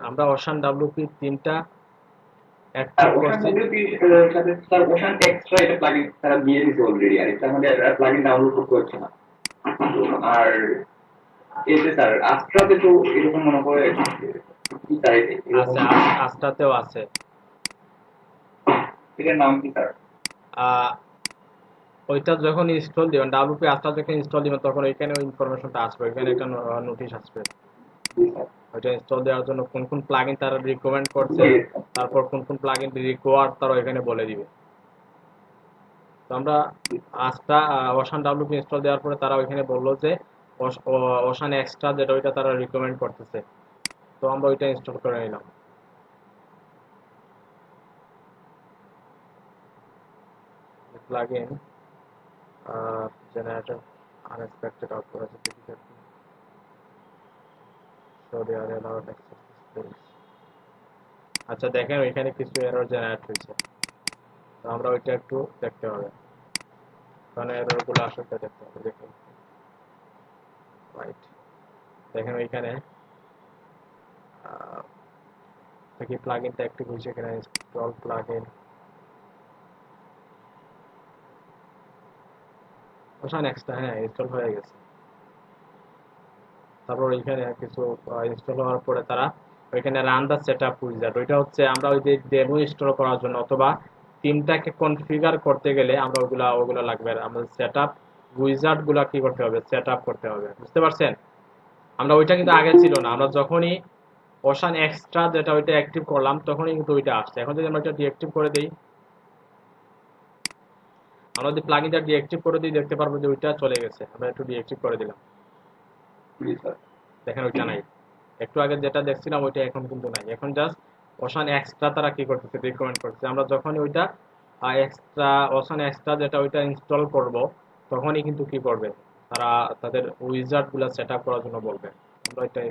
আমরা ocean WP 3টা active ocean করছি। ডব্লিউপি সাথে স্যার ওশান এক্সট্রা এটা প্লাগইন তারা দিয়ে দিছে অলরেডি, আর এটা আমাদের প্লাগইন ডাউনলোড করতে হচ্ছে না। আর এতে স্যার আস্ট্রাতে তো এরকম মনে করে কি স্যার এরকম আছে, আস্টাতেও আছে। এটার নাম কি স্যার? আহ, ওইটা যখন ইনস্টল দিবেন, ডাব্লিউপি আস্টা যখন ইনস্টল দিবেন তখন ওইখানে ওই ইনফরমেশনটা আসবে, ওইখানে একটা নোটিশ আসবে। জি স্যার। ওইটা ইনস্টল দেওয়ার জন্য কোন কোন প্লাগইন তারা রিকমেন্ড করছে, জি তারপর কোন কোন প্লাগইন রিকোয়ার্ড তারা ওইখানে বলে দিবে। তো আমরা আজটা ওশান ডাব্লিউপি ইনস্টল দেওয়ার পরে তারা ওইখানে বললো যে ওশান এক্সট্রা যেটা ওইটা তারা রিকমেন্ড করতেছে। তো আমরা ওইটা ইনস্টল করে নিলাম। প্লাগইন জেনারেটর আনএক্সপেক্টেড আউটপুট আছে, difficulty show they are allowed access to space। আচ্ছা দেখেন ওইখানে কিছু এরর জেনারেট হয়েছে, তো আমরা ওইটা একটু দেখতে হবে, কারণ এরর গুলো আসলে দেখতে হবে। দেখুন, রাইট, দেখেন ওইখানে দেখি প্লাগইনটা অ্যাক্টিভ হয়েছে কিনা। ইনস্টল প্লাগইন ওশান এক্সট্রা, হ্যাঁ ইনস্টল হয়ে গেছে। তারপর ওইখানে কিছু ইনস্টল হওয়ার পরে তারা ওইখানে রান দা সেট আপ উইজার্ড, ওইটা হচ্ছে আমরা ওই যে ডেমো ইনস্টল করার জন্য অথবা টিমটাকে কনফিগার করতে গেলে আমরা ওগুলা ওগুলো লাগবে। আমাদের সেট আপ উইজার্ড গুলা কি করতে হবে, সেট আপ করতে হবে, বুঝতে পারছেন? আমরা ওইটা কিন্তু আগে ছিল না, আমরা যখনই ওশান এক্সট্রা যেটা ওইটা অ্যাক্টিভ করলাম তখনই কিন্তু ওইটা আসছে। এখন যদি আমরা এটা ডিঅ্যাক্টিভ করে দিই, আমরা যদি প্লাগইনটা ডিঅ্যাক্টিভ করে দিই দেখতে পারবো যে ওইটা চলে গেছে। আমরা একটু ডিঅ্যাক্টিভ করে দিলাম, স্যার। দেখেন ওইটা নাই। একটু আগে যেটা দেখছিলাম ওইটা এখন কিন্তু নাই, এখন জাস্ট ওশান এক্সট্রা তারা কি করতেছে, রিকমেন্ড করতেছে। আমরা যখনই ওইটা এক্সট্রা ওশান এক্সট্রা যেটা ওইটা ইনস্টল করব তখনই কিন্তু কি করবে, তারা তাদের উইজার্ড গুলা সেট আপ করার জন্য বলবে। আমরা এটা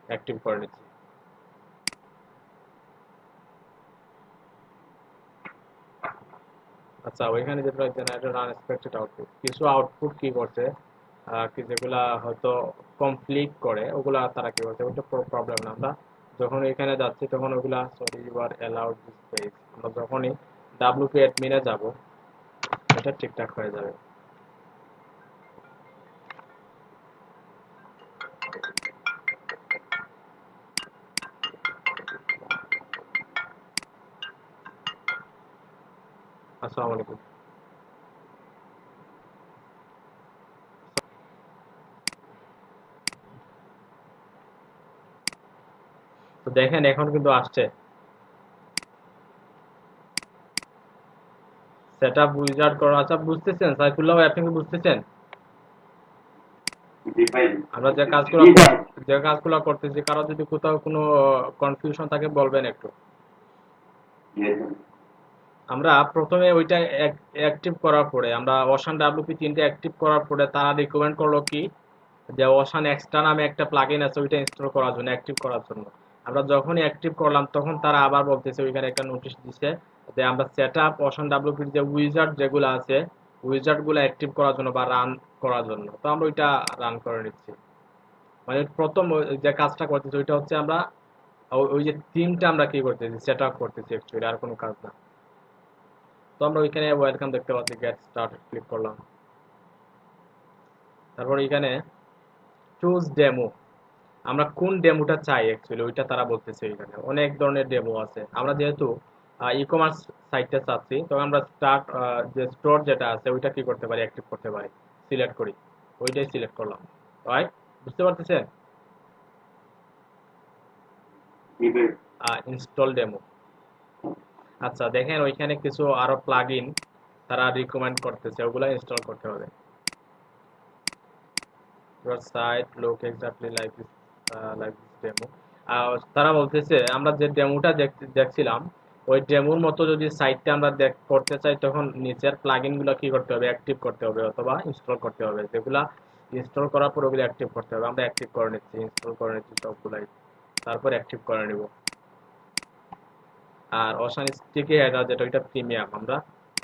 অ্যাক্টিভ করে নিচ্ছি। আচ্ছা ওইখানে যেটা জেনারেটর আনএক্সপেক্টেড আউটপুট, কিছু আউটপুট কি করছে, কি যেগুলা হয়তো কমপ্লিট করে ওগুলা তারা কি করছে, ওইটা প্রবলেম না। আমরা যখন এখানে যাচ্ছি তখন ওগুলা sorry you are allowed this page, আমরা যখনই ডাব্লিউপি অ্যাডমিনে যাব এটা ঠিকঠাক হয়ে যাবে। আসসালামু আলাইকুম। তো দেখেন এখন কিন্তু আসছে সেট আপ উইজার্ড করা। আচ্ছা বুঝতেছেন সাইফুল্লাহ ভাই, আপনি কি বুঝতেছেন? জি ভাই। আমরা যে কাজগুলো জি স্যার। যে কাজগুলো করতেছি, কারো যদি কোথাও কোনো কনফিউশন থাকে বলবেন একটু। জি স্যার। আমরা প্রথমে ওইটা অ্যাক্টিভ করার পরে, আমরা ওশান ডাব্লিউপি 3টা অ্যাক্টিভ করার পরে তারা রিকমেন্ড করলো কি, যে ওশান এক্সট্রা নামে একটা প্লাগইন আছে ওইটা ইনস্টল করার জন্য, অ্যাক্টিভ করার জন্য। আমরা যখনই অ্যাক্টিভ করলাম তখন তারা আবার বলতেছে, ওইখানে একটা নোটিশ দিছে যে আমরা সেট আপ ওশান ডাব্লিউপির যে উইজার্ড যেগুলো আছে উইজার্ড গুলো অ্যাক্টিভ করার জন্য বা রান করার জন্য। তো আমরা ওইটা রান করে নিচ্ছি। মানে প্রথম যে কাজটা করতেছি ওইটা হচ্ছে আমরা ওই যে থিমটা আমরা কি করতেছি, সেট আপ করতেছি অ্যাকচুয়ালি, আর কোনো কাজ না। তো আমরা ওইখানে ওয়েলকাম দেখতে পাচ্ছি, গেট স্টার্টেড ক্লিক করলাম। তারপর এখানে চুজ ডেমো, আমরা কোন ডেমোটা চাই অ্যাকচুয়ালি ওইটা তারা বলতেছে। এখানে অনেক ধরনের ডেমো আছে। আমরা যেহেতু ই কমার্স সাইটটা চাচ্ছি, তখন আমরা স্টার্ট যে স্টোর যেটা আছে ওইটা কি করতে পারি, অ্যাক্টিভ করতে পারি। সিলেক্ট করি, ওইটাই সিলেক্ট করলাম। রাইট, বুঝতে পারতেছেন? জি ভাই। Install demo. আচ্ছা দেখেন ওইখানে কিছু আরো প্লাগইন তারা রিকমেন্ড করতেছে, ওগুলা ইনস্টল করতে হবে। your site look exactly like this demo। তারা বলতেছে আমরা যে ডেমোটা দেখছিলাম ওই ডেমোর মতো যদি সাইটটা আমরা করতে চাই তখন নিচের প্লাগইন গুলো কি করতে হবে, অ্যাক্টিভ করতে হবে অথবা ইনস্টল করতে হবে। যেগুলা ইনস্টল করার পর ওগুলো অ্যাক্টিভ করতে হবে। আমরা অ্যাক্টিভ করে নিচ্ছি, ইনস্টল করে নিচ্ছি সবগুলাই, তারপর অ্যাক্টিভ করে নিব। আর অসান স্টিকি হেডার যেটা ওইটা প্রিমিয়াম, আমরা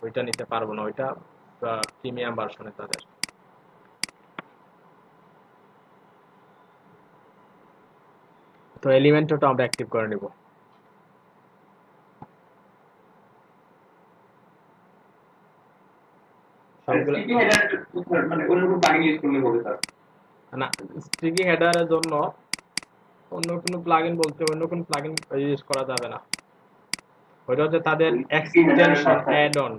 ওইটা নিতে পারবো না, ওইটা প্রিমিয়াম ভার্সনে তাদের। তো তো এলিমেন্টটা আমরা অ্যাক্টিভ করে নিব। সবগুলো স্টিকি হেডার মানে অন্য কোনো প্লাগইন ইউজ করলে হবে স্যার? না, স্টিকি হেডারের জন্য অন্য কোনো প্লাগইন বলতে অন্য কোনো প্লাগইন ইউজ করা যাবে না। ওইটা হচ্ছে তাদের স্টিকি হেডারের এক্সটেনশন সাথে অ্যাড অন।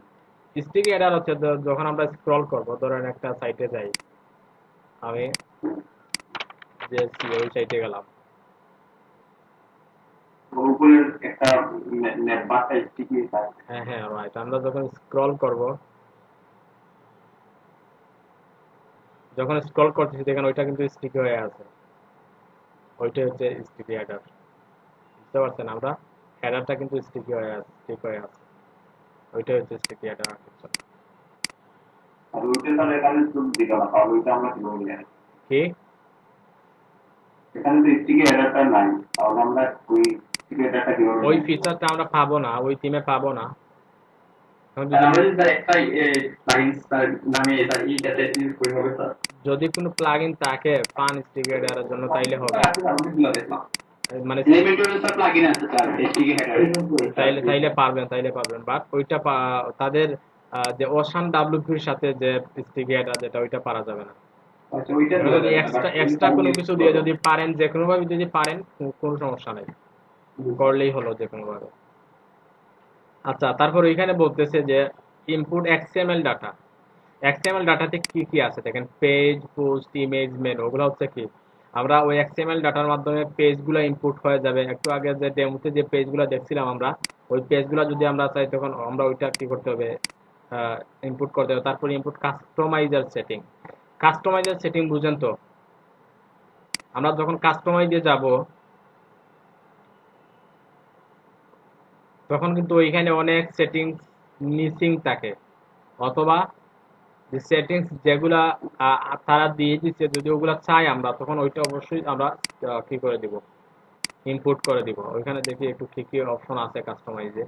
স্টিকি হেডার হচ্ছে যখন আমরা স্ক্রল করব, ধরেন একটা সাইটে যাই, আমি যে ওই সাইটে গেলাম, উপরের একটা নেট বারটা স্টিকি থাকে। হ্যাঁ হ্যাঁ রাইট, আমরা যখন স্ক্রল করব, যখন স্ক্রল করতেছি দেখেন ওইটা কিন্তু স্টিকি হয়ে আছে, ওইটাই হচ্ছে স্টিকি হেডার। বুঝতে পারছেন, আমরা হেডারটা কিন্তু স্টিকি হয়ে আছে, স্টিক হয়ে আছে, ওইটাই হচ্ছে স্টিকি হেডার। আর ওইটা তাহলে এখানে তো দিল না, তাহলে ওইটা আমরা কিভাবে জানি? কি এখানে তো স্টিকি হেডারটা নাই, তাহলে আমরা ওই স্টিকি হেডারটা কিভাবে ওই জানবো? ফিচারটা আমরা পাবো না, ওই টিমে পাবো না। এখন আর যদি আমরা যদি স্যার একটা প্লাগইন স্যার নামে স্যার এইটাতে ইউজ করি হবে স্যার? যদি কোনো প্লাগইন থাকে ফান স্টিকি হেডারের জন্য তাইলে হবে। স্যার আছে স্যার, অনেকগুলো দেখলাম। মানে এলিমেন্টাল স্যার প্লাগইন আছে স্যার স্টিকি হেডার। তাইলে তাইলে পারবেন, তাইলে পারবেন, বাট ওইটা তাদের যে ওশান ডাব্লিউপির সাথে যে স্টিকি হেডার যেটা, ওইটা পারা যাবে না। আচ্ছা, ওইটা আপনি দেওয়া যদি যাবে না, বাট এক্সট্রা ওই এক্সট্রা প্লাগইন কোনো ইউজ কিছু দিয়ে করবো। যদি পারেন, যে কোনো ভাবে যদি পারেন, কোনো সমস্যা নেই, করলেই হলো যে কোনো ভাবে। আচ্ছা, তারপর এখানে বলতেছে যে ইনপুট এক্সএমএল ডাটা। এক্সএমএল ডাটাতে কি কি আছে দেখেন, পেজ, পোস্ট, ইমেজ, মেনু, ওগুলো হচ্ছে কি, আমরা ওই এক্সএমএল ডাটার মাধ্যমে পেজগুলো ইনপুট হয়ে যাবে। একটু আগে যে ডেমোতে যে পেজগুলো দেখছিলাম আমরা, ওই পেজগুলো যদি আমরা চাই তখন আমরা ওইটা কি করতে হবে, ইনপুট করতে হবে। তারপর input customiser setting. Customiser setting বুঝেন তো, আমরা যখন কাস্টমাইজে যাব তখন কিন্তু ওইখানে অনেক সেটিংস মিসিং থাকে, অথবা যে সেটিংস যেগুলা তারা দিয়ে দিচ্ছে, যদি ওগুলা চাই আমরা, তখন ওইটা অবশ্যই আমরা কি করে দিব, ইনপুট করে দিব। ওইখানে দেখি একটু কি কি অপশন আছে কাস্টমাইজে।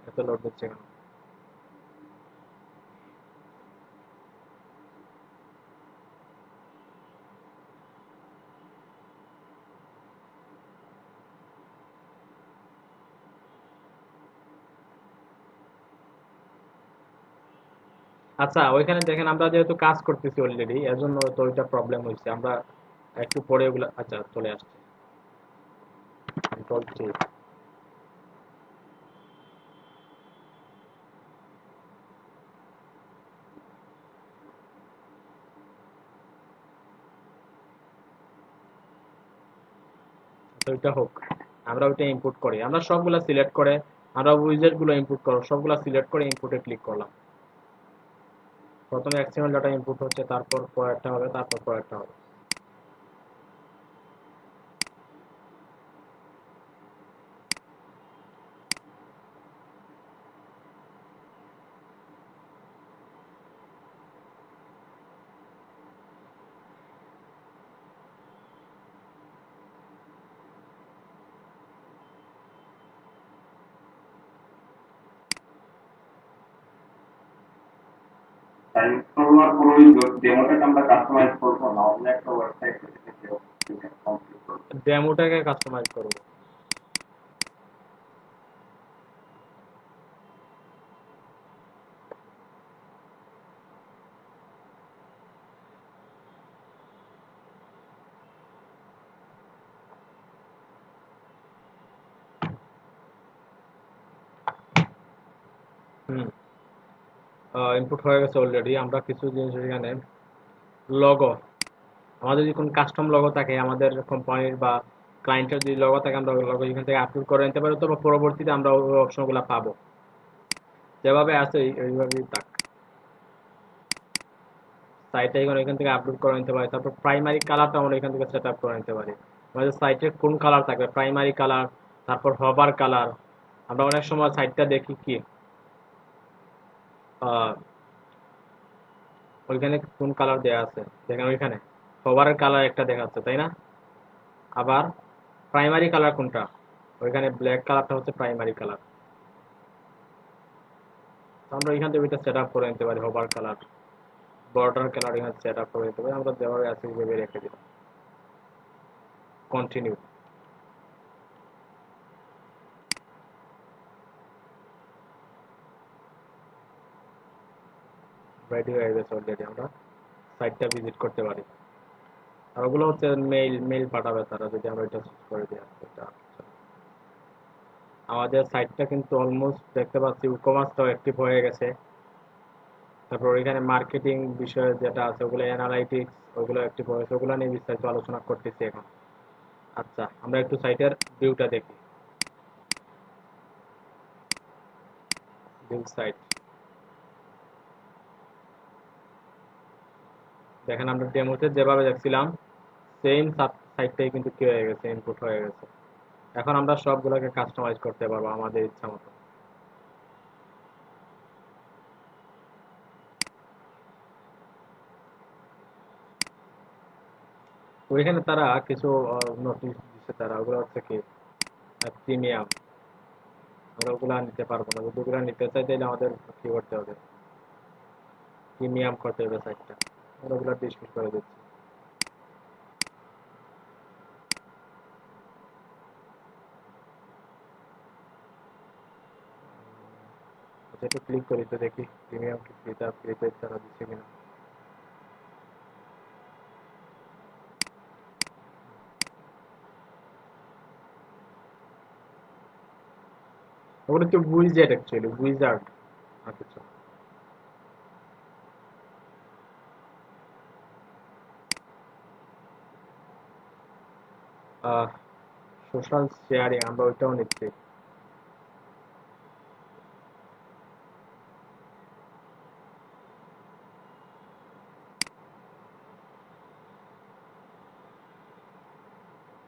এত লোড দিচ্ছে কেন? আচ্ছা, ওইখানে দেখেন আমরা যেহেতু কাজ করতেছি অলরেডি, এর জন্য তো ওইটা প্রবলেম হয়েছে। আমরা একটু পরে ওগুলা, আচ্ছা চলে আসছে, কন্ট্রোল থ্রি। তো ওইটা হোক, আমরা ওইটা ইনপুট করি, আমরা সবগুলা সিলেক্ট করে, আমরা উইজেট গুলো ইনপুট করো, সবগুলা সিলেক্ট করে ইনপুটে ক্লিক করলাম। প্রথমে এক্সএমএল ডাটা ইনপুট হচ্ছে, তারপর পরেরটা হবে, তারপর পরেরটা হবে। ইনস্টলার পুরো ডেমোটাকে আমরা কাস্টমাইজ করবো না, অন্য একটা ওয়েবসাইট থেকে কমপ্লিট করবো? ডেমোটাকে কাস্টমাইজ করবো। হুম, ইনপুট হয়ে গেছে অলরেডি। আমরা কিছু জিনিস এখানে, লগো, আমাদের যদি কোনো কাস্টম লগো থাকে, আমাদের কোম্পানির বা ক্লায়েন্টের যদি লগো থাকে, আমরা লগো এখান থেকে আপলোড করে নিতে পারি, তবে পরবর্তীতে আমরা ওই অপশনগুলো পাবো। যেভাবে আছে এইভাবেই থাক, সাইটে এখান থেকে আপলোড করে নিতে পারি। তারপর প্রাইমারি কালারটা আমরা এখান থেকে সেট আপ করে নিতে পারি। আমাদের সাইটের কোন কালার থাকবে, প্রাইমারি কালার, তারপর হবার কালার। আমরা অনেক সময় সাইটটা দেখি কি, আহ, ওইখানে কোন কালার দেয়া আছে দেখেন, ওইখানে হবারের কালার একটা দেখাচ্ছে, তাই না? আবার প্রাইমারি কালার কোনটা, ওইখানে ব্ল্যাক কালারটা হচ্ছে প্রাইমারি কালার। আমরা এখান থেকে এটা সেট আপ করে নিতে পারি। হোভার কালার, বর্ডার কালার এখানে সেট আপ করে নিতে পারি। আমরা যেভাবে আছে ওইভাবে রেখে দিলাম। কন্টিনিউ। রেডি হয়ে গেছে অলরেডি, আমরা সাইটটা ভিজিট করতে পারি। আর ওগুলো হচ্ছে মেইল মেইল পাঠাবে তারা, যদি আমরা এটা সুইচ করে দিই। এটা আমাদের সাইটটা কিন্তু অলমোস্ট দেখতে পাচ্ছি ই কমার্সটাও অ্যাক্টিভ হয়ে গেছে। তারপর এখানে মার্কেটিং বিষয়ে যেটা আছে ওগুলো অ্যানালাইটিক্স, ওগুলো অ্যাক্টিভ হয়েছে, ওগুলো নিয়ে বিস্তারিত আলোচনা করতেছি এখন। আচ্ছা, আমরা একটু সাইটের ভিউটা দেখি। ভিউ সাইট দেখেন, আমরা ডেমোতে যেভাবে দেখছিলাম সেম সাইটটাই কিন্তু কি হয়ে গেছে, ইনপুট হয়ে গেছে। এখন আমরা সবগুলোকে কাস্টমাইজ করতে পারবো আমাদের ইচ্ছা মতো। ওইখানে তারা কিছু নোটিশ দিচ্ছে, তারা ওগুলো হচ্ছে কি প্রিমিয়াম। আমরা ওগুলা নিতে পারবো না। যদি ওগুলা নিতে চাই তাহলে আমাদের কি করতে হবে, প্রিমিয়াম করতে হবে সাইটটা। আমরা ওগুলা ডিসপ্লে করে দিচ্ছি। আচ্ছা, একটু ক্লিক করি তো দেখি প্রিমিয়াম কি ফ্রিতে তারা দিচ্ছে কিনা। ওগুলো হচ্ছে উইজেট, অ্যাকচুয়ালি উইজার্ড আর কিছু। সোশ্যাল শেয়ারিং আমরা ওইটাও নিচ্ছি।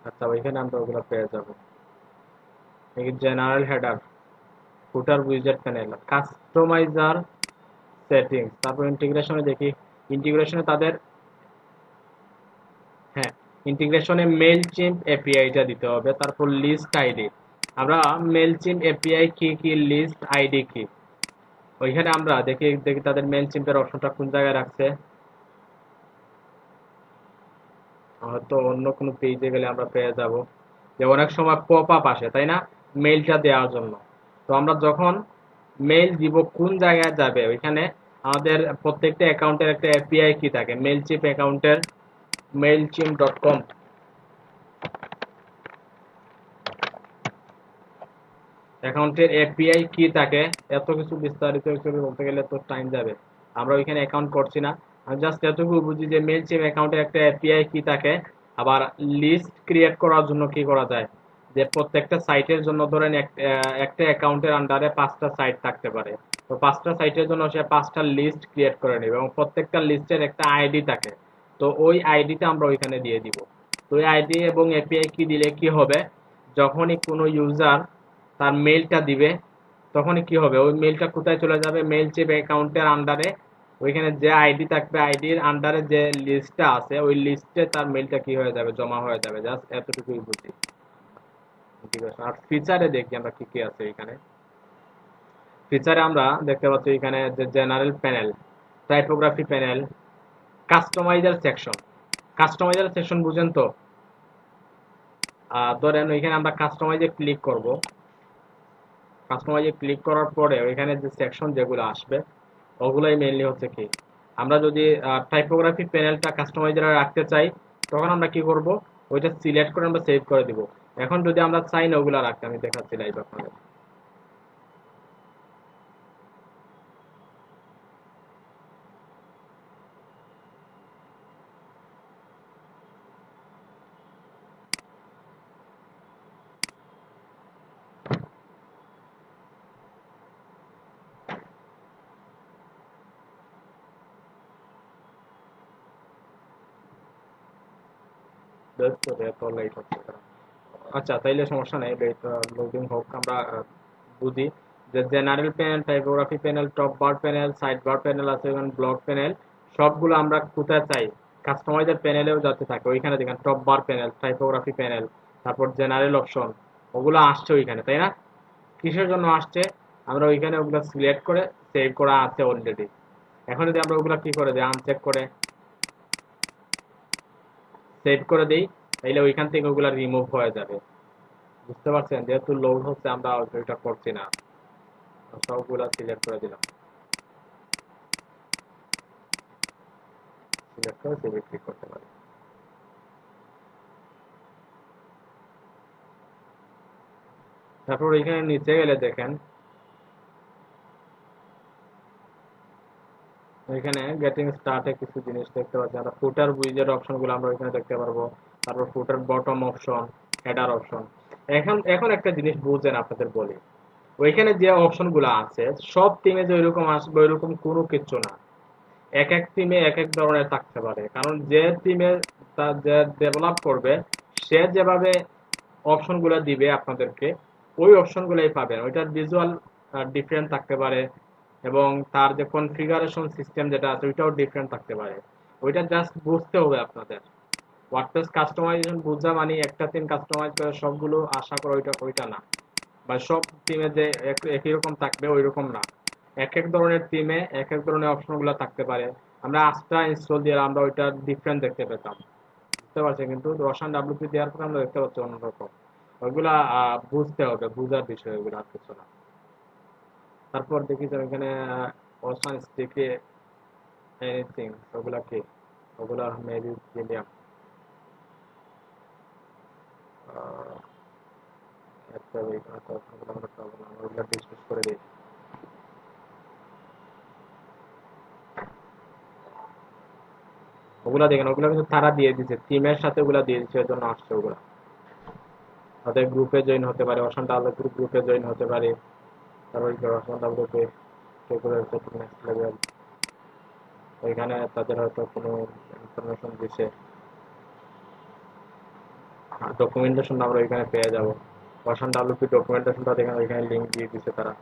আচ্ছা, ওইখানে আমরা ওগুলো পেয়ে যাবো। জেনারেল হেডার, ফুটার, উইজেট প্যানেল, কাস্টমাইজার, সেটিংস। তারপর ইন্টিগ্রেশনে দেখি। ইন্টিগ্রেশনে তাদের, হ্যাঁ, ইন্টিগ্রেশনে মেল চিম্প এপিআইটা দিতে হবে। তারপর লিস্ট আইডি, আমরা মেল চিম্প এপিআই কি কি, লিস্ট আইডি কি, ওইখানে আমরা দেখি দেখি তাদের মেল চিম্পের অপশনটা কোন জায়গায় রাখছে। হয়তো অন্য কোনো পেজে গেলে আমরা পেয়ে যাব। যে অনেক সময় পপ আপ আসে তাই না, মেইলটা দেওয়ার জন্য। তো আমরা যখন মেইল দিব কোন জায়গায় যাবে, ওইখানে আমাদের প্রত্যেকটা অ্যাকাউন্টের একটা এপিআই কি থাকে। মেল চিপ অ্যাকাউন্টের mailchimp.com অ্যাকাউন্টের এপিআই কি থাকে। এত কিছু বিস্তারিত হিসেবে বলতে গেলে তো টাইম যাবে। আমরা ওইখানে অ্যাকাউন্ট করছি না। আমি জাস্ট এতটুকু বুঝি যে মেইলচিম্প অ্যাকাউন্টে একটা এপিআই কি থাকে। আবার লিস্ট ক্রিয়েট করার জন্য কি করা যায়, যে প্রত্যেকটা সাইটের জন্য ধরেন একটা অ্যাকাউন্টের আন্ডারে 5টা সাইট থাকতে পারে। তো 5টা সাইটের জন্য সে 5টা লিস্ট ক্রিয়েট করে নেবে এবং প্রত্যেকটা লিস্টের একটা আইডি থাকে। তো ওই আইডিটা আমরা ওইখানে দিয়ে দিব। তো ওই আইডি এবং এপিআই কি দিলে কি হবে, যখনই কোনো ইউজার তার মেইলটা দিবে তখনই কি হবে, ওই মেইলটা কোথায় চলে যাবে, মেইল চেপ অ্যাকাউন্টের আন্ডারে। ওইখানে যে আইডি থাকবে, আইডির আন্ডারে যে লিস্টটা আছে ওই লিস্টে তার মেইলটা কি হয়ে যাবে, জমা হয়ে যাবে। জাস্ট এতটুকুই বুঝি। ঠিক আছে, আর ফিচারে দেখি আমরা কি কি আছে এখানে। ফিচারে আমরা দেখতে পাচ্ছি এখানে যে general panel, typography panel, customiser section. Customiser section বুঝেন তো? ধরেন ওইখানে আমরা কাস্টমাইজে ক্লিক করব। কাস্টমাইজে ক্লিক করার পরে ওইখানে যে সেকশন যেগুলো আসবে ওগুলাই মেইনলি হচ্ছে কি, আমরা যদি টাইপোগ্রাফি প্যানেলটা কাস্টমাইজারে রাখতে চাই তখন আমরা কি করব, ওইটা সিলেক্ট করে আমরা সেভ করে দিব। এখন যদি আমরা চাই না ওগুলা রাখতে, আমি দেখাচ্ছি লাইভ আপনাদের। এত লাইট হচ্ছে কেন? আচ্ছা, তাইলে সমস্যা নেই, লোডিং হোক। আমরা বুঝি যে general panel, typography panel, top বার প্যানেল, সাইড বার প্যানেল আছে, এবং ব্লক প্যানেল। সবগুলো আমরা কোথায় চাই, কাস্টমাইজার প্যানেলেও যাতে থাকে। ওইখানে দেখেন টপ বার প্যানেল, টাইপোগ্রাফি প্যানেল, তারপর জেনারেল অপশন, ওগুলো আসছে ওইখানে, তাই না? কিসের জন্য আসছে? আমরা ওইখানে ওগুলো সিলেক্ট করে সেভ করা আছে অলরেডি। এখন যদি আমরা ওগুলো কি করে দিই, আনচেক করে সেভ করে দিই, তাহলে ওইখান থেকে ওগুলো রিমুভ হয়ে যাবে। বুঝতে পারছেন? যেহেতু লোড হচ্ছে আমরা ওইটা করছি না, সবগুলা সিলেক্ট করে দিলাম, সিলেক্ট করে সেভে ক্লিক করতে পারি। তারপর এখানে নিচে গেলে দেখেন এখানে গেটিং স্টার্টে কিছু জিনিস দেখতে পাচ্ছি আমরা। ফুটার উইজের অপশনগুলো আমরা এখানে দেখতে পারবো। তারপর ফুটার বটম অপশন, হেডার অপশন। এখন এখন একটা জিনিস বুঝেন, আপনাদের বলি, ওইখানে যে অপশনগুলো আছে সব টিমে যে ওইরকম আসবে ওইরকম কোনো কিছু না। এক এক টিমে এক এক ধরনের থাকতে পারে, কারণ যে টিমে যে ডেভেলপ করবে সে যেভাবে অপশনগুলো দিবে আপনাদেরকে, ওই অপশনগুলোই পাবেন। ওইটার ভিজুয়াল ডিফারেন্ট থাকতে পারে, এবং তার যে কনফিগারেশন সিস্টেম যেটা আছে ওইটাও ডিফারেন্ট থাকতে পারে। ওইটা জাস্ট বুঝতে হবে আপনাদের। ওয়ার্ডপ্রেস কাস্টমাইজেশন বুঝা মানে একটা টিম কাস্টমাইজ করে সবগুলো আশা করে ওইটা ওইটা না, বা সব টিমে যে একই রকম থাকবে ওই রকম না। এক এক ধরনের টিমে এক এক ধরনের অপশনগুলো থাকতে পারে। আমরা আস্ট্রা ইনস্টল দিয়ে আমরা ওইটা ডিফারেন্ট দেখতে পেতাম, বুঝতে পারছি, কিন্তু রসান ডাব্লিউপি দেওয়ার পর আমরা দেখতে পাচ্ছি অন্যরকম। ওইগুলা বুঝতে হবে, বুঝার বিষয় ওইগুলো, আর কিছু না। তারপর দেখি যে এখানে অসান স্টিকে এনিথিং, ওগুলা কি? ওগুলা মেবি দিলাম একটা ওইখানে, তো ওগুলো আমরা পাবো না, ওগুলা ডিসমিস করে দিই। ওগুলা দেখেন, ওগুলা কিন্তু তারা দিয়ে দিচ্ছে, টিমের সাথে ওগুলা দিয়ে দিচ্ছে, এর জন্য আসছে ওগুলা। তাদের গ্রুপে জয়েন হতে পারে, অসান ডাব্লিউপি গ্রুপে জয়েন হতে পারে। তারপর অসান ডাব্লিউপি সেগুলোর নেক্সট লেভেল, ওইখানে তাদের হয়তো কোনো ইনফরমেশন দিছে, ডকুমেন্টেশন আমরা ওইখানে পেয়ে যাব। অসান ডাব্লিউপি ডকুমেন্টেশনটা দেখেন ওইখানে লিঙ্ক দিয়ে দিছে তারা,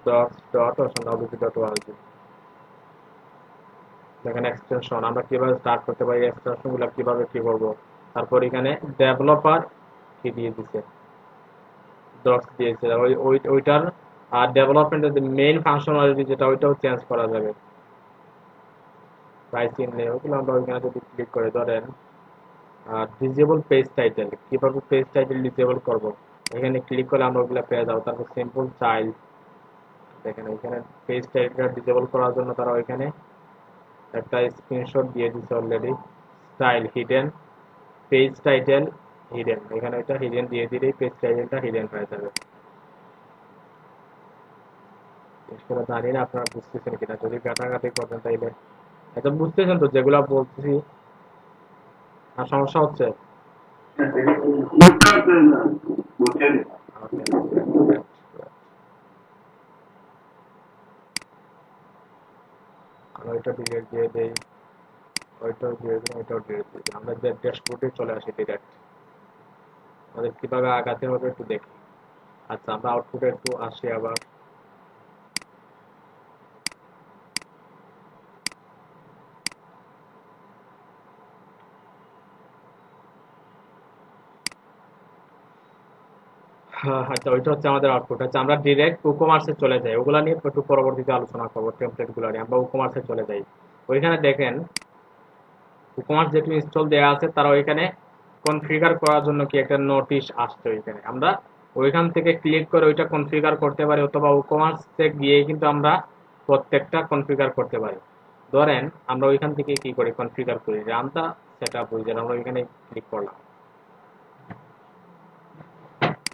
docs.oceanwp.org। দেখেন এক্সটেনশন আমরা কিভাবে স্টার্ট করতে পারি, এক্সটেনশন গুলো কিভাবে কি করব। তারপর এখানে ডেভেলপার কি দিয়ে দিছে, ডক্স দিয়েছে, ওইটার আর ডেভেলপমেন্টের যে মেইন ফাংশনালিটি যেটা ওইটাও চেঞ্জ করা যাবে। প্রাইস ইনলে ওগুলো আমরা ওইখানে যদি ক্লিক করে ধরেন, আর ডিজেবল পেজ টাইটেল, কিভাবে পেজ টাইটেল ডিজেবল করব, এখানে ক্লিক করলে আমরা ওগুলো পেয়ে যাবো। তারপর সিম্পল চাইল্ড, দেখেন এখানে পেজ টাইটেল ডিজেবল করার জন্য তারা ওইখানে একটা স্ক্রিনশট দিয়ে দিচ্ছে already. Style hidden, page title hidden, এখানে এটা হিডেন দিয়ে দিলেই পেজ টাইটেলটা হিডেন হয়ে যাবে। জিনিসগুলো জানি না আপনারা বুঝতেছেন কিনা, যদি ঘাটাঘাটি করেন তাইলে এটা বুঝতেছেন তো যেগুলো বলতেছি, আর সমস্যা হচ্ছে? Okay. আমরা ওইটা ডিলিট দিয়ে দেই, ওইটাও দিয়ে দিই, ওইটাও ডিলিট দিয়ে দিই। আমরা যে ড্যাশবোর্ডে চলে আসি ডিরেক্ট, আমাদের কিভাবে আগাতে হবে একটু দেখি। আচ্ছা, আমরা আউটপুটে একটু আসি আবার। হ্যাঁ, আচ্ছা, ওইটা হচ্ছে আমাদের আউটপুট। আচ্ছা, আমরা ডিরেক্ট কুকমার্সে চলে যাই, ওগুলা নিয়ে একটু পরবর্তীতে আলোচনা করবো, টেমপ্লেট গুলো নিয়ে। আমরা কুকমার্সে চলে যাই, ওইখানে দেখেন কুকমার্স যেহেতু ইনস্টল দেওয়া আছে, তারা ওইখানে কনফিগার করার জন্য কি একটা নোটিশ আসছে ওইখানে। আমরা ওইখান থেকে ক্লিক করে ওইটা কনফিগার করতে পারি, অথবা কুকমার্সে গিয়ে কিন্তু আমরা প্রত্যেকটা কনফিগার করতে পারি। ধরেন আমরা ওইখান থেকে কি করি, কনফিগার করি, রানটা সেট আপ হয়ে যায়, আমরা ওইখানে ক্লিক করলাম।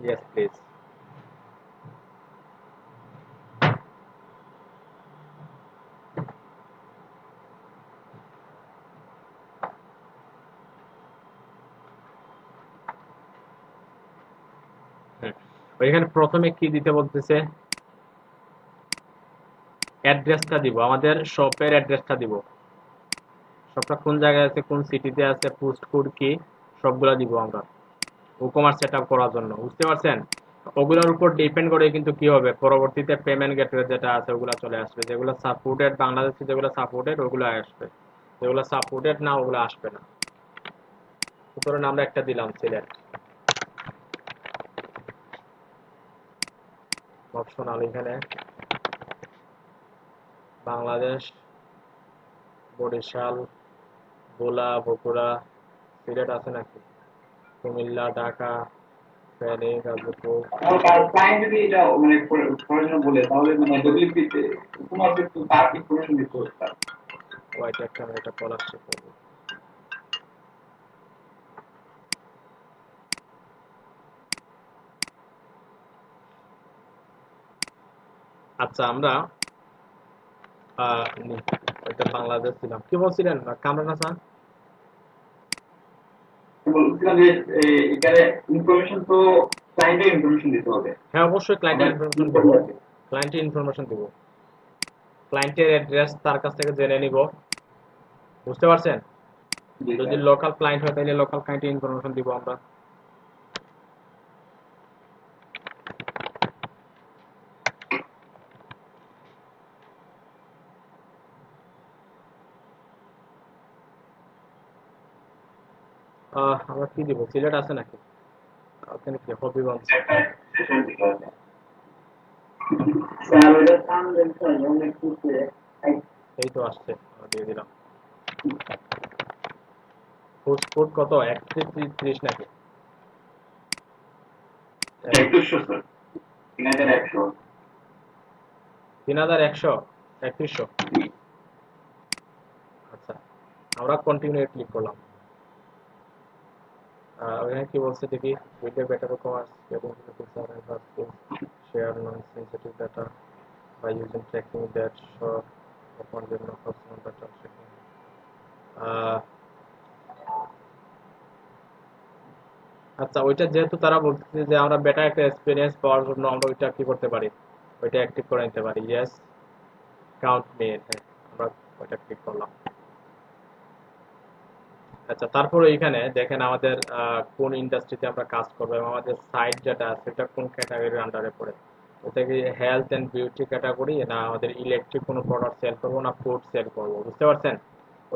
Yes please. ওইখানে প্রথমে কি দিতে বলতেছে, অ্যাড্রেসটা দিব, আমাদের শপের অ্যাড্রেসটা দিব। শপটা কোন জায়গায় আছে, কোন সিটিতে আছে, পোস্ট কোড কি, সবগুলা দিব আমরা ই-কমার্স সেটআপ করার জন্য। বুঝতে পারছেন? ওগুলোর উপর ডিপেন্ড করে কিন্তু কি হবে, পরবর্তীতে পেমেন্ট গেটওয়ে যেটা আছে ওগুলা চলে আসবে। যেগুলো সাপোর্টেড, বাংলাদেশে যেগুলো সাপোর্টেড ওগুলো আসবে, যেগুলো সাপোর্টেড না ওগুলো আসবে না। সুতরাং আমরা একটা দিলাম সিলেক্ট। অপশনাল এখানে বাংলাদেশ, বরিশাল, ভোলা, বগুড়া, সিলেট আছে নাকি, কুমিল্লা, ঢাকা, ফেনী, গাজীপুর। আমার ক্লায়েন্ট যদি এটা মানে প্রয়োজন বলে তাহলে মানে ডব্লিউপিতে তোমাকে একটু তার ইনফরমেশন দিতে হবে স্যার। ওয়াইট একটা এটা স্কলারশিপ করবো। আচ্ছা আমরা ওইটা বাংলাদেশ ছিলাম, কি বলছিলেন কামরান হাসান? বলছিলাম যে এখানে ইনফরমেশন তো ক্লায়েন্টের ইনফরমেশন দিতে হবে। হ্যাঁ অবশ্যই আমরা ক্লায়েন্টের কি ইনফরমেশন দিব, করবো আর কি? ক্লায়েন্টের ইনফরমেশন দিব, ক্লায়েন্টের অ্যাড্রেস তার কাছ থেকে জেনে নিব, বুঝতে পারছেন? জি যদি স্যার। লোকাল ক্লায়েন্ট হয় তাহলে লোকাল ক্লায়েন্টের ইনফরমেশন দিব আমরা। আমরা কি দিব, সিলেট আছে নাকি, ওখানে কি হবিগঞ্জ? একটা সেশন দিতে হবে। স্যার ওটা কাম দেন স্যার অনেক কিছু এই তো আসছে, দিয়ে দিলাম। ফুড কত, 31 নাকি? 2100 স্যার। 3100। 3100, 3100। আচ্ছা আমরা কন্টিনিউ ক্লিক করলাম। ওখানে কি বলছে দেখি, উইথ বেটার কমার্স এবং share non sensitive data by using tracking that short upon the no personal data tracking. আচ্ছা ওইটা যেহেতু তারা বলতেছে যে আমরা বেটার একটা এক্সপিরিয়েন্স পাওয়ার জন্য আমরা ওইটা কি করতে পারি, ওইটা অ্যাক্টিভ করে নিতে পারি। ইয়েস কাউন্ট মেল, হ্যাঁ আমরা ওইটা ক্লিক করলাম। আচ্ছা তারপরে এইখানে দেখেন আমাদের কোন ইন্ডাস্ট্রিতে আমরা কাজ করবো এবং আমাদের সাইট যেটা আছে সেটা কোন ক্যাটাগরির আন্ডারে পড়ে। ওটা কি হেলথ অ্যান্ড বিউটি ক্যাটাগরি, না আমাদের ইলেকট্রিক কোনো প্রোডাক্ট সেল করবো, না ফুড সেল করবো, বুঝতে পারছেন?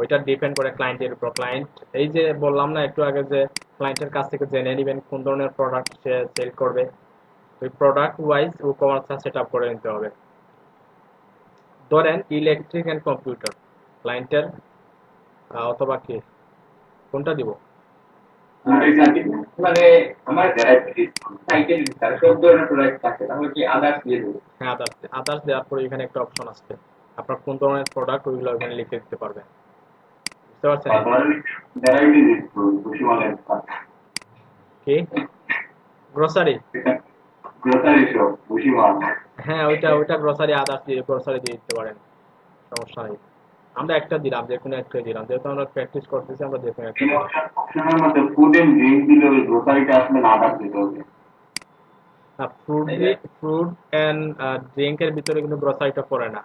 ওইটা ডিপেন্ড করে ক্লায়েন্টের উপর। ক্লায়েন্ট এই যে বললাম না একটু আগে যে ক্লায়েন্টের কাছ থেকে জেনে নেবেন কোন ধরনের প্রোডাক্ট সে সেল করবে, ওই প্রোডাক্ট ওয়াইজ ও কমার্সটা সেট আপ করে নিতে হবে। ধরেন ইলেকট্রিক অ্যান্ড কম্পিউটার ক্লায়েন্টের, অথবা কি কোনটা দিব? মানে আমার সাইকেল স্যার সব ধরনের প্রোডাক্ট থাকে তাহলে কি আদার্স দিয়ে দেবো? হ্যাঁ আদার্স, আদার্স দেওয়ার পরে এখানে একটা অপশন আসছে, আপনার কোন ধরনের প্রোডাক্ট ওইগুলো ওখানে লিখে দিতে পারবেন, বুঝতে পারছেন? ভ্যারাইটি খুশি মানে কি গ্রোসারি? গ্রোসারি শপ খুশি মানে হ্যাঁ ওইটা ওইটা গ্রোসারি, আদার্স দিয়ে গ্রোসারি দিয়ে দিতে পারেন, সমস্যা নেই। আমরা একটা দিলাম, যে কোনো একটা দিলাম, যেহেতু আমরা প্র্যাকটিস করতেছি আমরা যে কোনো একটা এই দিলাম। অপশনের মধ্যে ফুড এন্ড ড্রিঙ্ক দিলে ওই গ্রোসারিটা আসলে আদার্স দিতে হবে। ফ্রুট, ফ্রুট অ্যান্ড ড্রিঙ্কের ভিতরে কিন্তু গ্রোসারিটা পড়ে না,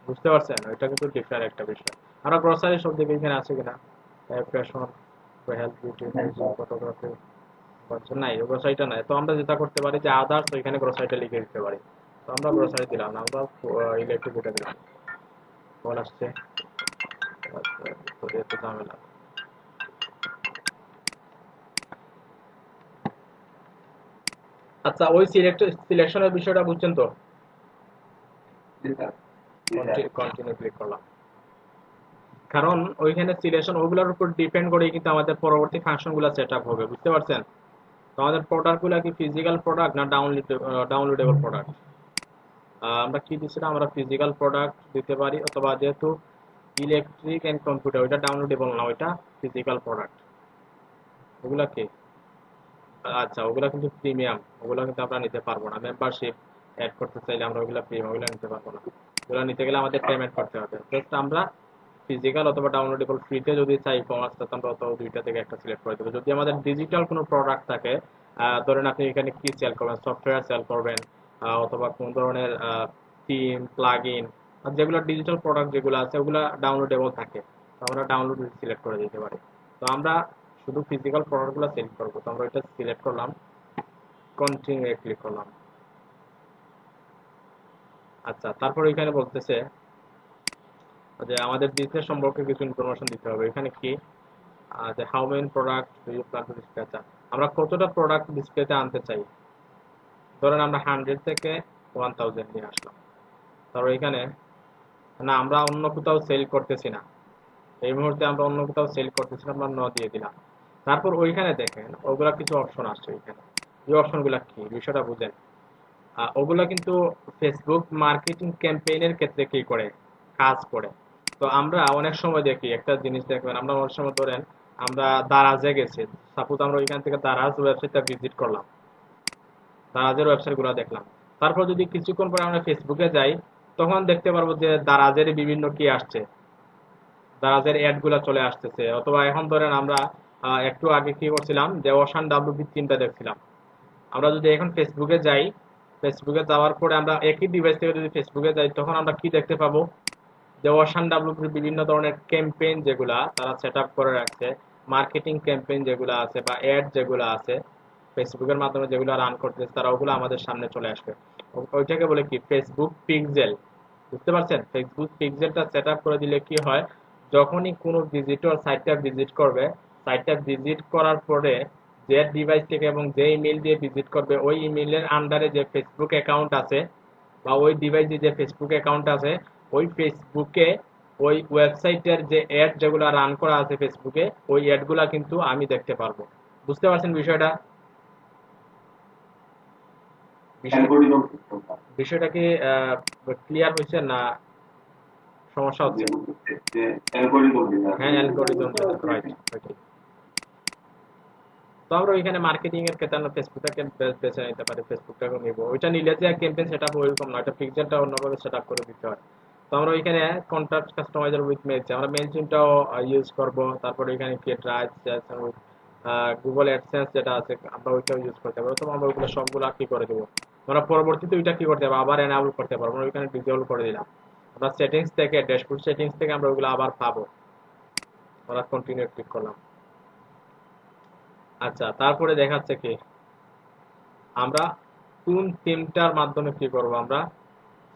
বুঝতে পারছেন? ওইটা কিন্তু ডিফারেন্ট একটা বিষয়। আমরা গ্রোসারি সব দিকে এখানে আছে কিনা, ফ্যাশন, হেলথ, বিউটি, ফটোগ্রাফি, নাই গ্রোসারিটা নাই। তো আমরা যেটা করতে পারি যে আদার্স ওইখানে গ্রোসারিটা লিখে দিতে পারি। তো আমরা গ্রোসারি দিলাম না, আমরা ইলেকট্রিক এটা দিলাম। কল আসছে, এত ঝামেলা। আচ্ছা ওই সিলেকশনের বিষয়টা বুঝছেন তো? কন্টিনিউ ক্লিক করলাম, কারণ ওইখানে সিলেকশন ওগুলোর উপর ডিপেন্ড করে কিন্তু আমাদের পরবর্তী ফাংশনগুলো সেট আপ হবে, বুঝতে পারছেন? তো আমাদের প্রোডাক্টগুলো কি ফিজিক্যাল প্রোডাক্ট না ডাউনলোডেবল প্রোডাক্ট? আমরা কি দিচ্ছিলাম, আমরা ফিজিক্যাল প্রোডাক্ট দিতে পারি, অথবা যেহেতু ইলেকট্রিক এন্ড কম্পিউটার ওইটা ডাউনলোডেবল না, ওইটা ফিজিক্যাল প্রোডাক্ট। ওগুলা কি, আচ্ছা ওগুলা কিন্তু প্রিমিয়াম, ওগুলা কিন্তু আমরা নিতে পারবো না। মেম্বারশিপ অ্যাড করতে চাইলে আমরা ওগুলা প্রিমিয়াম, ওগুলা নিতে পারবো না। ওগুলা নিতে গেলে আমাদের পেমেন্ট করতে হবে। জাস্ট আমরা ফিজিক্যাল অথবা ডাউনলোডেবল ফ্রিতে যদি চাই কমার্সটা, আমরা অথবা দুইটা থেকে একটা সিলেক্ট করে দেবো। যদি আমাদের ডিজিটাল কোনো প্রোডাক্ট থাকে, ধরেন আপনি এখানে কি সেল করবেন, সফটওয়্যার সেল করবেন, অথবা কোন ধরনের থিম প্লাগইন, আর যেগুলো ডিজিটাল প্রোডাক্ট যেগুলো আছে ওগুলা ডাউনলোডেবল থাকে, তো আমরা ডাউনলোড সিলেক্ট করে দিতে পারি। তো আমরা শুধু ফিজিক্যাল প্রোডাক্টগুলো সিলেক্ট করবো, তো আমরা এটা সিলেক্ট করলাম, কন্টিনিউ এ ক্লিক করলাম। আচ্ছা তারপর এখানে বলতেছে যে আমাদের বিজনেস সম্পর্কে কিছু ইনফরমেশন দিতে হবে। এখানে কি যে how many product do you plan to display, আচ্ছা আমরা কতটা প্রোডাক্ট ডিসপ্লেতে আনতে চাই, ধরেন আমরা 100 থেকে 1000 নিয়ে আসলাম। তারপর এখানে না, আমরা অন্য কোথাও সেল করতেছি না, এই মুহূর্তে আমরা অন্য কোথাও সেল করতেছি না, আমরা ন দিয়ে দিলাম। তারপর ওইখানে দেখেন ওগুলা কিছু অপশন আসছে ওইখানে। এই অপশনগুলা কি বিষয়টা বুঝেন। ওগুলা কিন্তু ফেসবুক মার্কেটিং ক্যাম্পেইনের ক্ষেত্রে কি করে কাজ করে। তো আমরা অনেক সময় দেখি একটা জিনিস, দেখবেন আমরা অনেক সময় ধরেন আমরা দারাজে গেছি, সাপোজ আমরা ওইখান থেকে দারাজ ওয়েবসাইটটা ভিজিট করলাম, দারাজের ওয়েবসাইট গুলো দেখলাম। তারপর যদি কিছুক্ষণ পরে আমরা ফেসবুকে যাই, তখন দেখতে পারবো যে দারাজের বিভিন্ন কি আসছে, দারাজের অ্যাড গুলা চলে আসতেছে। অথবা এখন ধরেন আমরা একটু আগে কি করছিলাম যে ওশান ডাব্লিউপি তিনটা দেখছিলাম। আমরা যদি এখন ফেসবুকে যাই, ফেসবুকে যাওয়ার পরে আমরা একই ডিভাইস থেকে যদি ফেসবুকে যাই, তখন আমরা কি দেখতে পাবো যে ওশান ডাব্লিউপির বিভিন্ন ধরনের ক্যাম্পেইন যেগুলা তারা সেট আপ করে রাখছে, মার্কেটিং ক্যাম্পেইন যেগুলো আছে বা অ্যাড যেগুলো আছে ফেসবুকের মাধ্যমে যেগুলো রান করতেছে, তারা ওগুলো আমাদের সামনে চলে আসবে। ওইটাকে বলে কি ফেসবুক পিক্সেল। বুঝতে পারছেন, ফেসবুক পিক্সেলটা সেট আপ করে দিলে কি হয়, যখনই কোনো ভিজিটর সাইটটা ভিজিট করবে, সাইটটা ভিজিট করার পরে যে ডিভাইস থেকে এবং যে ইমেল দিয়ে ভিজিট করবে, ওই ইমেলের আন্ডারে যে ফেসবুক অ্যাকাউন্ট আছে বা ওই ডিভাইসে যে ফেসবুক অ্যাকাউন্ট আছে, ওই ফেসবুকে ওই ওয়েবসাইটের যে অ্যাড যেগুলো রান করা আছে ফেসবুকে, ওই অ্যাডগুলা কিন্তু আমি দেখতে পারবো। বুঝতে পারছেন বিষয়টা? বিষয়- অ্যালগোরিদম সিস্টেমটা বিষয়টা কি ক্লিয়ার হয়েছে না সমস্যা যে হচ্ছে? বুঝতেছে যে অ্যালগোরিদম যেটা হ্যাঁ, অ্যালগোরিদম যেটা, রাইট, ওইটাই। তো আমরা ওইখানে মার্কেটিং এর ক্ষেত্রে আমরা ফেসবুকটাকে বেছে নিতে পারি, ফেসবুকটাকে নিব। ওইটা নিলে যে ক্যাম্পেইন সেটআপ ওইরকম না, এটা পিক্সেলটা অন্যভাবে সেটআপ করে দিতে হয়। তো আমরা ওইখানে কন্ট্রাক্ট কাস্টমাইজার উইথ মেলস, আমরা মেলচিনটাও ইউজ করব। তারপরে ওইখানে কি ট্রাইস উইথ গুগল অ্যাডসেন্স যেটা আছে, আমরা ওইটাও ইউজ করতে পারবো। তো আমরা ওইগুলো সবগুলো কি করে দেবো, আমরা পরবর্তীতে ওইটা কি করতে পারবো, আবার এনাবল করতে পারবো। আমরা ওইখানে ডিসেবল করে দিলাম। আমরা সেটিংস থেকে, ড্যাশবোর্ড সেটিংস থেকে আমরা ওইগুলো আবার পাবো। আমরা কন্টিনিউ ক্লিক করলাম। আচ্ছা, তারপরে দেখাচ্ছে কি আমরা কোন থিমটার মাধ্যমে কি করব, আমরা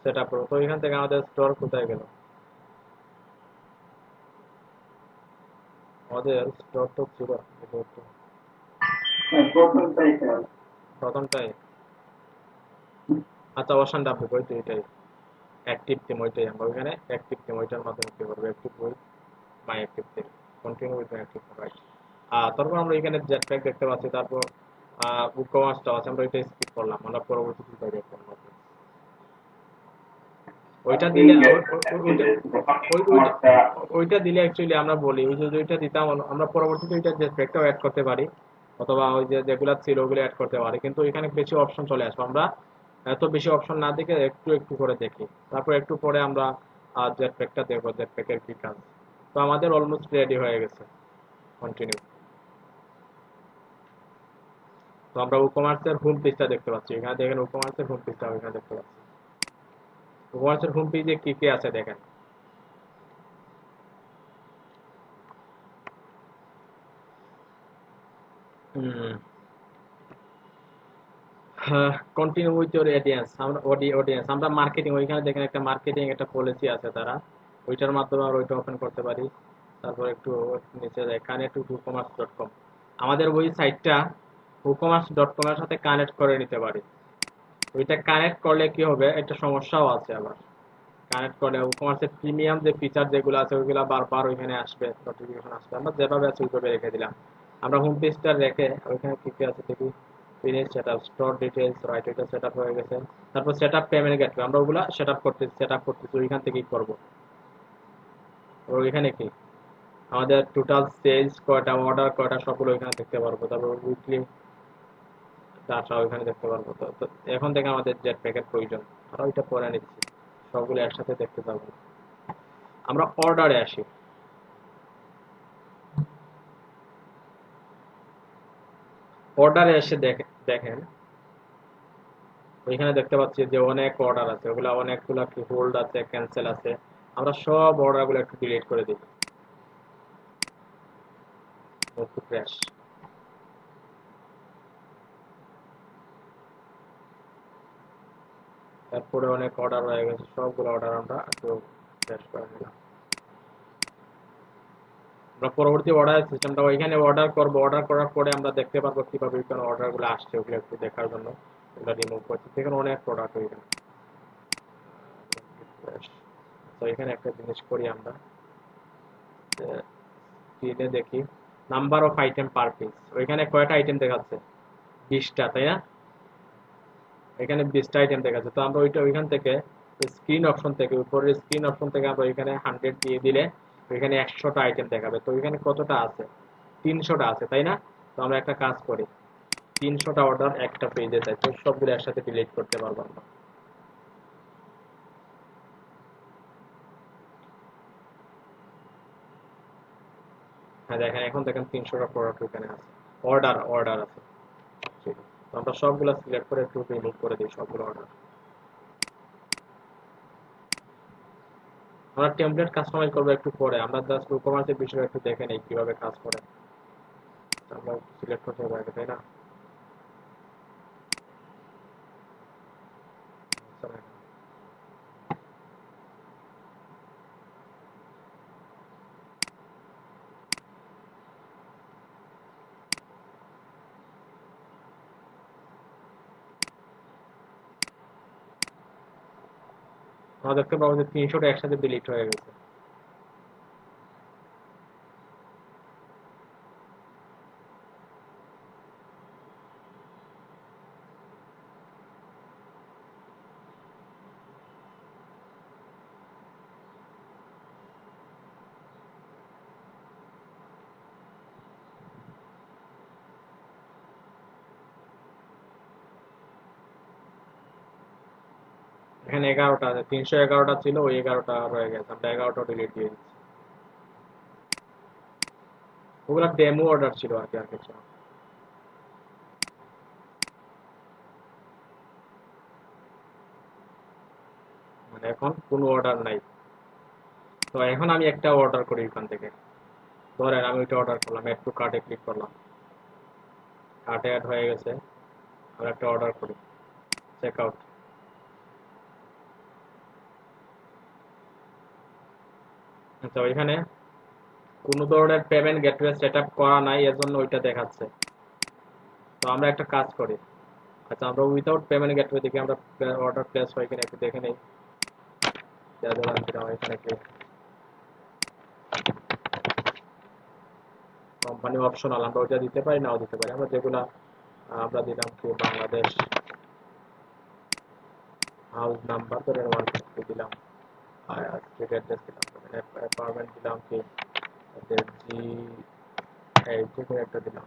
সেটা করবো। তো এখান থেকে আমাদের স্টোর কোথায় গেল, আমাদের স্টোর তো ছিল প্রথমটাই প্রথমটাই। আচ্ছা, ওশান ডাব্লিউ ওই তো এটাই অ্যাক্টিভ থিম, ওইটাই আমরা ওইখানে অ্যাক্টিভ থিম ওইটার মাধ্যমে কি করবো, active with my active theme, continue with my active theme, right. তারপর আমরা এখানে জেট প্যাক দেখতে পাচ্ছি। তারপর বুকমার্সটা আছে, আমরা ওইটা স্কিপ করলাম, আমরা পরবর্তী কি করবো। ওইটা দিলে ওইটা দিলে অ্যাকচুয়ালি আমরা বলি ওই যে ওইটা দিতাম, আমরা পরবর্তীতে ওইটা যে ট্র্যাকটাও অ্যাড করতে পারি, অথবা ওই যে যেগুলো ছিল ওগুলো অ্যাড করতে পারি। কিন্তু এখানে বেশি অপশন চলে আসবে, আমরা এত বেশি অপশন না দেখে একটু একটু করে দেখি। তারপর একটু পরে আমরা জেট প্যাকটা দেখবো, জেট প্যাকের কি কাজ। তো আমাদের অলমোস্ট রেডি হয়ে গেছে, কন্টিনিউ। তো আমরা উকমার্সের হোম পেজটা দেখতে পাচ্ছি, এখানে দেখেন উকমার্সের হোম পেজটা এখানে দেখতে পাচ্ছি। উকমার্সের হোম পেজে কি কি আছে দেখেন। হুম, কন্টিনিউ উইথ ইউর অডিয়েন্স, আমরা অডিয়েন্স আমরা মার্কেটিং, ওইখানে দেখেন একটা মার্কেটিং একটা পলিসি আছে তারা, ওইটার মাধ্যমে আমরা ওইটা ওপেন করতে পারি। তারপর একটু নিচে যায় connect to ecommerce dot com, আমাদের ওই সাইটটা ইকমার্স ডট কম এর সাথে কানেক্ট করে নিতে পারি। ওইটা কানেক্ট করলে কি হবে, একটা সমস্যাও আছে আবার। কানেক্ট করলে ইকমার্সের প্রিমিয়াম যে ফিচার যেগুলো আছে ওইগুলো বারবার ওইখানে আসবে, নোটিফিকেশন আসবে। আমরা যেভাবে আছে ওইভাবে রেখে দিলাম। আমরা হোম পেজটা রেখে ওইখানে কি কি আছে দেখি। Finish setup, store details, right, এটা সেটআপ হয়ে গেছে। তারপর সেটআপ পেমেন্ট গেটওয়ে, আমরা ওগুলা সেটআপ করতেছি ওইখান থেকেই করব। ওইখানে কি আমাদের টোটাল সেলস কয়টা, অর্ডার কয়টা, সবগুলো ওইখানে দেখতে পারবো। তারপর উইকলি ডাটা ওইখানে দেখতে পারবো। তো এখন থেকে আমাদের জেট প্যাকের প্রয়োজন, আমরা ওইটা পরে নিচ্ছি, সবগুলো একসাথে দেখতে পাবো। আমরা অর্ডারে আসি। অর্ডারে এসে দেখেন ওইখানে দেখতে পাচ্ছি যে অনেক অর্ডার আছে, ওগুলা অনেকগুলা কি হোল্ড আছে, ক্যান্সেল আছে। আমরা সব অর্ডারগুলো একটু ডিলিট করে দিই, একটু ক্র্যাশ। তারপরে অনেক অর্ডার হয়ে গেছে, সবগুলো অর্ডার আমরা একটু ক্র্যাশ করে দিলাম। আমরা পরবর্তী অর্ডার সিস্টেমটা ওইখানে অর্ডার করব, অর্ডার করার পরে আমরা দেখতে পারবো কিভাবে ওইখানে অর্ডারগুলো আসছে, ওগুলো একটু দেখার জন্য এগুলো রিমুভ করছি, এখানে অনেক প্রোডাক্ট এখানে। তো এখানে একটা জিনিস করি আমরা, স্ক্রিনে দেখি number of item per piece, ওইখানে কয়টা আইটেম দেখাচ্ছে? 20টা, তাই না? এখানে 20টা আইটেম দেখাচ্ছে। তো আমরা ওইখান থেকে স্ক্রিন অপশন থেকে, উপরের স্ক্রিন অপশন থেকে আমরা ওইখানে 100 দিয়ে দিলে ওইখানে 100টা আইটেম দেখাবে। তো ওইখানে কতটা আছে? 300টা আছে, তাই না? তো আমরা একটা কাজ করি, 300টা অর্ডার একটা পেজে চাই, তো সবগুলো একসাথে ডিলিট করতে পারবো আমরা। হ্যাঁ দেখেন, এখন দেখেন 300টা প্রোডাক্ট ওইখানে আছে, অর্ডার অর্ডার আছে। ঠিক। তো আমরা সবগুলো সিলেক্ট করে একটু রিমুভ করে দিই সবগুলো অর্ডার। আমরা টেমপ্লেট কাস্টমাইজ করবো একটু পরে, আমরা জাস্ট ই-কমার্সের বিষয়ে একটু দেখে নেই কিভাবে কাজ করে। আমরা সিলেক্ট করতে হবে আগে, তাই না? আমরা দেখতে পাবো যে 300টা একসাথে ডিলিট হয়ে গেছে। এখানে 11টা আছে, 311টা ছিল, ওই 11টা রয়ে গেছে, আমরা 11টা ডিলিট দিয়ে দিচ্ছি। ওগুলা ডেমো অর্ডার ছিল আর কি, আর কিছু না। মানে এখন কোনো অর্ডার নাই। তো এখন আমি একটা অর্ডার করি এখান থেকে, ধরেন আমি ওইটা অর্ডার করলাম, অ্যাড টু কার্টে ক্লিক করলাম, কার্টে অ্যাড হয়ে গেছে। আমরা একটা অর্ডার করি, চেক আউট। তো এখানে কোনো ধরনের পেমেন্ট গেটওয়ে সেট আপ করা নাই, এর জন্য ওইটা দেখাচ্ছে। তো আমরা একটা কাজ করি, আচ্ছা আমরা উইদাউট পেমেন্ট গেটওয়ে দেখি আমরা অর্ডার প্লেস হয় কিনা একটু দেখে নেই। এখানে কি কোম্পানি অপশনাল, আমরা ওইটা দিতে পারি, নাও দিতে পারি। আমরা যেগুলা আমরা দিলাম কি বাংলাদেশ হাউস নাম্বার ধরে 150 দিলাম, আর স্ট্রিট অ্যাড্রেস দিলাম, অ্যাপার্টমেন্ট দিলাম কি জি, এই যে কোনো একটা দিলাম,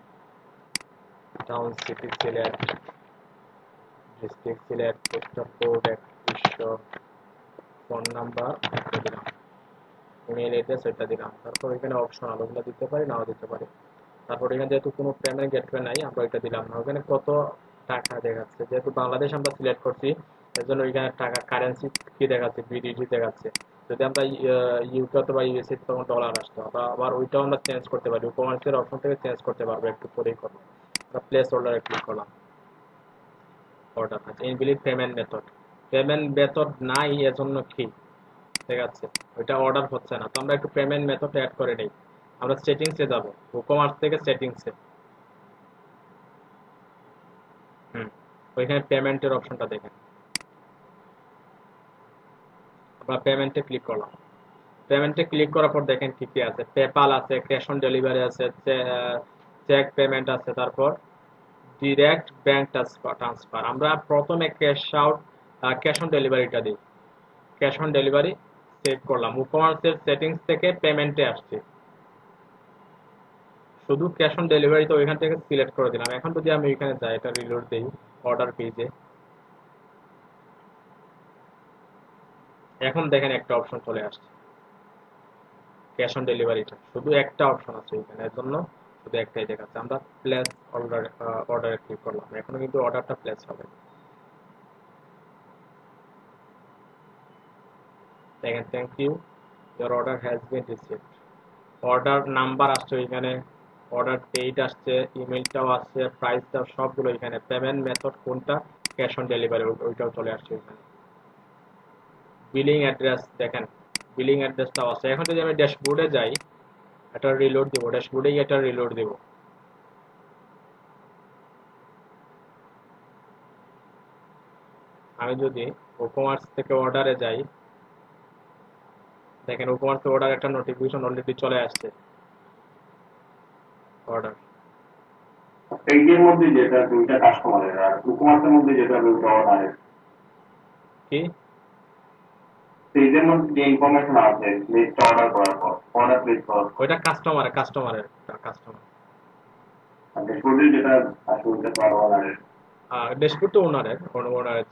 town city Sylhet, district Sylhet, postal code 3100, phone number একটা দিলাম, ইমেল অ্যাড্রেস এটা দিলাম। তারপর এখানে অপশনাল, ওগুলো দিতে পারি, নাও দিতে পারি। তারপর এখানে যেহেতু কোনো পেমেন্ট গেটওয়ে নাই, আমরা ওইটা দিলাম না। ওখানে কত টাকা দেখাচ্ছে, যেহেতু বাংলাদেশ আমরা সিলেক্ট করছি, এর জন্য ওইখানে টাকা কারেন্সি কি দেখাচ্ছে, বিডিটি দেখাচ্ছে। যদি আমরা ইউকে অথবা ইউএসএ, তখন ডলার আসতো। আবার ওইটাও আমরা চেঞ্জ করতে পারি, কমার্সের অপশন থেকে চেঞ্জ করতে পারবো, একটু পরেই করবো। আমরা প্লেস অর্ডারে ক্লিক করলাম, অর্ডার আছে, invalid payment method, payment method নাই, এজন্য কি দেখাচ্ছে, ওইটা অর্ডার হচ্ছে না। তো আমরা একটু পেমেন্ট মেথড অ্যাড করে নেই। আমরা সেটিংসে যাব, কমার্স থেকে সেটিংসে, ওইখানে পেমেন্টের অপশনটা দেখেন, আমরা পেমেন্টে ক্লিক করলাম। পেমেন্টে ক্লিক করার পর দেখেন কি কি আছে, পেপাল আছে, ক্যাশ অন ডেলিভারি আছে, চেক পেমেন্ট আছে, তারপর ডিরেক্ট ব্যাংক ট্রান্সফার। আমরা প্রথমে ক্যাশ অন ডেলিভারিটা দিই, ক্যাশ অন ডেলিভারি সেট করলাম, কমার্সের সেটিংস থেকে পেমেন্টে আসছে, শুধু ক্যাশ অন ডেলিভারি তো ওইখান থেকে সিলেক্ট করে দিলাম। এখন যদি আমি ওইখানে যাই, এটা রিলোড দিই, অর্ডার পেজে, এখন দেখেন একটা অপশন চলে আসছে, ক্যাশ অন ডেলিভারিটা শুধু একটা অপশন আছে এখানে, এর জন্য শুধু একটাই দেখাচ্ছে। আমরা প্লেস অর্ডারে ক্লিক করলাম, এখনো কিন্তু অর্ডারটা প্লেস হবে। দেখেন, thank you, your order has been received. Order number আসছে এখানে, অর্ডার ডেট আসছে, ইমেলটাও আসছে, প্রাইসটাও, সবগুলো এখানে। পেমেন্ট মেথড কোনটা, ক্যাশ অন ডেলিভারি, ওইটাও চলে আসছে এখানে। বিলিং অ্যাড্রেস দেখেন, বিলিং অ্যাড্রেসটাও আছে। এখন যদি আমি ড্যাশবোর্ডে যাই, এটা রিলোড দিব, ড্যাশবোর্ডেই এটা রিলোড দিব। আমি যদি ওকমার্স থেকে অর্ডারে যাই, দেখেন ওকমার্স অর্ডার একটা নোটিফিকেশন অলরেডি চলে আসছে। অর্ডার পেজের মধ্যে যেটা দুইটা কাস্টমারের আর কুকুমার্সের মধ্যে যেটা দুইটা অর্ডারের, কি পেজের মধ্যে যে ইনফরমেশন আছে লিস্ট অর্ডার করার পর অর্ডার প্লেস করার পর, ওইটা কাস্টমারের কাস্টমার আর ড্যাশবোর্ডে যেটা আছে ওইটা তো আর অর্ডারের। ড্যাশবোর্ড তো ওনারের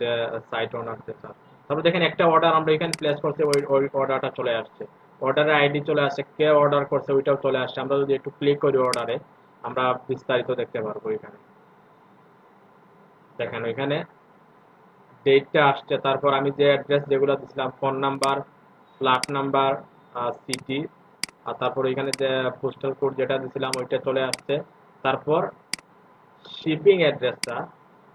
যে সাইট ওনার যে স্যার। তারপর দেখেন একটা অর্ডার আমরা এখানে প্লেস করছি, ওই অর্ডারটা চলে আসছে, অর্ডারের আইডি চলে আসছে, কে অর্ডার করছে ওইটাও চলে আসছে। আমরা যদি একটু ক্লিক করি অর্ডারে, আমরা বিস্তারিত দেখতে পারবো এখানে। দেখেন ওইখানে ডেটটা আসছে, তারপর আমি যে অ্যাড্রেস যেগুলো দিছিলাম, phone number, flat number, city, আর তারপর এখানে যে পোস্টাল কোড যেটা দিছিলাম ওইটা চলে আসছে। তারপর শিপিং অ্যাড্রেসটা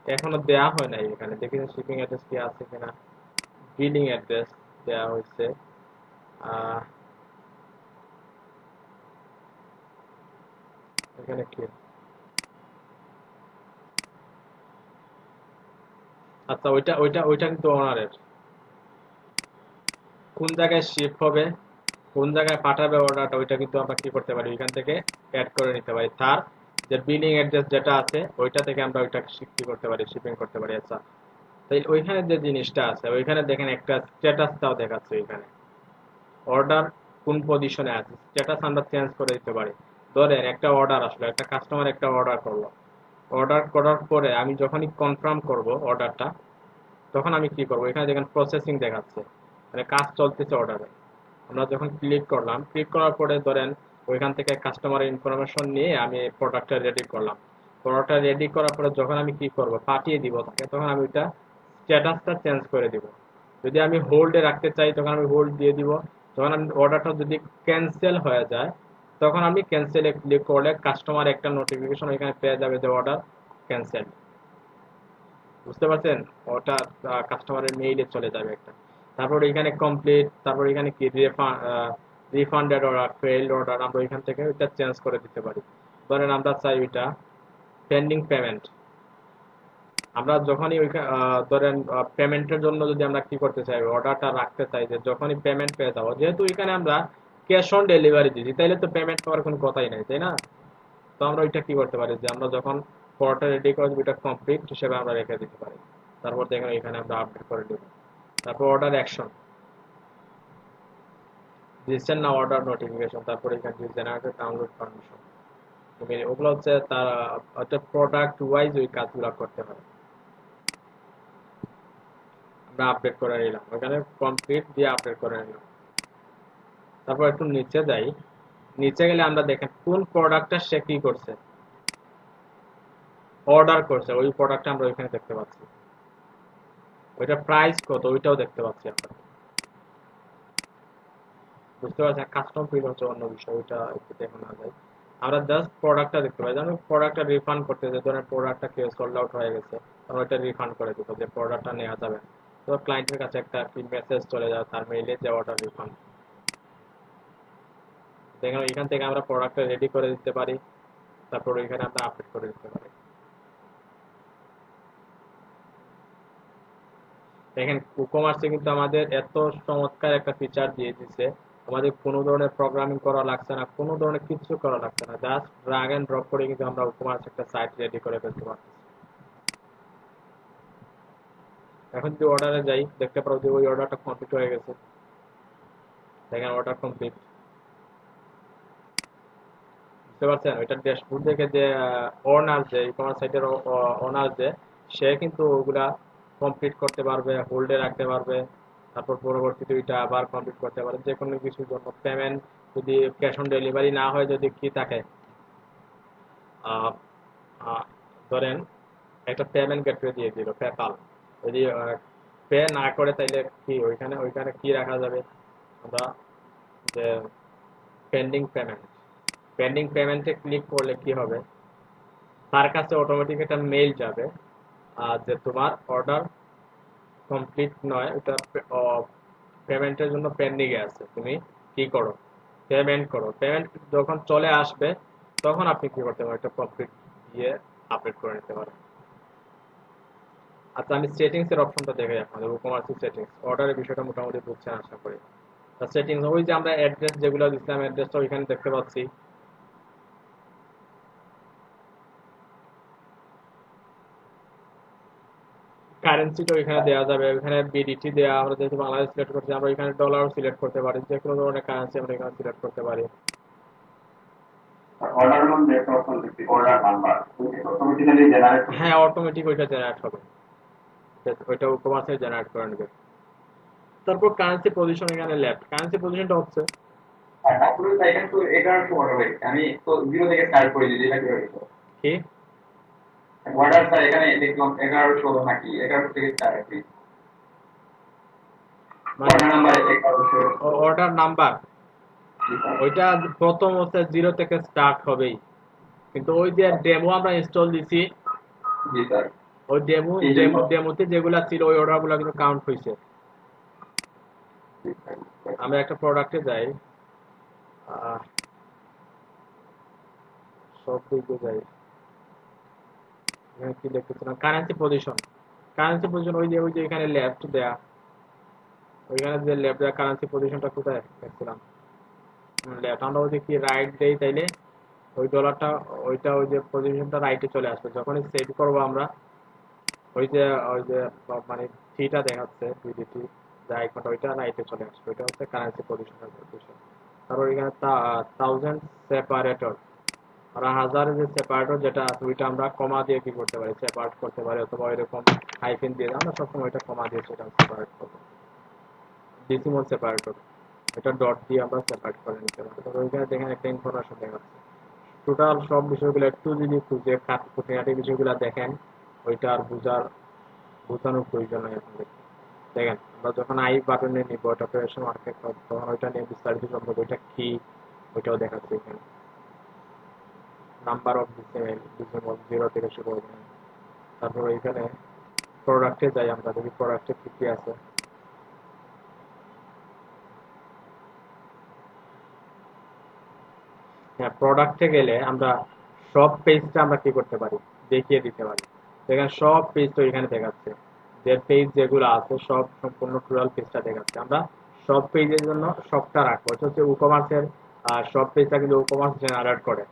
এখনো দেয়া হয় নাই, এখানে দেখি শিপিং অ্যাড্রেস কি আছে কিনা। বিলিং অ্যাড্রেস দেয়া হয়েছে। আহ, এখানে কি, আচ্ছা ওইটা ওইটা ওইটা কিন্তু ওনারের, কোন জায়গায় শিপ হবে, কোন জায়গায় পাঠাবে অর্ডারটা, ওইটা কিন্তু আমরা কি করতে পারি, ওইখান থেকে অ্যাড করে নিতে পারি। তার যে বিলিং অ্যাড্রেস যেটা আছে ওইটা থেকে আমরা ওইটা কি করতে পারি, শিপিং করতে পারি। আচ্ছা, তাই ওইখানে যে জিনিসটা আছে ওইখানে দেখেন একটা স্ট্যাটাসটাও দেখাচ্ছে ওইখানে, অর্ডার কোন পজিশনে আছে, স্ট্যাটাস আমরা চেঞ্জ করে দিতে পারি। ধরেন একটা অর্ডার আসলো, একটা কাস্টমার একটা অর্ডার করলো, অর্ডার করার পরে আমি যখনই কনফার্ম করব অর্ডারটা, তখন আমি কি করব, এখানে দেখেন প্রসেসিং দেখাচ্ছে, মানে কাজ চলতেছে অর্ডারে। আমরা যখন ক্লিক করলাম, ক্লিক করার পরে ধরেন ওইখান থেকে কাস্টমারের ইনফরমেশন নিয়ে আমি প্রোডাক্টটা রেডি করলাম। প্রোডাক্টটা রেডি করার পরে যখন আমি কি করব, পাঠিয়ে দিব তাকে, তখন আমি ওইটা স্ট্যাটাসটা চেঞ্জ করে দিব। যদি আমি হোল্ডে রাখতে চাই তখন আমি হোল্ড দিয়ে দিব। যখন আমি অর্ডারটা যদি ক্যান্সেল হয়ে যায়, তখন আমি ক্যান্সেলে ক্লিক করলে কাস্টমার একটা নোটিফিকেশন ওইখানে পেয়ে যাবে যে অর্ডার ক্যান্সেল। বুঝতে পারছেন? ওটা কাস্টমারের মেইলে চলে যাবে একটা। তারপর এখানে কমপ্লিট, তারপর এখানে কি রিফান্ডেড অর্ডার, ফেইল্ড অর্ডার, আমরা ওইখান থেকে ওইটা চেঞ্জ করে দিতে পারি। ধরেন আমরা চাই ওইটা পেন্ডিং পেমেন্ট, আমরা যখনই ধরেন পেমেন্টের জন্য যদি আমরা কি করতে চাই, অর্ডারটা রাখতে চাই যে যখনই পেমেন্ট পেয়ে যাবো, যেহেতু এখানে আমরা ক্যাশ অন ডেলিভারি দিচ্ছি, তাইলে তো পেমেন্ট পাওয়ার কোনো কথাই নাই, তাই না? তো আমরা ওইটা কি করতে পারি, যে আমরা যখন পড়াটা রেডি করে ওইটা কমপ্লিট হিসেবে আমরা রেখে দিতে পারি। তারপর দেখেন এখানে আমরা আপডেট করে দেব। তারপর অর্ডার অ্যাকশন, দিচ্ছেন না অর্ডার নোটিফিকেশন, তারপর এখানে জেনারেটেড ডাউনলোড পারমিশন, ওগুলো হচ্ছে তার একটা প্রোডাক্ট ওয়াইজ ওই কাজগুলো করতে হয়। আমরা আপডেট করে নিলাম, ওখানে কমপ্লিট দিয়ে আপডেট করে নিলাম। তারপর একটু নিচে যাই, নিচে গেলে আমরা দেখেন কোন প্রোডাক্টটা সে কি করছে, অর্ডার করছে, ওই প্রোডাক্টটা আমরা ওইখানে দেখতে পাচ্ছি। ওইটা প্রাইস কত ওইটাও দেখতে পাচ্ছি আমরা। বুঝতে পারছেন? কাস্টম ফিল হচ্ছে অন্য বিষয়, ওইটা একটু দেখে না যায়। আমরা জাস্ট প্রোডাক্টটা দেখতে পাই, যেমন প্রোডাক্টটা রিফান্ড করতে যে ধরেন প্রোডাক্টটা কেউ সোল্ড আউট হয়ে গেছে, আমরা ওইটা রিফান্ড করে দিব, যে প্রোডাক্টটা নেওয়া যাবে না। তো ক্লায়েন্টের কাছে একটা কি মেসেজ চলে যায় তার মেইলে যে অর্ডার রিফান্ড। দেখেন এখান থেকে আমরা প্রোডাক্টটা রেডি করে দিতে পারি, তারপর এখানে আমরা আপডেট করে দিতে পারি। দেখেন কুকমার্সে কিন্তু আমাদের এত চমৎকার একটা ফিচার দিয়ে দিচ্ছে, আমাদের কোনো ধরনের প্রোগ্রামিং করা লাগছে না, কোনো ধরনের কিছু করা লাগছে না, জাস্ট ড্রাগ এন্ড ড্রপ করে কিন্তু আমরা কুকমার্স একটা সাইট রেডি করে ফেলতে পারছি। এখন যদি অর্ডারে যাই, দেখতে পারো যে ওই অর্ডারটা কমপ্লিট হয়ে গেছে। দেখেন অর্ডার কমপ্লিট। বুঝতে পারছেন? ওইটার ড্যাশবোর্ড দেখে যে ওনার, যে ই কমার্স সাইটের ওনার, যে সে কিন্তু ওগুলা কমপ্লিট করতে পারবে, হোল্ডে রাখতে পারবে, তারপর পরবর্তীতে ওইটা আবার কমপ্লিট করতে পারে। যে কোনো কিছুর জন্য পেমেন্ট যদি ক্যাশ অন ডেলিভারি না হয়, যদি কি থাকে, আহ, আহ, ধরেন একটা পেমেন্ট গেটওয়ে দিয়ে দিল পেপাল, যদি পে না করে তাইলে কি ওইখানে ওইখানে কি রাখা যাবে, আমরা যে পেন্ডিং পেমেন্ট, পেন্ডিং পেমেন্টে ক্লিক করলে কি হবে, তার কাছে অটোমেটিক একটা মেইল যাবে যে তোমার অর্ডার কমপ্লিট নয়, ওটা পেমেন্টের জন্য পেন্ডিং এ আছে, তুমি কি করো, পেমেন্ট করো। পেমেন্ট যখন চলে আসবে তখন আপনি কি করতে পারেন, এটা কমপ্লিট দিয়ে আপডেট করে নিতে পারেন। আচ্ছা, আমি সেটিংস এর অপশনটা দেখাই আপনাদের, কমার্স সেটিংস। অর্ডারের বিষয়টা মোটামুটি বুঝছেন আশা করি। সেটিংস, ওই যে আমরা অ্যাড্রেস যেগুলো দিচ্ছিলাম, অ্যাড্রেসটা ওইখানে দেখতে পাচ্ছি। কারেন্সিটা ওইখানে দেওয়া যাবে, ওইখানে বিডিটি দেওয়া, আমরা যেহেতু বাংলাদেশ সিলেক্ট করছি, আমরা ওইখানে ডলারও সিলেক্ট করতে পারি, যে কোনো ধরনের কারেন্সি আমরা এখানে সিলেক্ট করতে পারি। অর্ডার মধ্যে একটা অপশন দেখছি, অর্ডার নাম্বার অটোমেটিক্যালি জেনারেট হবে। হ্যাঁ, অটোমেটিক ওইটা জেনারেট হবে, ওইটা কমার্সে জেনারেট করে নেবে। তারপর কারেন্সি পজিশন, এখানে লেফট কারেন্সি পজিশনটা হচ্ছে হ্যাঁ, তারপরে এখানে তো 1100 অর্ডার হয়েছে, আমি তো জিরো থেকে স্টার্ট করে দিয়েছি, এটা কিভাবে হলো? কি অর্ডারটা এখানে দেখলাম 1100 নাকি 1100 থেকে স্টার্ট আছে, মানে অর্ডার নাম্বার 1100। অর্ডার নাম্বার জি স্যার। ওইটা প্রথম হচ্ছে জিরো থেকে স্টার্ট হবেই, কিন্তু ওই যে ডেমো আমরা ইনস্টল দিছি, জি স্যার। ওই ডেমো এই জন্য ডেমোতে যেগুলা ছিল ওই অর্ডারগুলো কিন্তু কাউন্ট হয়েছে। আমরা একটা প্রোডাক্টে যাই, আহ, সব দিকে যাই, এখানে কি দেখতেছিলাম, কারেন্সি পজিশন। কারেন্সি পজিশন ওই যে এখানে লেফট দেয়া, ওইখানে যে লেফট দেয়া কারেন্সি পজিশনটা কোথায় দেখছিলাম, লেফট। আমরা ওই যে কি রাইট দেই, তাইলে ওই ডলারটা, ওই যে পজিশনটা রাইটে চলে আসবে। যখনই সেভ করবো আমরা, ওই যে মানে থ্রিটা দেখাচ্ছে, বিডিটি যা আইকনটা, ওইটা রাইটে চলে আসবে, ওইটা হচ্ছে কারেন্সি পজিশনের পজিশন। তারপর এখানে 1000 সেপারেটর, আর হাজারের যে সেপারেটর যেটা আছে, ওইটা আমরা কমা দিয়ে কি করতে পারি, সেপারেট করতে পারি, অথবা এরকম হাইফেন দিয়ে আমরা সবসময় ওইটা কমা দিয়ে সেটা সেপারেট করবো। ডেসিমাল সেপারেটর, এটা ডট দিয়ে আমরা সেপারেট করে নিতে পারি। তবে ওইখানে দেখেন একটা ইনফরমেশন দেখাচ্ছে। টোটাল সব বিষয়গুলো একটু যদি খুঁজে খুঁটিনাটি বিষয়গুলো দেখেন, ওইটা আর বোঝানোর প্রয়োজন নেই আপনাদের। দেখেন, আমরা যখন আই বাটনে নিব, ওটা অপারেশন মার্কেট, তখন ওইটা নিয়ে বিস্তারিত সম্পর্কে, ওইটা কি, ওইটাও দেখাচ্ছে এখানে। নাম্বার অফ ডিসেম্বর 0 থেকে শুরু হবে। তারপর এখানে প্রোডাক্টে যাই, আমরা দেখি প্রোডাক্টে কি কি আছে। হ্যাঁ, প্রোডাক্টে গেলে আমরা সব পেজটা আমরা কি করতে পারি, দেখিয়ে দিতে পারি। দেখেন সব পেজ তো এখানে দেখাচ্ছে, যে পেজ যেগুলো আছে সব সম্পূর্ণ টোটাল পেজটা দেখাচ্ছে। আমরা সব পেজের জন্য সবটা রাখবো, এটা হচ্ছে কমার্সের সব পেজটা কিন্তু কমার্স জেনারেট করে।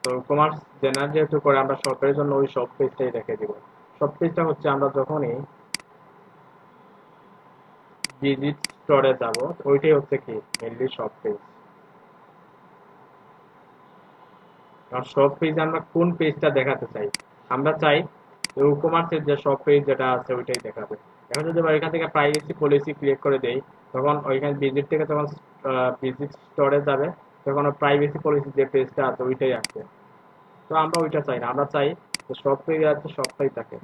তো কমার্স জেনারেট যেহেতু করে, আমরা সবের জন্য ওই সব পেজটাই রেখে দিব। সব পেজটা হচ্ছে আমরা যখনই ভিজিট স্টোরে যাব, ওইটাই হচ্ছে কি মেনলি সব পেজ। কারণ সব পেজ আমরা কোন পেজটা দেখাতে চাই, আমরা চাই ই কমার্সের যে সব পেজ যেটা আছে ওইটাই দেখাবে। এখন যদি আমরা এখান থেকে প্রাইভেসি পলিসি ক্লিক করে দেই, তখন ওইখানে ভিজিট থেকে যখন ভিজিট স্টোরে যাবে, তখন প্রাইভেসি পলিসি যে পেজটা আছে ওইটাই আসবে। তো আমরা ওইটা চাই না, আমরা চাই যে সব পেজ আছে সবটাই থাকে।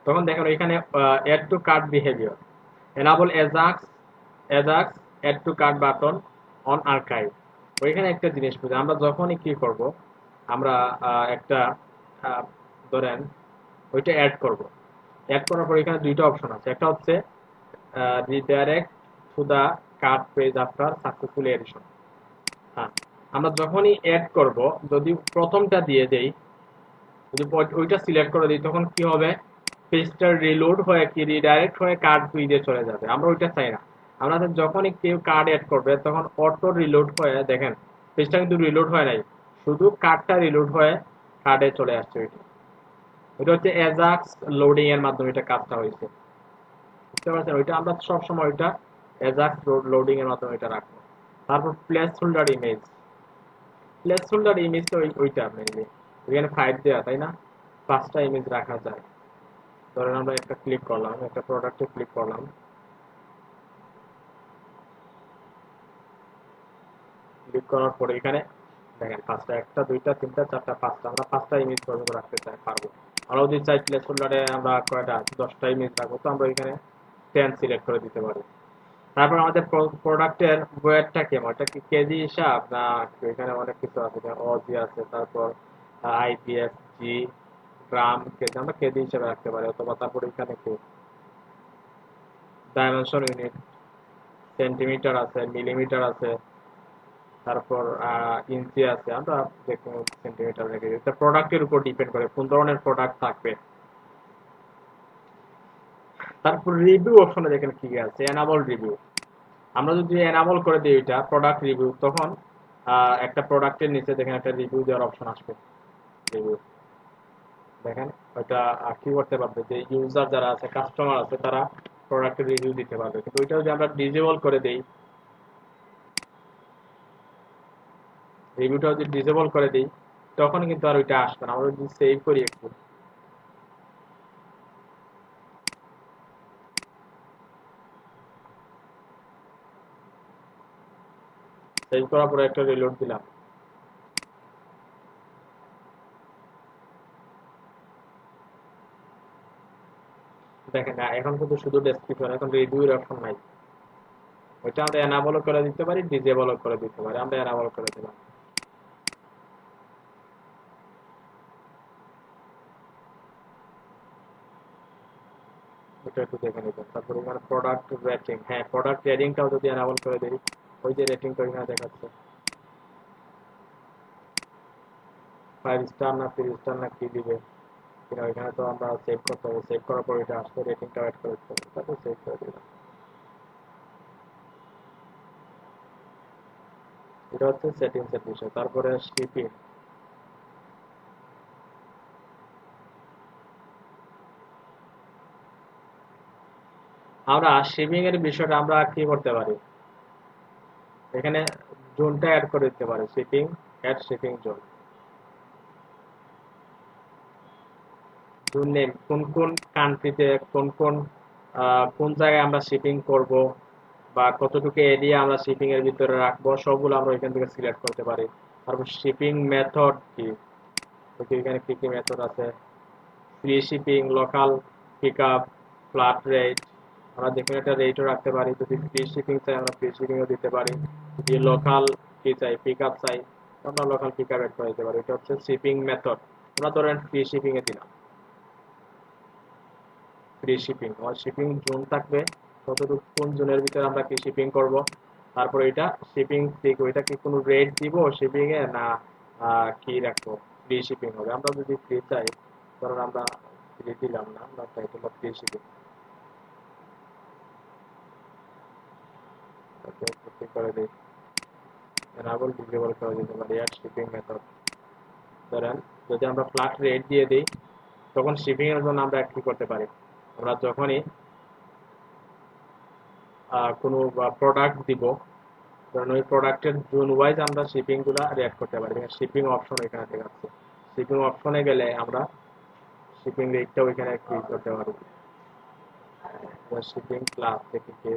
তখন দেখেন ওইখানে add to cart behaviour, enable ajax add to cart button on archive. ওইখানে একটা জিনিস বুঝে, আমরা যখনই কি করব, আমরা একটা আহ, ধরেন ওইটা অ্যাড করার পর এখানে দুইটা অপশন আছে। একটা হচ্ছে redirect to the cart page after successful addition. হ্যাঁ, আমরা যখনই অ্যাড করব, যদি প্রথমটা দিয়ে দেই, যদি ওইটা সিলেক্ট করে দিই, তখন কি হবে, পেজটা রিলোড হয়ে কি রিডাইরেক্ট হয়ে কার্ড পেজে চলে যাবে। আমরা ওইটা চাই না। আমরা যখনই কেউ কার্ড অ্যাড করবে, তখন অটো রিলোড হয়ে, দেখেন পেজটা কিন্তু রিলোড হয় নাই, শুধু কার্ডটা রিলোড হয়ে কার্ডে চলে আসছে। ওইটা এটা হচ্ছে এজাক্স লোডিং এর মাধ্যমে এটা কাজটা হয়েছে, বুঝতে পারছেন? ওইটা আমরা সবসময় ওইটা এজাক্স লোডিং এর মাধ্যমে এটা রাখবো। তারপর প্লেস হোল্ডার ইমেজ তো ওইটা মেনলি এখানে 5 দেওয়া, তাই না? 5টা ইমেজ রাখা যায়। ধরেন আমরা একটা ক্লিক করলাম, একটা প্রোডাক্টে ক্লিক করলাম, ক্লিক করার পরে এখানে দেখেন 5টা, একটা দুইটা তিনটা চারটা পাঁচটা, আমরা 5টা ইমেজ পর্যন্ত রাখতে চাই পারবো। আমরা যদি চাই প্লেস হোল্ডারে আমরা কয়টা 10টা ইমেজ রাখবো, তো আমরা এখানে 10 সিলেক্ট করে দিতে পারি। তারপর আমাদের প্রোডাক্টের ওয়েটটা কেমন, এটা কি কেজি হিসাব না, এখানে অনেক কিছু আছে, অজি আছে, তারপর আইপিএস, জি, গ্রাম, কেজি, আমরা কেজি হিসাবে রাখতে পারি। অথবা তারপর এখানে কি ডাইমেনশন ইউনিট, সেন্টিমিটার আছে, মিলিমিটার আছে, তারপর ইঞ্চি আছে, আমরা যে কোনো সেন্টিমিটার রেখে দিই। এটা প্রোডাক্টের উপর ডিপেন্ড করে কোন ধরনের প্রোডাক্ট থাকবে। তারপর রিভিউ অপশনে দেখেন কি আছে, এনাবল রিভিউ। আমরা যদি এনাবল করে দিই এটা প্রোডাক্ট রিভিউ, তখন একটা প্রোডাক্টের নিচে দেখেন একটা রিভিউ দেওয়ার অপশন আসবে। রিভিউ দেখেন ওইটা কি করতে পারবে, যে ইউজার যারা আছে, কাস্টমার আছে, তারা প্রোডাক্টের রিভিউ দিতে পারবে। কিন্তু ওইটা যদি আমরা ডিজেবল করে দেই, রিভিউটা যদি ডিসেবল করে দিই, তখন কিন্তু আর ওইটা আসবে না। আমরা যদি সেভ করি একটু, সেভ করার পরে একটা রিলোড দিলাম, দেখেন না এখন কিন্তু শুধু ডেসক্রিপশন, এখন রিভিউর অপশন নাই। ওইটা আমরা এনাবল করে দিতে পারি, ডিসেবল করে দিতে পারি। আমরা এনাবল করে দিলাম। এটা একটু দেখে নিবেন। তারপর এখানে প্রোডাক্ট রেটিং, হ্যাঁ প্রোডাক্ট রেটিংটাও যদি এনাবল করে দিই, ওই যে রেটিংটা এখানে দেখাচ্ছে 5 স্টার না 3 স্টার না কি দিবে কিনা, ওইখানে তো আমরা সেভ করতে হবে। সেভ করার পর এটা আসলে রেটিংটা অ্যাড করে দিতে হবে, তারপর সেভ করে দিলাম। এটা হচ্ছে সেটিংস এর বিষয়। তারপরে শিপিং, আমরা শিপিং এর বিষয়টা আমরা কি করতে পারি, এখানে জোনটা অ্যাড করে দিতে পারি, shipping add shipping zone. Zone name কোন কোন কান্ট্রিতে, কোন কোন কোন জায়গায় আমরা শিপিং করব, বা কতটুকু এরিয়া আমরা শিপিং এর ভিতরে রাখবো, সবগুলো আমরা এখান থেকে সিলেক্ট করতে পারি। তারপর শিপিং মেথড কি, এখানে কি কি মেথড আছে, free shipping, local pick up, flat rate. আমরা যেখানে একটা রেটও রাখতে পারি। যদি ফ্রি শিপিং চাই আমরা ফ্রি শিপিংও দিতে পারি। যদি লোকাল কি চাই, পিক আপ চাই, আমরা লোকাল পিক আপ এড করে দিতে পারি। এটা হচ্ছে শিপিং মেথড। আমরা ধরেন ফ্রি শিপিং এ দিলাম, ফ্রি শিপিং। আমার শিপিং জোন থাকবে, কতটুকু কোন জোনের ভিতরে আমরা কি শিপিং করব। তারপর এটা শিপিং ঠিক, ওইটা কি কোনো রেট দিব শিপিং এ, না কি রাখবো, ফ্রি শিপিং হবে। আমরা যদি ফ্রি চাই, ধরুন আমরা ফ্রি দিলাম না, আমরা চাইছিলাম ফ্রি শিপিং। ওকে ওকে করে দিই, এনাবল ডিসেবল করে দিতে পারি অ্যাড শিপিং মেথড। ধরেন যদি আমরা ফ্ল্যাট রেট দিয়ে দিই, তখন শিপিং এর জন্য আমরা কি করতে পারি, আমরা যখনই কোনো প্রোডাক্ট দিব, কারণ ওই প্রোডাক্টের জোন ওয়াইজ আমরা শিপিং গুলা রিয়াক্ট করতে পারি। শিপিং অপশন এখানে দেখাচ্ছে, শিপিং অপশনে গেলে আমরা শিপিং রেটটা ওইখানে ক্লিক করতে পারি। শিপিং ক্লাস থেকে কি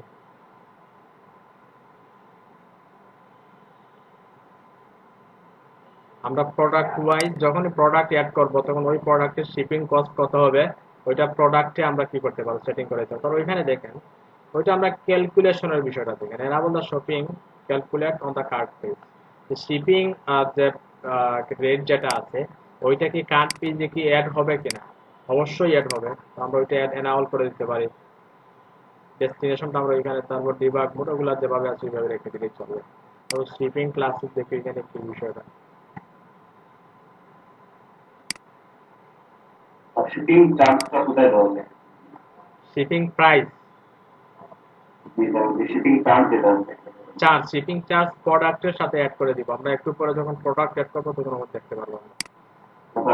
আমরা প্রোডাক্ট ওয়াইজ যখনই প্রোডাক্ট অ্যাড করব, তখন ওই প্রোডাক্টের শিপিং কস্ট কত হবে, ওইটা প্রোডাক্টে আমরা কি করতে পারবো, সেটিং করে দিতে পারবো। ওইখানে দেখেন ওইটা আমরা ক্যালকুলেশনের বিষয়টা দেখেন, enable the shopping calculate on the cart page. Shipping যে রেট যেটা আছে, ওইটা কি কার্ট পেজে কি অ্যাড হবে কিনা, অবশ্যই অ্যাড হবে। তো আমরা ওইটা এনাবল করে দিতে পারি। ডেস্টিনেশনটা আমরা এখানে, তারপর ডিবাগ মোড, ওগুলো যেভাবে আছে ওইভাবে রেখে দিলেই চলবে। তো শিপিং ক্লাসেস দেখি এখানে কি বিষয়টা, শিপিং চার্জটা কোথায় দেওয়া যায়? শিপিং প্রাইস, শিপিং চার্জ যেটা আছে, চার্জ, শিপিং চার্জ প্রোডাক্টের সাথে অ্যাড করে দিব। আমরা একটু পরে যখন প্রোডাক্ট অ্যাড করবো, তখন আমরা দেখতে পারবো আমরা।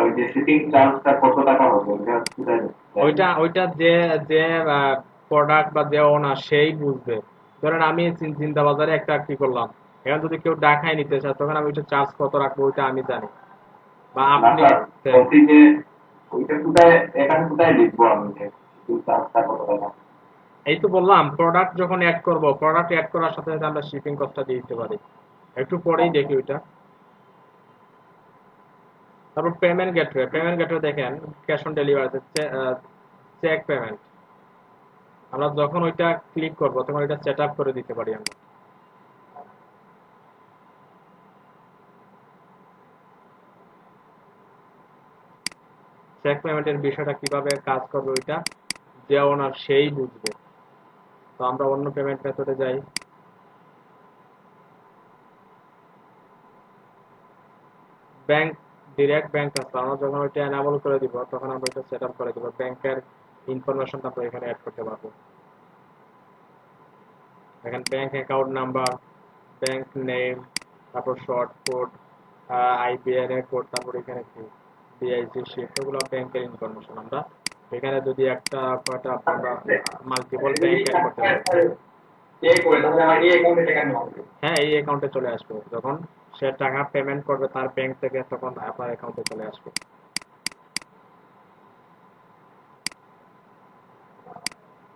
ওই যে শিপিং চার্জটা কত টাকা হবে ওটা কোথায় দেওয়া ওইটা যায়? ওইটা যে যে প্রোডাক্ট বা যে ওনার সেই বুঝবে। ধরেন আমি জিন্দা বাজারে একটা কি করলাম, এখন যদি কেউ ঢাকায় নিতে চায়, তখন আমি ওইটা চার্জ কত রাখবো ওইটা আমি জানি, বা না আপনি। স্যার, বলছি যে ওইটা কোথায়, এখানে কোথায় লিখবো আমি যে শিপিং চার্জটা কত টাকা? এই তো বললাম প্রোডাক্ট যখন অ্যাড করব, প্রোডাক্ট অ্যাড করার সাথে সাথে আমরা শিপিং কস্টটা দিয়ে দিতে পারি। একটু পরেই দেখি ওইটা। তারপর পেমেন্ট গেটওয়ে, পেমেন্ট গেটওয়ে দেখেন cash on delivery, cheque payment. আমরা যখন ওইটা ক্লিক করব, তখন ওইটা সেট আপ করে দিতে পারি আমরা। চেক পেমেন্টের বিষয়টা কিভাবে কাজ করবে, ওইটা যে ওনার সেই বুঝবে। তো আমরা অন্য পেমেন্ট মেথডে যাই। ব্যাংক ডিরেক্ট ব্যাংক ট্রান্সফার আমরা যখন ওইটা এনাবল করে দিব তখন আমরা এটা সেট আপ করে দিব, ব্যাংকের ইনফরমেশনটা আমরা এখানে অ্যাড করতে পারবো। এখানে bank account number, bank name, তারপর শর্ট কোড, আইবিআইএন কোড, তারপর এখানে কি বিআইসি শিফট, এগুলো ব্যাংকের ইনফরমেশন। আমরা এখানে যদি একটা কয়টা আমরা মাল্টিপল ব্যাংক অ্যাড করতে পারবো। হ্যাঁ, এই অ্যাকাউন্টে চলে আসবে যখন সে টাকা পেমেন্ট করবে তার ব্যাংক থেকে, তখন আপনার অ্যাকাউন্টে চলে আসবে।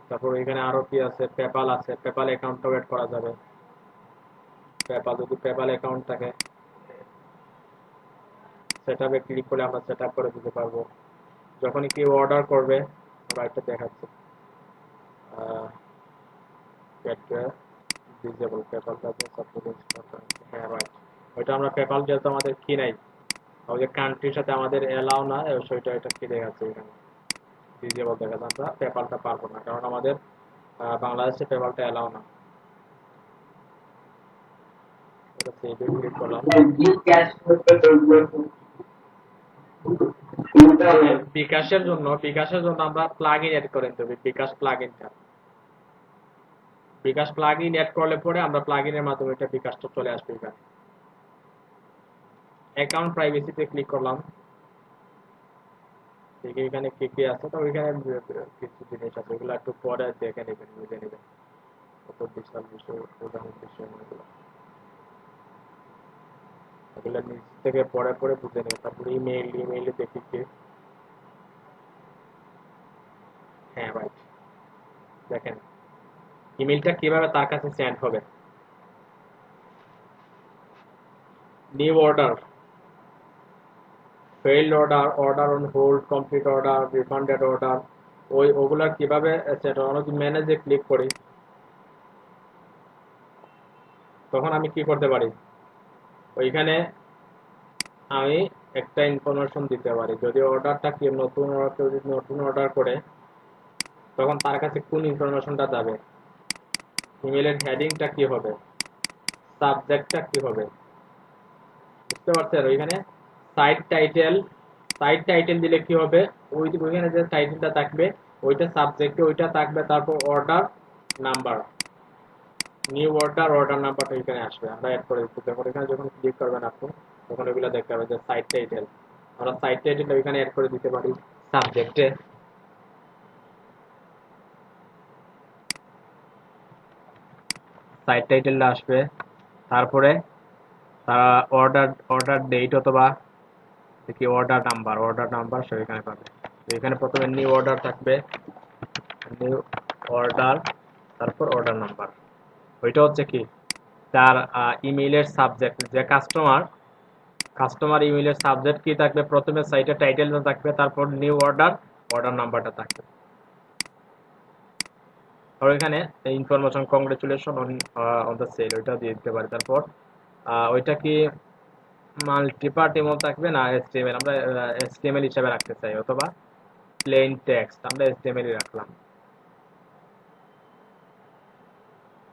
তারপর এখানে আরো কি আছে, পেপাল আছে, পেপাল অ্যাকাউন্টটাও অ্যাড করা যাবে। পেপাল যদি পেপাল অ্যাকাউন্ট থাকে সেটআপে ক্লিক করে আমরা সেটআপ করে দিতে পারবো। যখনই কেউ অর্ডার করবে, আমরা এটা দেখাচ্ছি, ডিসেবল পেপালটা যে হ্যাঁ রাইট, ওইটা আমরা পেপাল যেহেতু আমাদের কি নাই, ওই যে কান্ট্রির সাথে আমাদের এলাও না, সেটা এটা কি দেখাচ্ছে এখানে ডিসেবল দেখাচ্ছে। আমরা পেপালটা পারবো না কারণ আমাদের বাংলাদেশে পেপালটা এলাও না। এটা সেভে ক্লিক করলাম। বিকাশের জন্য আমরা প্লাগইন অ্যাড করে নিতে হবে, বিকাশ প্লাগইন অ্যাড করলে পরে আমরা প্লাগইনের মাধ্যমে এটা বিকাশটা চলে আসবে। এখানে অ্যাকাউন্ট প্রাইভেসিতে ক্লিক করলাম। এখানে কি কি আছে, তো ওইখানে কিছু জিনিস আছে, ওগুলো একটু পরে দেখে নেবেন, বুঝে নেবেন কত বিশাল বিষয়, উদাহরণ বিষয় এগুলো, এগুলো নিচ থেকে পরে পরে বুঝে নেবেন। তারপরে ইমেইলে দেখি কি, হ্যাঁ রাইট, দেখেন ইমেইলটা কিভাবে তার কাছে সেন্ড হবে। New order, failed order, order on hold, complete order, refunded order, ওগুলা কিভাবে সেটা আমরা যদি ম্যানেজে ক্লিক করি তখন আমি কি করতে পারি, ওইখানে আমি একটা ইনফরমেশন দিতে পারি। যদি অর্ডারটা কি নতুন অর্ডার করে তখন তার কাছে কোন ইনফরমেশনটা যাবে, ইমেলের হেডিংটা কি হবে, সাবজেক্টটা কি হবে, বুঝতে পারছেন। ওইখানে সাইট টাইটেল দিলে কি হবে, ওইখানে যে টাইটেলটা থাকবে ওইটা সাবজেক্টে ওইটা থাকবে, তারপর অর্ডার নাম্বার, নিউ অর্ডার নাম্বারটা এখানে আসবে, আমরা অ্যাড করে দিচ্ছি। তখন এখানে যখন ক্লিক করবেন আপনি তখন ওইগুলো দেখতে পাবেন যে সাইট টাইটেল, আমরা সাইট টাইটেলটা ওইখানে অ্যাড করে দিতে পারি সাবজেক্টে। সাইট টাইটেলটা আসবে, তারপরে তারা অর্ডার ডেট অথবা কি অর্ডার নাম্বার সে এখানে পাবে। এখানে প্রথমে নিউ অর্ডার থাকবে, নিউ অর্ডার, তারপর অর্ডার নাম্বার, ওইটা হচ্ছে কি তার ইমেইলের সাবজেক্ট। যে কাস্টমার ইমেইলের সাবজেক্ট কি থাকবে, প্রথমে সাইটের টাইটেলটা থাকবে, তারপর নিউ অর্ডার নাম্বারটা থাকবে। আর এখানে information congratulation on the sale ওইটা দিয়ে দিতে পারি। তারপর ওইটা কি মাল্টিপার্ট ইমেল থাকবে না এসটিএমএল, আমরা এসটিএমএল হিসাবে রাখতে চাই, অথবা প্লেন টেক্সট, আমরা এসটিএমএল রাখলাম।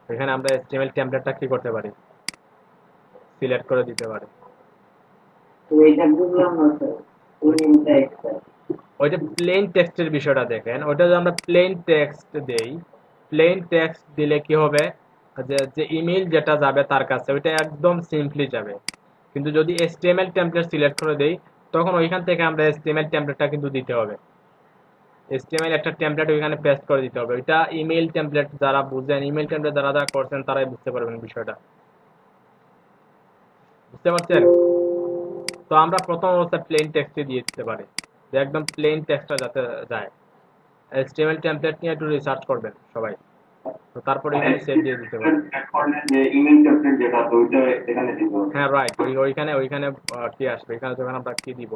এখানে আমরা এসটিএমএল টেমপ্লেটটা কি করতে পারি, সিলেক্ট করে দিতে পারি। ওই যে প্লেন টেক্সটের বিষয়টা দেখেন, ওইটা যদি আমরা প্লেন টেক্সট দেই, প্লেন টেক্সট দিলে কি হবে, যে ইমেল যেটা যাবে তার কাছে ওইটা একদম সিম্পলি যাবে। কিন্তু যদি এসটিএমএল টেমপ্লেট সিলেক্ট করে দেই তখন ওইখান থেকে আমরা এসটিএমএল টেমপ্লেটটা কিন্তু দিতে হবে, এসটিএমএল একটা টেমপ্লেট ওইখানে পেস্ট করে দিতে হবে। ওইটা ইমেল টেমপ্লেট যারা বুঝেন, ইমেল টেমপ্লেট যারা করছেন তারাই বুঝতে পারবেন বিষয়টা, বুঝতে পারছেন। তো আমরা প্রথম অবস্থায় প্লেন টেক্সটে দিয়ে দিতে পারি, যে একদম প্লেন টেক্সটটা যাতে যায়। HTML টেমপ্লেট নিয়ে একটু রিসার্চ করবেন সবাই, তো তারপরে এখানে সেভ দিয়ে দিতে পারেন। হ্যাঁ রাইট, ওইখানে কি আসবে, এখানে যখন আমরা কি দিব,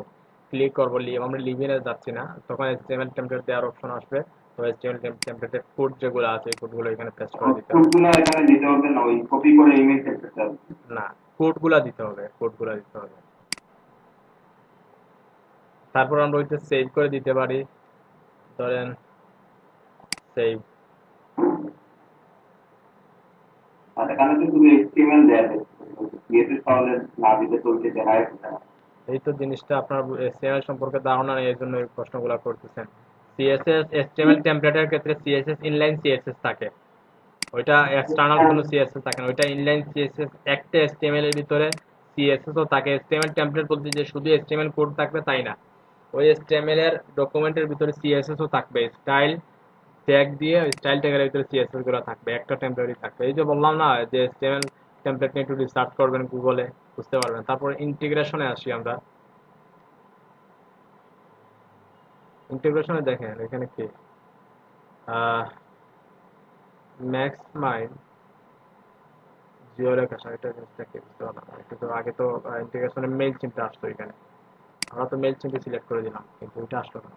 ক্লিক করবো, আমরা লিভিনে যাচ্ছি না, তখন HTML টেমপ্লেট দেওয়ার অপশন আসবে। তো HTML টেমপ্লেটের কোড যেগুলো আছে এই কোডগুলো এখানে পেস্ট করে দিতে হবে। না, কোডগুলা দিতে হবে। তারপর আমরা ওইটা সেভ করে দিতে পারি, ধরেন সেভ। এখানে তো শুধু HTML দেয়া আছে, CSS তাহলে না দিতে চলছে দেখা যাচ্ছে না। এই তো জিনিসটা আপনার HTML সম্পর্কে ধারণা নেই, এই জন্য এই প্রশ্নগুলো করতেছেন। সিএসএস HTML টেমপ্লেটের ক্ষেত্রে সিএসএস ইনলাইন সিএসএস থাকে, ওইটা এক্সটার্নাল কোনো সিএসএস থাকে না, ওইটা ইনলাইন সিএসএস। একটা HTML এর ভিতরে সিএসএস ও থাকে। HTML টেমপ্লেট বলতে যে শুধু HTML কোড থাকবে তাই না, ওই HTML এর ডকুমেন্টের ভিতরে সিএসএস ও থাকবে, স্টাইল ট্যাগ দিয়ে স্টাইল ট্যাগের ভিতরে সিএসএস গুলো থাকবে, একটা টেমপ্লেটই থাকবে। এই যে বললাম না যে HTML টেমপ্লেট নিয়ে একটু রিসার্চ করবেন গুগলে, বুঝতে পারবেন। তারপর ইন্টিগ্রেশনে আসি আমরা। ইন্টিগ্রেশনে দেখেন এখানে কি ম্যাক্স মাইন্ড জিও লোকেশন, এটা জিনিসটা কি বুঝতে পারলাম না। কিন্তু আগে তো ইন্টিগ্রেশনে মেইল চিন্তা আসতো এখানে, আমরা তো মেইল চিন্তা সিলেক্ট করে দিলাম কিন্তু এটা আসলো না।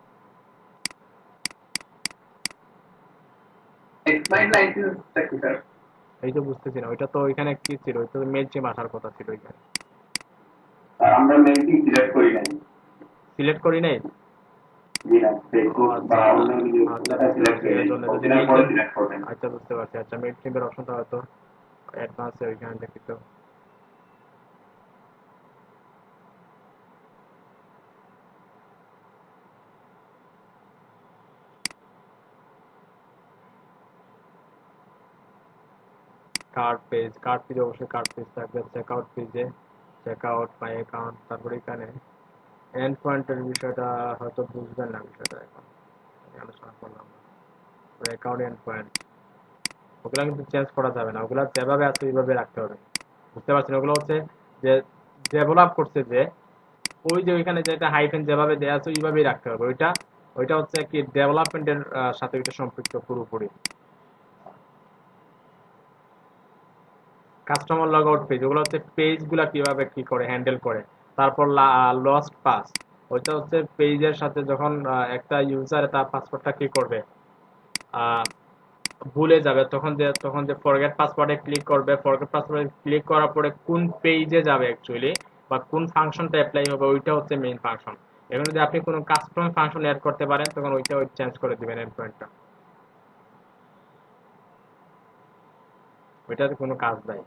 এক্সপ্লাইন লাইসেন্সটা কি স্যার? এই তো বুঝতেছি না, ওইটা তো ওইখানে কি ছিল, ওই তো মেইল চিম আসার কথা ছিল ওইখানে। আমরা মেইনটি সিলেক্ট করি নাই। সিলেক্ট করি নাই? জি না, ও ফেসবুক বা আচ্ছা, অন্য আচ্ছা কিছু বুঝতে সিলেক্ট পারছি, করি এই নাই, জন্য যদি কতদিনের মেইল পরে চিম, সিলেক্ট করবেন। আচ্ছা বুঝতে পারছি। আচ্ছা মেইল চিমের অপশনটা হয়তো অ্যাডভান্সে ওইখানে দেখি তো। কার্ড পেজ অবশ্যই কার্ড পেজ থাকবে। চেকআউট পেজে চেকআউট মাই অ্যাকাউন্ট, তারপরে এখানে এন্ড পয়েন্টের বিষয়টা হয়তো বুঝবেন না, বিষয়টা এখন আমি আলোচনা করলাম না। অ্যাকাউন্ট এন্ড পয়েন্ট ওগুলা কিন্তু চেঞ্জ করা যাবে না, ওগুলা যেভাবে আছে ওইভাবে রাখতে হবে, বুঝতে পারছেন। ওগুলো হচ্ছে যে ডেভেলপ করছে যে ওই যে ওইখানে যেটা হাইফেন যেভাবে দেওয়া আছে ওইভাবেই রাখতে হবে। ওইটা ওইটা হচ্ছে কি ডেভেলপমেন্টের সাথে ওইটা সম্পৃক্ত পুরোপুরি। কাস্টমার লগ আউট পেজ, ওগুলো হচ্ছে পেজ গুলা কিভাবে কি করে হ্যান্ডেল করে। তারপর লস্ট পাস, ওইটা হচ্ছে পেজের সাথে যখন একটা ইউজার তার পাসওয়ার্ডটা কি করবে, আহ, ভুলে যাবে, তখন যে ফরগেট পাসওয়ার্ডে ক্লিক করবে, ফরগেট পাসওয়ার্ডে ক্লিক করার পরে কোন পেজে যাবে অ্যাকচুয়ালি, বা কোন ফাংশনটা অ্যাপ্লাই হবে, ওইটা হচ্ছে মেইন ফাংশন। এখন যদি আপনি কোনো কাস্টম ফাংশন অ্যাড করতে পারেন তখন ওইটা চেঞ্জ করে দিবেন এন্ড পয়েন্টটা, ওইটাতে কোনো কাজ নাই।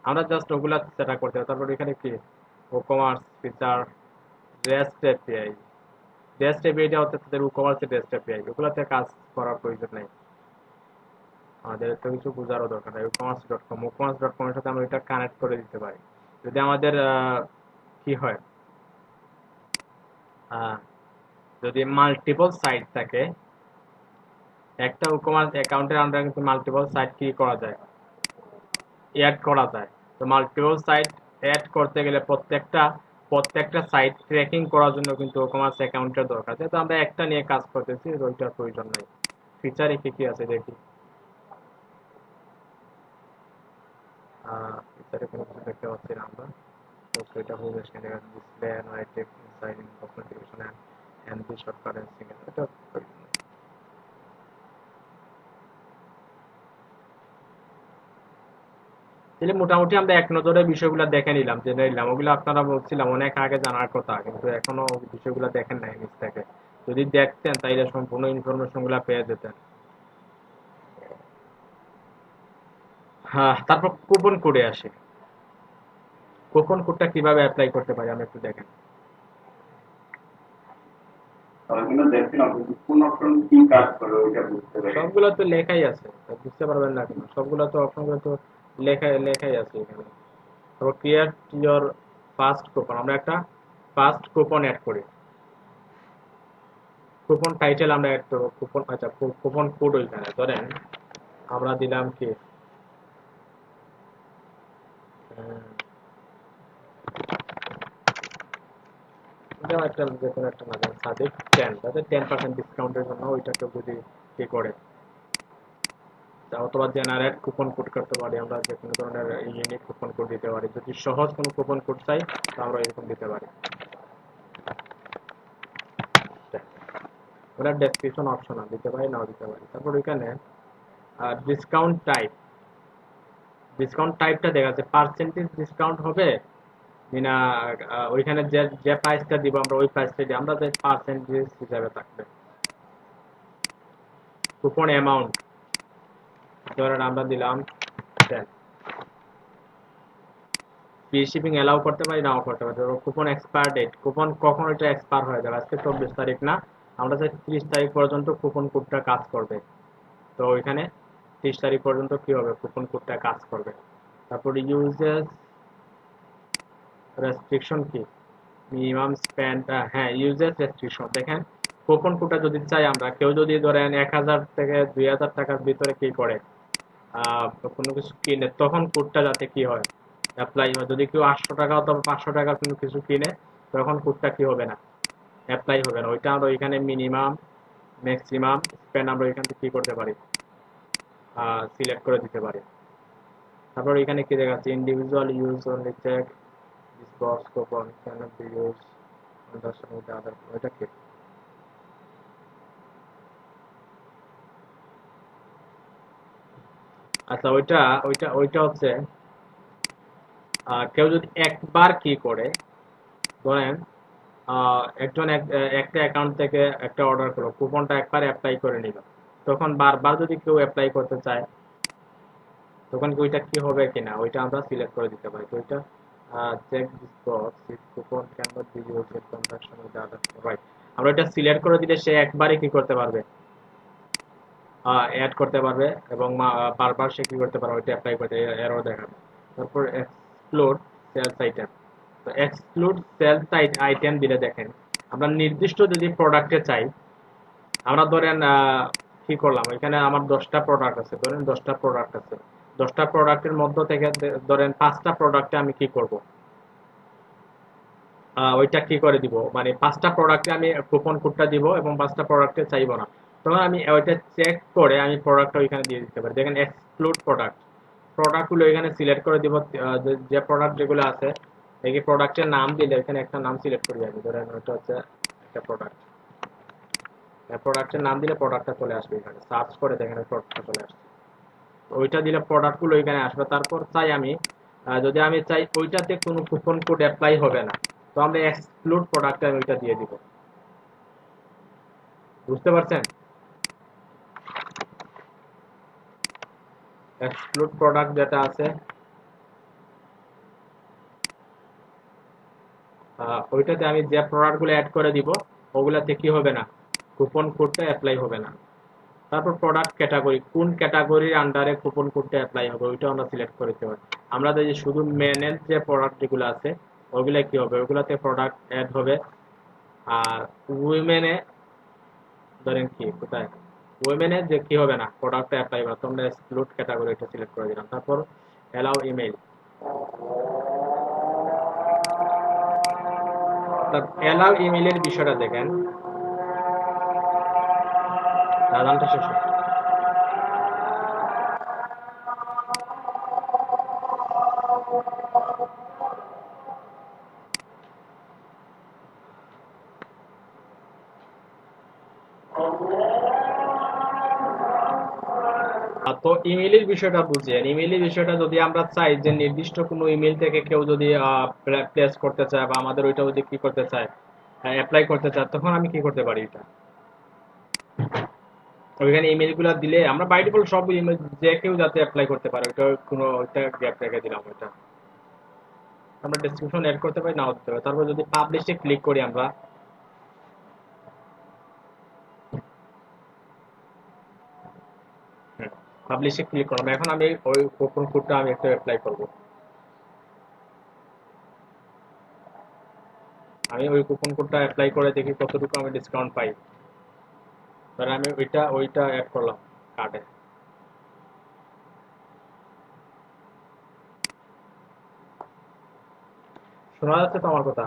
আমরা জাস্ট ওগুলা সেটা করতে হবে। তারপর এখানে কি commerce feature, rest API. Rest এপিআইটা হচ্ছে তাদের কমার্সের রেস্ট এপিআই, ওগুলাতে কাজ করার প্রয়োজন নেই, আমাদের তো কিছু বোঝারও দরকার নেই। কমার্স.com এর সাথে আমরা এটা কানেক্ট করে দিতে পারি। যদি আমাদের কি হয়, আহ, যদি মাল্টিপল সাইট থাকে, একটা কমার্স অ্যাকাউন্টের আন্ডারে কিন্তু মাল্টিপল সাইট কি করা যায়, অ্যাড করা যায়। তো মাল্টিপল সাইট অ্যাড করতে গেলে প্রত্যেকটা সাইট ট্র্যাকিং করার জন্য কিন্তু কমার্স অ্যাকাউন্টের দরকার। যেহেতু আমরা একটা নিয়ে কাজ করতেছি, ওইটার প্রয়োজন নাই। ফিচারে কি কি আছে দেখি। ফিচারে কোনো কিছু দেখতে পাচ্ছি না আমরা। তো সেটা হবে সেখানে display analytic inside in documentation and the short currency, এটা প্রয়োজন নেই। তাহলে মোটামুটি আমরা এক নজরে বিষয়গুলো দেখে নিলাম, জেনে নিলাম। ওগুলো আপনারা বলছিলাম অনেক আগে জানার কথা, কিন্তু এখনো বিষয়গুলো দেখেন নাই নিজ থেকে। যদি দেখতেন তাইলে সম্পূর্ণ ইনফরমেশন গুলা পেয়ে যেতেন। হ্যাঁ, তারপর কুপন কোডে আসে। কুপন কোডটা কিভাবে অ্যাপ্লাই করতে পারি আমরা একটু দেখেন। ওইগুলো দেখছিলাম, কিন্তু কোন অপশন কি কাজ করে ওইটা বুঝতে পারি। সবগুলো তো লেখাই আছে, তা বুঝতে পারবেন না কেন? সবগুলো তো অপশনগুলো তো লেখাই আছে এখানে। তারপর ক্রিয়েট ইওর ফার্স্ট কুপন, আমরা একটা ফার্স্ট কুপন অ্যাড করি। কুপন টাইটেল আমরা অ্যাড করবো, কুপন আচ্ছা কুপন কোড ওইখানে ধরেন আমরা দিলাম কি যেমন একটা যে কোনো একটা না সাদিক 10, তাদের 10% ডিসকাউন্টের জন্য ওইটাকে যদি কি করে, অথবা জেনারেট কুপন কোড করতে পারি আমরা, যে কোনো ধরনের ইউনিক কুপন কোড দিতে পারি। যদি সহজ কোনো কুপন কোড চাই তো আমরা এরকম দিতে পারি। ওটা ডেসক্রিপশন অপশনাল, দিতে পারি নাও দিতে পারি। তারপর ওইখানে ডিসকাউন্ট টাইপ, ডিসকাউন্ট টাইপটা দেখা যাচ্ছে পার্সেন্টেজ ডিসকাউন্ট হবে না, ওইখানে যে যে প্রাইসটা দিব আমরা ওই প্রাইসটা দিই, আমরা যে পার্সেন্টেজ হিসাবে থাকবে। কুপন অ্যামাউন্ট ধরেন আমরা দিলাম 10, ফ্রি শিপিং এলাও করতে পারি, নাও করতে পারি। কুপন এক্সপায়ার ডেট, কুপন কখন এটা এক্সপায়ার হয়ে যাবে, আজকে 24 তারিখ না, আমরা চাই 30 তারিখ পর্যন্ত কুপন কোডটা কাজ করবে। তো ওইখানে 30 তারিখ পর্যন্ত কি হবে, কুপন কোডটা কাজ করবে। তারপর ইউজেস রেস্ট্রিকশন কি, মিনিমাম স্পেন্ড, হ্যাঁ ইউজেস রেস্ট্রিকশন দেখেন, কুপন কোডটা যদি চাই আমরা, কেউ যদি ধরেন 1000 থেকে 2000 টাকার ভিতরে কি করে কোনো কিছু কিনে, তখন কোডটা যাতে কি হয়, অ্যাপ্লাই হয়। যদি কেউ 800 টাকা অথবা 500 টাকার কোনো কিছু কিনে, তখন কোডটা কি হবে না, অ্যাপ্লাই হবে না। ওইটা আমরা ওইখানে মিনিমাম ম্যাক্সিমাম স্পেন্ড আমরা এখান থেকে কি করতে পারি, সিলেক্ট করে দিতে পারি। তারপর এখানে কি দেখাচ্ছে, individual use only check this box coupon cannot be use conjunction with other, ওইটা কি? আচ্ছা ওইটা ওইটা ওইটা হচ্ছে কেউ যদি একবার কি করে, ধরেন একজন একটা অ্যাকাউন্ট থেকে একটা অর্ডার করলো, কুপনটা একবার অ্যাপ্লাই করে নিল, তখন বারবার যদি কেউ অ্যাপ্লাই করতে চায়, তখন কি ওইটা কি হবে কিনা, ওইটা আমরা সিলেক্ট করে দিতে পারি। তো ওইটা check this box if coupon can not be used in conjunction with other, right. আমরা এটা সিলেক্ট করে দিলে সে একবারই কি করতে পারবে, অ্যাড করতে পারবে, এবং বারবার সে কি করতে পারবে, ওইটা অ্যাপ্লাই করতে এরর দেখাবে। তারপর এক্সক্লুড সেলস আইটেম, তো এক্সক্লুড সেলস আইটেম দিলে দেখেন, আমরা নির্দিষ্ট যদি প্রোডাক্টে চাই, আমরা ধরেন কি করলাম, এখানে আমার 10টা প্রোডাক্ট আছে, ধরেন 10টা প্রোডাক্ট আছে, 10টা প্রোডাক্টের মধ্য থেকে ধরেন 5টা প্রোডাক্টে আমি কি করব, ওইটা কি করে দিব, মানে 5টা প্রোডাক্টে আমি কুপন কোডটা দিব এবং 5টা প্রোডাক্টে চাইবো না, তখন আমি ওইটা চেক করে আমি প্রোডাক্টটা ওইখানে দিয়ে দিতে পারি। দেখেন এক্সক্লুড প্রোডাক্ট, প্রোডাক্টগুলো এখানে সিলেক্ট করে দিব, যে প্রোডাক্ট যেগুলো আছে, এই প্রোডাক্টের নাম দিলে এখানে একটা নাম সিলেক্ট করে যাবে, ধরেন ওইটা হচ্ছে একটা প্রোডাক্ট, প্রোডাক্টের নাম দিলে প্রোডাক্টটা চলে আসবে, এখানে সার্চ করে দেখেন প্রোডাক্টটা চলে আসবে, ওইটা দিলে প্রোডাক্টগুলো এখানে আসবে। তারপর চাই আমি, যদি আমি চাই ওইটাতে কোনো কুপন কোড অ্যাপ্লাই হবে না, তো আমরা এক্সক্লুড প্রোডাক্টে আমি ওইটা দিয়ে দিব। বুঝতে পারছেন? এক্সক্লুড প্রোডাক্ট যেটা আছে, ওইটাতে আমি যে প্রোডাক্টগুলো অ্যাড করে দিব, ওগুলাতে কি হবে না, কুপন কোডটা অ্যাপ্লাই হবে না। তারপর প্রোডাক্ট ক্যাটাগরি, কোন ক্যাটাগরির আন্ডারে কুপন কোডটা অ্যাপ্লাই হবে, ওইটা আমরা সিলেক্ট করে দিতে পারি। আমরা যে শুধু মেনের যে প্রোডাক্ট যেগুলো আছে, ওগুলা কি হবে, ওগুলাতে প্রোডাক্ট অ্যাড হবে। আর উইমেনে ধরেন কি কোথায়, উইমেনে যে কি হবে না, প্রোডাক্টটা অ্যাপ্লাই হবে না, তোমরা এক্সক্লুড ক্যাটাগরি এটা সিলেক্ট করে দিলাম। তারপর অ্যালাউ ইমেইল, অ্যালাউ ইমেইলের বিষয়টা দেখেন, দাদানটা শেষ হোক। তো ইমেইলের বিষয়টা বুঝেন, ইমেইলের বিষয়টা যদি আমরা চাই যে নির্দিষ্ট কোনো ইমেইল থেকে কেউ যদি প্লেস করতে চায় বা আমাদের ওইটা যদি কি করতে চায়, অ্যাপ্লাই করতে চায়, তখন আমি কি করতে পারি, এটা ওইখানে ইমেল গুলো দিলে আমরা বাই ডিফল্ট সব ইমেল যে কেউ যাতে অ্যাপ্লাই করতে পারে, ওইটা কোনো ওইটা গ্যাপ রেখে দিলাম, ওইটা আমরা ডেসক্রিপশন এড করতে পারি, নাও দিতে পারি। তারপর যদি পাবলিশে ক্লিক করি আমরা, পাবলিশে ক্লিক করলাম, এখন আমি ওই কুপন কোডটা আমি একটা অ্যাপ্লাই করব, আমি ওই কুপন কোডটা অ্যাপ্লাই করে দেখি কতটুকু আমি ডিসকাউন্ট পাই। তাহলে আমি ওইটা ওইটা অ্যাড করলাম কার্ডে। শোনা যাচ্ছে তো আমার কথা?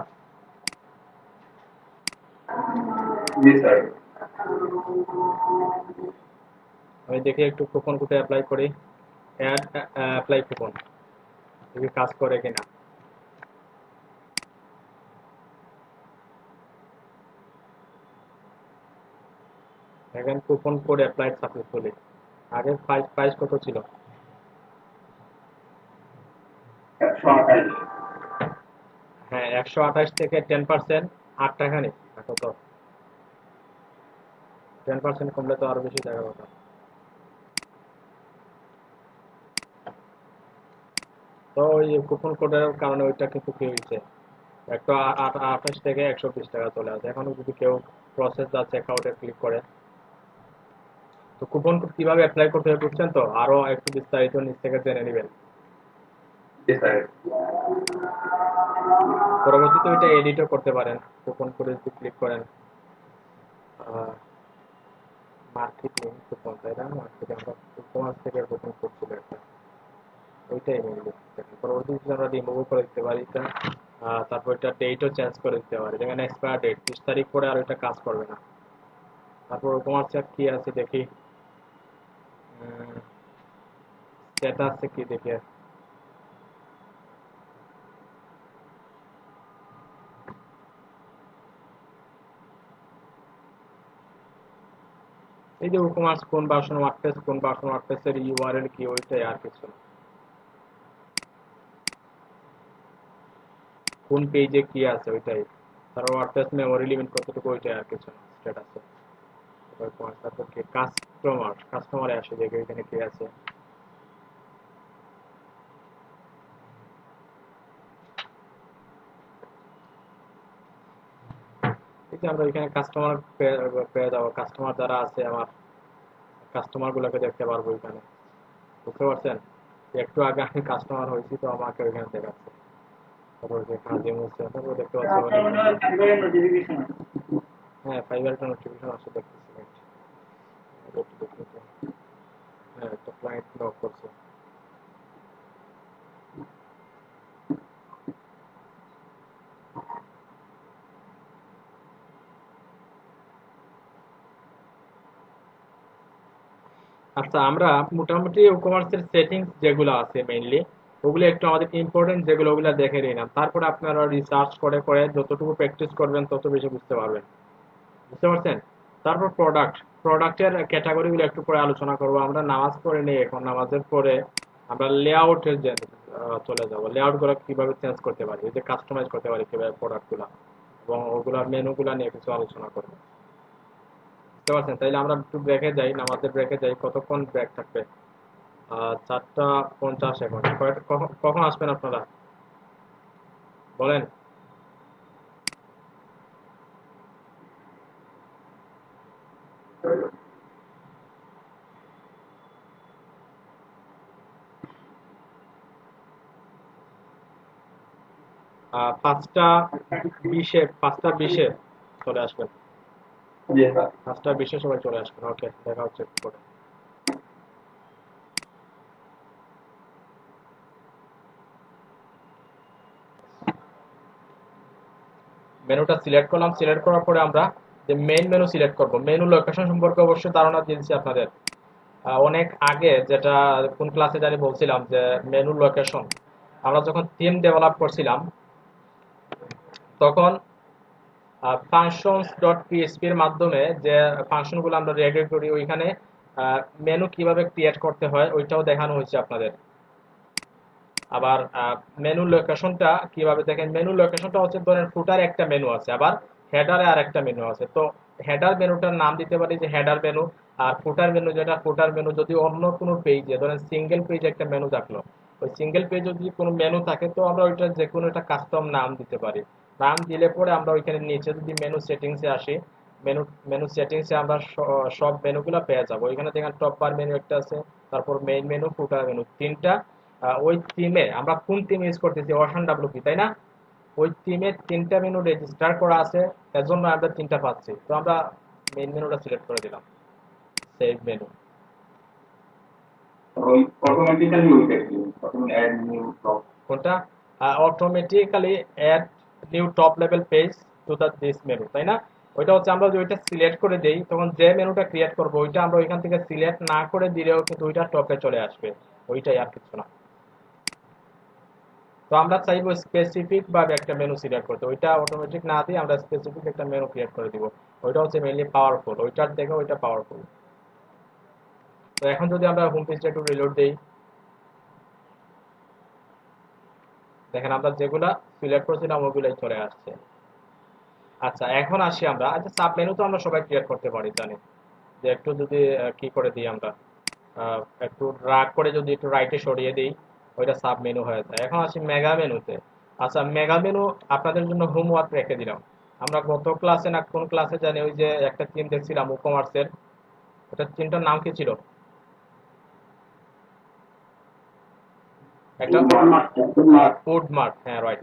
জি স্যার। আমি দেখি একটু কুপন কোডে অ্যাপ্লাই করি, অ্যাড অ্যাপ্লাই কুপন, দেখি কাজ করে কিনা। এখন কুপন কোড অ্যাপ্লাইড সাকসেসফুলি। আগের প্রাইস কত ছিল? 128। হ্যাঁ 128 থেকে 10% 8 টাকা নেই, কত 10% কমলে তো আরো বেশি টাকা কথা। তো ওই কুপন কোডের কারণে ওইটা কিন্তু কি হয়েছে, 128 থেকে 120 টাকা চলে আসে। এখনো যদি কেউ প্রসেস বা চেকআউটে ক্লিক করে, তো কুপন কোড কিভাবে অ্যাপ্লাই করতে হবে বুঝছেন তো? আরো একটু বিস্তারিত নিচ থেকে জেনে নেবেন। জি স্যার। পরবর্তীতে ওইটা এডিটও করতে পারেন। কুপন কোডে যদি ক্লিক করেন, মার্কেটিং কুপন, তাই না? মার্কেটিং আমরা কুপন থেকে কুপন কোড ছিল একটা, ওইটাই মেনলি। পরবর্তীতে আমরা রিমুভ করে দিতে পারি এটা। তারপর এটা ডেটও চেঞ্জ করে দিতে পারি, যেখানে এক্সপায়ার ডেট 30 তারিখ পরে আর ওইটা কাজ করবে না। তারপর ওরকম আছে কি আছে দেখি, স্ট্যাটাসে কি দেখি। এই যে ওকমার্স কোন ভার্সন ওয়ার্ডপ্রেস, কোন ভার্সন ওয়ার্ডপ্রেসের ইউআরএল কি, ওইটাই আর কিছু না। কোন পেজে কি আছে ওইটাই। তারপর ওয়ার্ডপ্রেস মেমোরি লিমিট কতটুকু, ওইটাই আর কিছু না স্ট্যাটাসে। তারপর কি কাস্টমারে আসে দেখে এখানে কি আছে। এই যে আমরা এখানে কাস্টমার পেয়ে যাবো, কাস্টমার যারা আছে আমার, কাস্টমার গুলোকে দেখতে পারবো এখানে। বুঝতে পারছেন? একটু আগে আমি কাস্টমার হয়েছি তো আমাকে ওইখানে দেখাচ্ছে। তারপর যে কাজী মুসা, তারপর দেখতে পাচ্ছি আপনার অনেক। মনে হয় ফাইবারের নোটিফিকেশন আছে। হ্যাঁ, ফাইবার একটা নোটিফিকেশন আসছে দেখতেছি। একটু দেখি তো। হ্যাঁ, একটা ক্লায়েন্ট নক করছে। আচ্ছা, আমরা মোটামুটি ই কমার্সের সেটিংস যেগুলো আছে মেইনলি, ওগুলো একটু আমাদের ইম্পর্টেন্ট যেগুলো, ওগুলো দেখে নিলাম। তারপরে আপনারা রিসার্চ করে করে যতটুকু প্র্যাকটিস করবেন তত বেশি বুঝতে পারবেন। বুঝতে পারছেন? তারপর প্রোডাক্টের ক্যাটাগরিগুলো একটু পরে আলোচনা করব। আমরা নামাজ পড়ে নিই, এখন নামাজের পরে আমরা লেআউটের যে চলে যাব। লেআউট গুলো কিভাবে চেঞ্জ করতে পারি, এই যে কাস্টমাইজ করতে পারি কিভাবে প্রোডাক্ট গুলা, এবং ওগুলার মেনু গুলা নিয়ে কিছু আলোচনা করবো। বুঝতে পারছেন? তাইলে আমরা একটু ব্রেকে যাই, নামাজের ব্রেকে যাই। কতক্ষণ ব্রেক থাকবে? 4টা 50 এখন। কখন আসবেন আপনারা বলেন? 5টা 20-এ চলে আসবেন। জি স্যার। 5টা 20-এ সবাই চলে আসবেন। ওকে, দেখা হচ্ছে একটু পরে। মেনুটা সিলেক্ট করলাম, সিলেক্ট করার পরে আমরা যে মেইন মেনু সিলেক্ট করব। মেনু লোকেশন সম্পর্কে অবশ্যই ধারণা দিয়েছি আপনাদের অনেক আগে, যেটা কোন ক্লাসে জানি বলছিলাম যে মেনু লোকেশন আমরা যখন থিম ডেভেলপ করছিলাম তখন ফাংশনস ডট পিএসপি এর মাধ্যমে যে ফাংশনগুলো আমরা রেডি করি, ওইখানে মেনু কিভাবে ক্রিয়েট করতে হয় ওইটাও দেখানো হয়েছে আপনাদের। আবার মেনু লোকেশনটা কিভাবে দেখেন, মেনু লোকেশনটা হচ্ছে ধরেন ফুটার একটা মেনু আছে, আবার হেডারে আর একটা মেনু আছে। তো হেডার মেনুটার নাম দিতে পারি যে হেডার মেনু, আর ফুটার মেনু যেটা ফুটার মেনু। যদি অন্য কোনো পেজে ধরেন সিঙ্গেল পেজ একটা মেনু থাকলো, ওই সিঙ্গেল পেজে যদি কোনো মেনু থাকে তো আমরা ওইটা যে কোনো একটা কাস্টম নাম দিতে পারি। নাম দিলে পরে আমরা ওইখানে নিচে যদি মেনু সেটিংসে আসি, মেনু মেনু সেটিংসে আমরা সব মেনুগুলো পেয়ে যাবো। ওইখানে দেখেন টপ বার মেনু একটা আছে, তারপর মেইন মেনু, ফুটার মেনু, তিনটা। ওই থিমে আমরা কোন থিম ইউজ করতেছি, ওশান ডাব্লিউপি, তাই না? ওই থিমে তিনটা মেনু রেজিস্টার করা আছে, এজন্য আমরা তিনটা পাচ্ছি। তো আমরা মেইন মেনুটা সিলেক্ট করে দিলাম, সেভ মেনু। ওই অটোমেটিক্যালি ওইটা কি তখন অ্যাড নিউ টপ। কোনটা? Automatically add new top level page to the this menu, তাই না? ওইটা হচ্ছে আমরা যে ওইটা সিলেক্ট করে দেই, তখন যে মেনুটা ক্রিয়েট করবো ওইটা আমরা ওইখান থেকে সিলেক্ট না করে দিলেও কিন্তু ওইটা টপে চলে আসবে। ওইটাই, আর কিছু না। তো আমরা চাইবো স্পেসিফিক ভাবে একটা মেনু সিলেক্ট করতে, ওইটা অটোমেটিক না দিয়ে আমরা স্পেসিফিক একটা মেনু ক্রিয়েট করে দিব। ওইটা হচ্ছে মেইনলি পাওয়ারফুল, ওইটার থেকে ওইটা পাওয়ারফুল। তো এখন যদি আমরা হোম পেজটা একটু রিলোড দেই, দেখেন আমরা যেগুলা সিলেক্ট করেছিলাম ওগুলাই চলে আসছে। আচ্ছা, এখন আসি আমরা, আচ্ছা সাব মেনু তো আমরা সবাই ক্রিয়েট করতে পারি জানি। যে একটু যদি কি করে দিই আমরা, একটু ড্রাগ করে যদি একটু রাইটে সরিয়ে দিই, ওইটা সাব মেনু হয়ে যায়। এখন আসি মেগা মেনুতে। আচ্ছা, মেগা মেনু আপনাদের জন্য হোমওয়ার্ক রেখে দিলাম। আমরা গত ক্লাসে না কোন ক্লাসে জানি ওই যে একটা থিম দেখছিলাম ই কমার্সের, ওটার থিমটার নাম কি ছিল? একটা উডমার্ট, হ্যাঁ রাইট।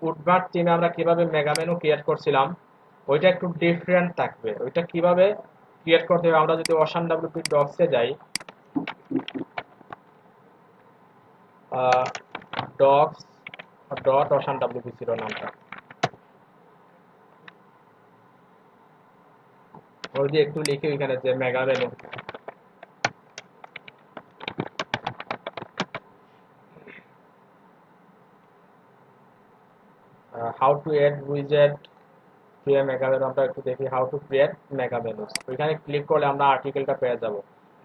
উডমার্ট টিমে আমরা কিভাবে মেগা মেনু ক্রিয়েট করছিলাম, ওইটা একটু ডিফারেন্ট থাকবে। ওইটা কিভাবে ক্রিয়েট করতে হবে, আমরা যদি ওশান ডাব্লিউপি ডক্সে যাই, ডক্স ডট ওশান ডাব্লিউপি ছিল নামটা, ওই যে একটু লিখে ওইখানে যে mega menu, how to add উইজেট টু এ মেগা মেনু, আমরা একটু দেখি how to create mega menus. ওইখানে ক্লিক করলে আমরা আর্টিকেলটা পেয়ে যাব।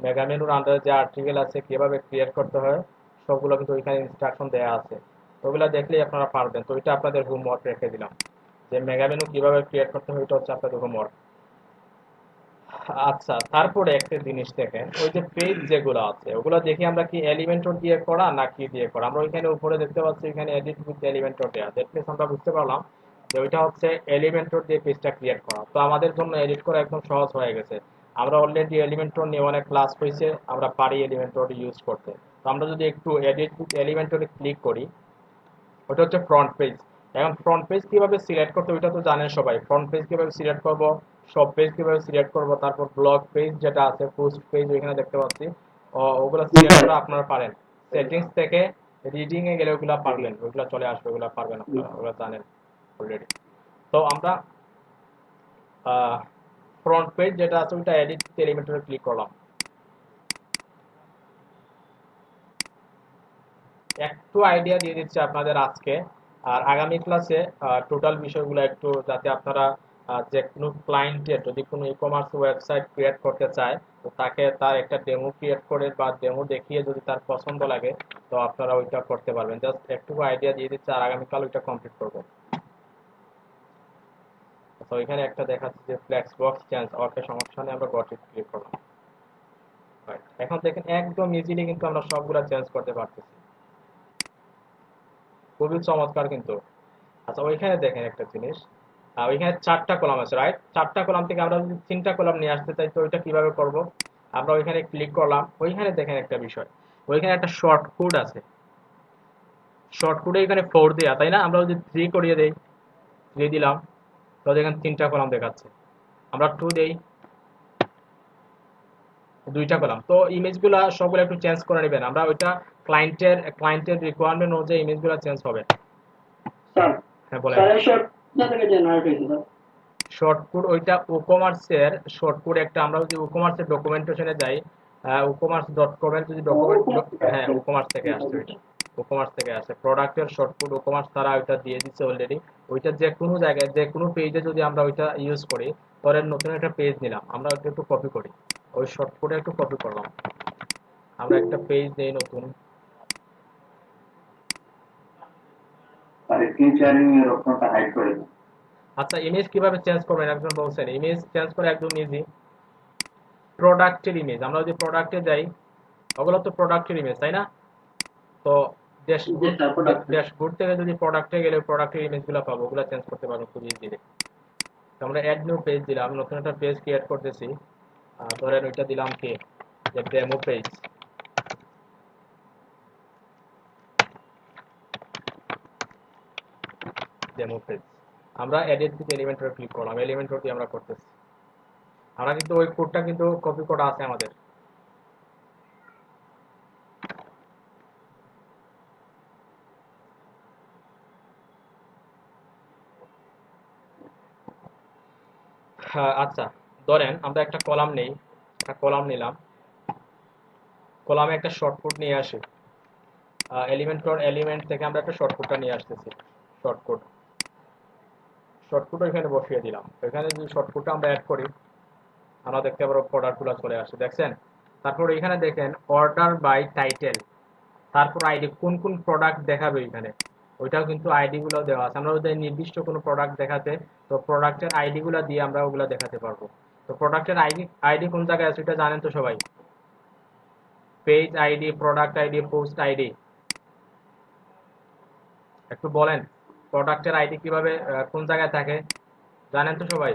মেগা মেনুর আন্ডারে যে আর্টিকেল আছে কিভাবে ক্রিয়েট করতে হয় সবগুলো কিন্তু ওইখানে ইনস্ট্রাকশন দেওয়া আছে। তো ওগুলো দেখলেই আপনারা পারবেন। তো ওইটা আপনাদের হোমওয়ার্ক রেখে দিলাম, যে মেগা মেনু কিভাবে ক্রিয়েট করতে হয়, ওইটা হচ্ছে আপনাদের হোমওয়ার্ক। আচ্ছা, তারপরে একটা জিনিস দেখেন, ওই যে পেজ যেগুলো আছে ওগুলো দেখি আমরা কি এলিমেন্টর দিয়ে করা না কি দিয়ে করা। আমরা ওইখানে উপরে দেখতে পাচ্ছি এখানে এডিট উইথ এলিমেন্টর দেয়া, দ্যাট মিন্স আমরা বুঝতে পারলাম যে ওইটা হচ্ছে এলিমেন্টর দিয়ে পেজটা ক্রিয়েট করা। তো আমাদের জন্য এডিট করা একদম সহজ হয়ে গেছে। আমরা অলরেডি এলিমেন্টর নিয়ে অনেক ক্লাস হয়েছে, আমরা পারি এলিমেন্টর ইউজ করতে। তো আমরা যদি একটু এডিট উইথ এলিমেন্টরে ক্লিক করি, ওটা হচ্ছে ফ্রন্ট পেজ। এখন ফ্রন্ট পেজ কিভাবে সিলেক্ট করতে ওইটা তো জানেন সবাই। ফ্রন্ট পেজ কিভাবে সিলেক্ট করব, সব পেজ কিভাবে সিলেক্ট করব, তারপর ব্লগ পেজ যেটা আছে, পোস্ট পেজ ওইখানে দেখতে পাচ্ছি, ওগুলো সিলেক্ট করা আপনারা পারেন। সেটিংস থেকে রিডিং এ গেলে ওগুলা পারলেন, ওইগুলা চলে আসবে, ওগুলা পারবেন আপনারা, ওগুলা জানেন অলরেডি। তো আমরা ফ্রন্ট পেজ যেটা আছে ওইটা এডিট এলিমেন্টরে ক্লিক করলাম। একটু আইডিয়া দিয়ে দিচ্ছি আপনাদের আজকে, আর আগামী ক্লাসে টোটাল বিষয়গুলো একটু, যাতে আপনারা যে কোনো ক্লায়েন্টের যদি কোনো ই কমার্স ওয়েবসাইট ক্রিয়েট করতে চায়, তো তাকে তার একটা ডেমো ক্রিয়েট করে বা ডেমো দেখিয়ে যদি তার পছন্দ লাগে, তো আপনারা ওইটা করতে পারবেন। জাস্ট একটু আইডিয়া দিয়ে দিচ্ছি, আর আগামীকাল ওইটা কমপ্লিট করবো। তো এখানে একটা দেখাচ্ছে যে ফ্লেক্স বক্স চেঞ্জ, ওকে সমস্যা নেই, আমরা গট ইট ক্লিক করলাম। Right. এখন দেখেন একদম ইজিলি কিন্তু আমরা সবগুলা চেঞ্জ করতে পারতেছি, খুবই চমৎকার কিন্তু। আচ্ছা, ওইখানে দেখেন একটা জিনিস, ওইখানে 4টা কলাম আছে রাইট। 4টা কলাম থেকে আমরা যদি 3টা কলাম নিয়ে আসতে চাই, তো ওইটা কিভাবে করব? আমরা ওইখানে ক্লিক করলাম, ওইখানে দেখেন একটা বিষয়, ওইখানে একটা শর্ট কোড আছে। শর্ট কোডে এখানে 4 দেয়া, তাই না? আমরা যদি 3 করিয়ে দেই, 3 দিলাম, তো দেখেন 3টা কলাম দেখাচ্ছে। আমরা 2 দেই, 2টা কলাম। তো ইমেজগুলা সবগুলো একটু চেঞ্জ করে নেবেন। আমরা ওইটা ক্লায়েন্টের রিকোয়ারমেন্ট অনুযায়ী ইমেজগুলো চেঞ্জ হবে। স্যার হ্যাঁ বলেন। স্যার এই শর্ট কোথা থেকে জেনারেট হয়েছে স্যার? শর্টকাট ওইটা ওকমার্সের শর্টকাট একটা, আমরা যদি ওকমার্সের ডকুমেন্টেশনে যাই, ওকমার্স.com এর যদি ডকুমেন্ট, হ্যাঁ ওকমার্স থেকে আসছে ওইটা, ওকমার্স থেকে আসে প্রোডাক্টের শর্টকাট। ওকমার্স তারা ওইটা দিয়ে দিচ্ছে অলরেডি। ওইটা যে কোনো জায়গায় যে কোনো পেজে যদি আমরা ওইটা ইউজ করি, পরে নতুন একটা পেজ নিলাম, আমরা ওইটা একটু কপি করি, ওই শর্টকাটে একটু কপি করলাম। আমরা একটা পেজ নেই নতুন। আর স্ক্রিন শেয়ারিং এর অপশনটা হাইড করে দিন। আচ্ছা, ইমেজ কিভাবে চেঞ্জ করবেন একজন বলছেন, ইমেজ চেঞ্জ করে একদম ইজি। প্রোডাক্টের ইমেজ, আমরা যদি প্রোডাক্টে যাই, ওগুলো তো প্রোডাক্টের ইমেজ তাই না? তো জি স্যার, প্রোডাক্ট। ড্যাশবোর্ড থেকে যদি প্রোডাক্টে গেলে প্রোডাক্টের ইমেজগুলো পাবো, ওগুলো চেঞ্জ করতে পারবো খুব ইজিলি। আমরা অ্যাড নিউ পেজ দিলাম, নতুন একটা পেজ ক্রিয়েট করতেছি। ধরেন ওইটা দিলাম কি, যে ডেমো পেজ। ডেমো পেজ আমরা এডিট উইথ এলিমেন্টরে ক্লিক করলাম, এলিমেন্টর দিয়ে আমরা করতেছি। আমরা কিন্তু ওই কোডটা কিন্তু কপি করা আছে আমাদের। আচ্ছা, ধরেন আমরা একটা কলাম নেই, একটা কলাম নিলাম, কলামে একটা শর্টকাট নিয়ে আসি। এলিমেন্ট থেকে আমরা একটা শর্টকাটটা নিয়ে আসতেছি। শর্টকাট শর্টকাট এখানে বসিয়ে দিলাম। এখানে যদি শর্টকাটটা আমরা অ্যাড করি, আমরা দেখতে পারবো প্রোডাক্টগুলো চলে আসে, দেখছেন? তারপর এখানে দেখেন অর্ডার বাই টাইটেল, তারপর আইডি, কোন কোন প্রোডাক্ট দেখাবে এখানে, ওইটাও কিন্তু আইডি গুলো দেওয়া আছে। আমরা যদি নির্দিষ্ট কোনো প্রোডাক্ট দেখাতে, তো প্রোডাক্টের আইডি গুলো দিয়ে আমরা ওগুলো দেখাতে পারবো। তো প্রোডাক্টের আইডি কোন জায়গায় আছে এটা জানেন তো সবাই, page ID, product ID, post ID. একটু বলেন প্রোডাক্টের আইডি কিভাবে কোন জায়গায় থাকে জানেন তো সবাই?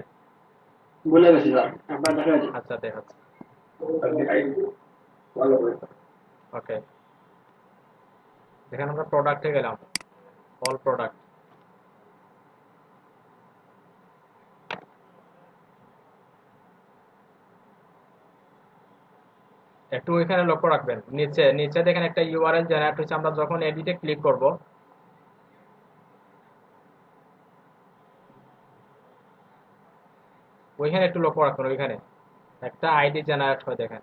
ভুলে গেছি স্যার, একবার দেখা যাচ্ছে। আচ্ছা দেখাচ্ছি। ভালো করে ওকে, এখানে আমরা প্রোডাক্টে গেলাম, অল প্রোডাক্ট। একটু ওইখানে লক্ষ্য রাখবেন, নিচে নিচে দেখেন একটা ইউআরএল জেনারেট হচ্ছে। আমরা যখন এডিটে ক্লিক করব, ওইখানে একটু লক্ষ্য রাখবেন, ওইখানে একটা আইডি জেনারেট হয় দেখেন।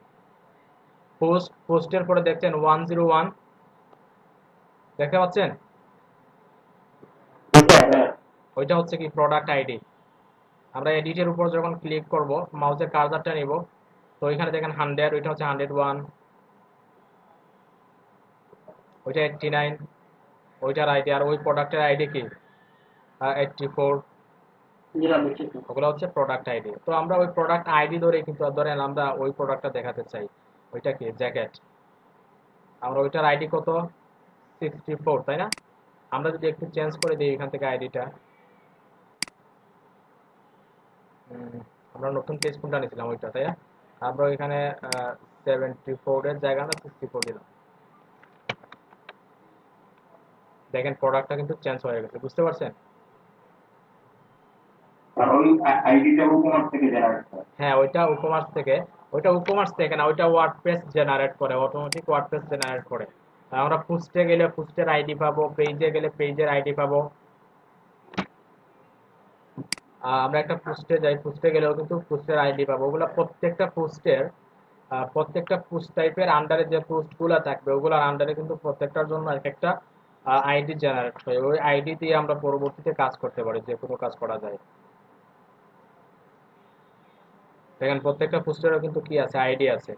পোস্টের পরে দেখছেন 101, দেখতে পাচ্ছেন? ওইটা হচ্ছে কি প্রোডাক্ট আইডি। আমরা এডিটের উপর যখন ক্লিক করব, মাউসের কার্সারটা নিব, তো ওইখানে দেখেন 100, ওইটা হচ্ছে 101, ওইটা 89, ওইটার আইডি। আর ওই প্রোডাক্টের আইডি কি 84, যেটা দেখছি তো। ওগুলো হচ্ছে প্রোডাক্ট আইডি। তো আমরা ওই প্রোডাক্ট আইডি ধরে কিন্তু ধরেন আমরা ওই প্রোডাক্টটা দেখাতে চাই, ওইটা কি জ্যাকেট, আমরা ওইটার আইডি কত 64, তাই না? আমরা যদি একটু চেঞ্জ করে দিই এখান থেকে আইডিটা, আমরা নতুন পেজ কোনটা নিয়েছিলাম ওইটা, তাই না? আমরা এখানে 74 এর জায়গায় আমরা 64 দিলাম। দেখেন প্রোডাক্টটা কিন্তু চেঞ্জ হয়ে গেছে, বুঝতে পারছেন? আর ওই আইডিটা উপমার থেকে জেনারেট হয়। হ্যাঁ, ওইটা উপমার্স থেকে না, ওইটা ওয়ার্ডপ্রেস জেনারেট করে, অটোমেটিক ওয়ার্ডপ্রেস জেনারেট করে। আর আমরা পোস্টে গেলে পোস্টের আইডি পাবো, পেজে গেলে পেজের আইডি পাবো। আমরা একটা পোস্টে যাই, পোস্টে গেলেও কিন্তু পোস্টের আইডি পাবো। ওগুলা প্রত্যেকটা পোস্ট টাইপের আন্ডারে যে পোস্টগুলো থাকবে, ওগুলোর আন্ডারে কিন্তু প্রত্যেকটার জন্য এক একটা আইডি জেনারেট হয়। ওই আইডি দিয়ে আমরা পরবর্তীতে কাজ করতে পারি, যে কোনো কাজ করা যায়। দেখেন প্রত্যেকটা পোস্টেরও কিন্তু কি আছে, আইডি আছে।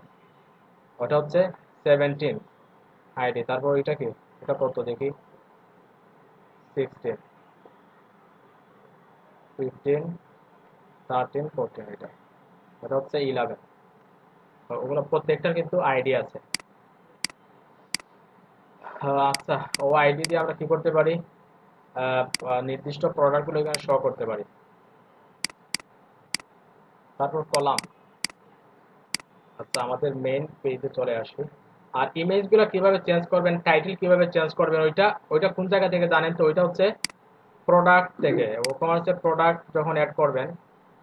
ওটা হচ্ছে 17 আইডি। তারপর এটা কি, এটা কত দেখি, 16, 15, 13, 14, এটা হচ্ছে 11। ওগুলো প্রত্যেকটার কিন্তু আইডি আছে। আচ্ছা, ও আইডি দিয়ে আমরা কি করতে পারি, নির্দিষ্ট প্রোডাক্টগুলো এখানে শো করতে পারি। তারপর কলাম। আচ্ছা, আমাদের মেইন পেজে চলে আসি। আর ইমেজগুলো কিভাবে চেঞ্জ করবেন, টাইটেল কিভাবে চেঞ্জ করবেন, ওইটা ওইটা কোন জায়গা থেকে জানেন তো? ওইটা হচ্ছে প্রোডাক্ট থেকে। ওখানে হচ্ছে প্রোডাক্ট যখন অ্যাড করবেন,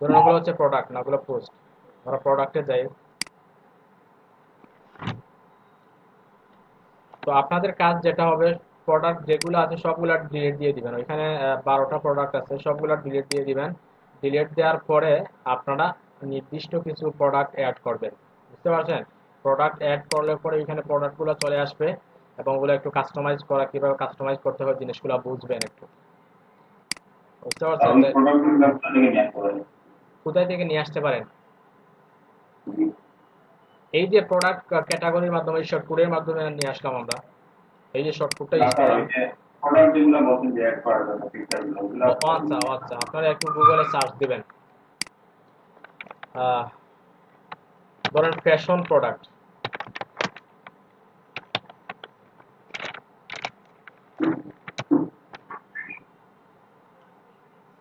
ধরুন ওগুলো হচ্ছে প্রোডাক্ট না, ওগুলো পোস্ট। আমরা প্রোডাক্টে যাই, তো আপনাদের কাজ যেটা হবে, প্রোডাক্ট যেগুলো আছে সবগুলো ডিলিট দিয়ে দিবেন। ওইখানে 12টা প্রোডাক্ট আছে, সবগুলো ডিলিট দিয়ে দিবেন। ডিলিট দেওয়ার পরে আপনারা নির্দিষ্ট কিছু প্রোডাক্ট অ্যাড করবেন, বুঝতে পারছেন? প্রোডাক্ট অ্যাড করলে পরে ওইখানে প্রোডাক্টগুলো চলে আসবে, এবং ওগুলো একটু কাস্টমাইজ করা, কিভাবে কাস্টমাইজ করতে হয় জিনিসগুলো বুঝবেন একটু, বুঝতে আর পারছেন? ওই তো প্রোডাক্টগুলো ব্যবসা থেকে নিয়ে আসতে পারে। কোথায় থেকে নিয়ে আসতে পারেন? এই যে প্রোডাক্ট ক্যাটাগরির মাধ্যমে, শর্টকুটের মাধ্যমে নিয়ে আসলাম আমরা। এই যে শর্টকুটটা ইউজ তারপর করলাম। ওই যে প্রোডাক্ট যেগুলো বলছেন যে অ্যাড করার জন্য পিকচারগুলো, ওগুলো ও আচ্ছা, ও আচ্ছা, আপনারা একটু গুগলে সার্চ দিবেন, ধরেন ফ্যাশন প্রোডাক্ট।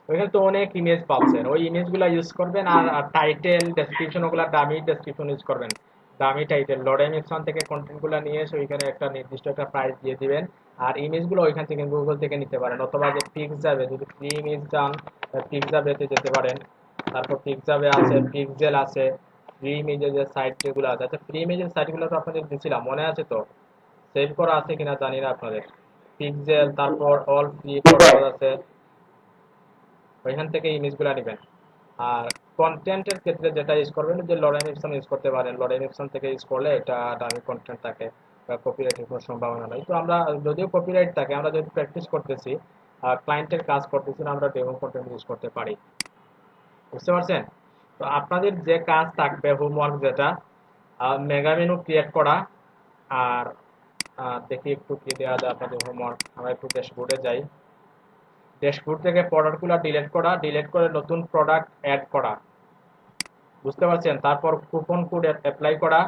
ওইখানে তো অনেক ইমেজ পাচ্ছেন, ওই ইমেজগুলো ইউজ করবেন। আর টাইটেল ডেসক্রিপশন, ওগুলা দামি ডেসক্রিপশন ইউজ করবেন, দামি টাইটেল। লরেন ইপসন থেকে কন্টেন্টগুলো নিয়ে এসে ওইখানে একটা নির্দিষ্ট একটা প্রাইস দিয়ে দিবেন। আর ইমেজগুলো ওইখান থেকে গুগল থেকে নিতে পারেন, অথবা যে পিক্সজাবে, যদি ফ্রি ইমেজ চান পিক্সজাবেতে যেতে পারেন। তারপর পিক্সজাবে আছে, পিক্সেল আছে, ফ্রি ইমেজের যে সাইট যেগুলো আছে। আচ্ছা, ফ্রি ইমেজের সাইটগুলো তো আপনাদের দিয়েছিলাম, মনে আছে তো? সেভ করা আছে কিনা জানি না আপনাদের। পিক্সেল, তারপর অল ফ্রি ফটোজ আছে, ওইখান থেকে ইমেজগুলো নেবেন। আর কন্টেন্টের ক্ষেত্রে যেটা ইউজ করবেন, যে লরেন ইপসন ইউজ করতে পারেন। লরেন ইপসন থেকে ইউজ করলে এটা দামি কন্টেন্ট থাকে, বা কপিরাইটের কোনো সম্ভাবনা নেই। তো আমরা যদিও কপিরাইট থাকে, আমরা যদি প্র্যাকটিস করতেছি, ক্লায়েন্টের কাজ করতেছি না, আমরা ডেমো কন্টেন্ট ইউজ করতে পারি, বুঝতে পারছেন? তো আপনাদের যে কাজ থাকবে, হোমওয়ার্ক যেটা, মেগা মেনু ক্রিয়েট করা। আর দেখি একটু কি দেওয়া যায় আপনাদের হোমওয়ার্ক। আমরা একটু ড্যাশবোর্ডে যাই, ড্যাশবোর্ড থেকে প্রোডাক্টগুলো ডিলিট করা, ডিলিট করে নতুন প্রোডাক্ট অ্যাড করা, বুঝতে পারছেন? তারপর কুপন কোড অ্যাপ্লাই করা,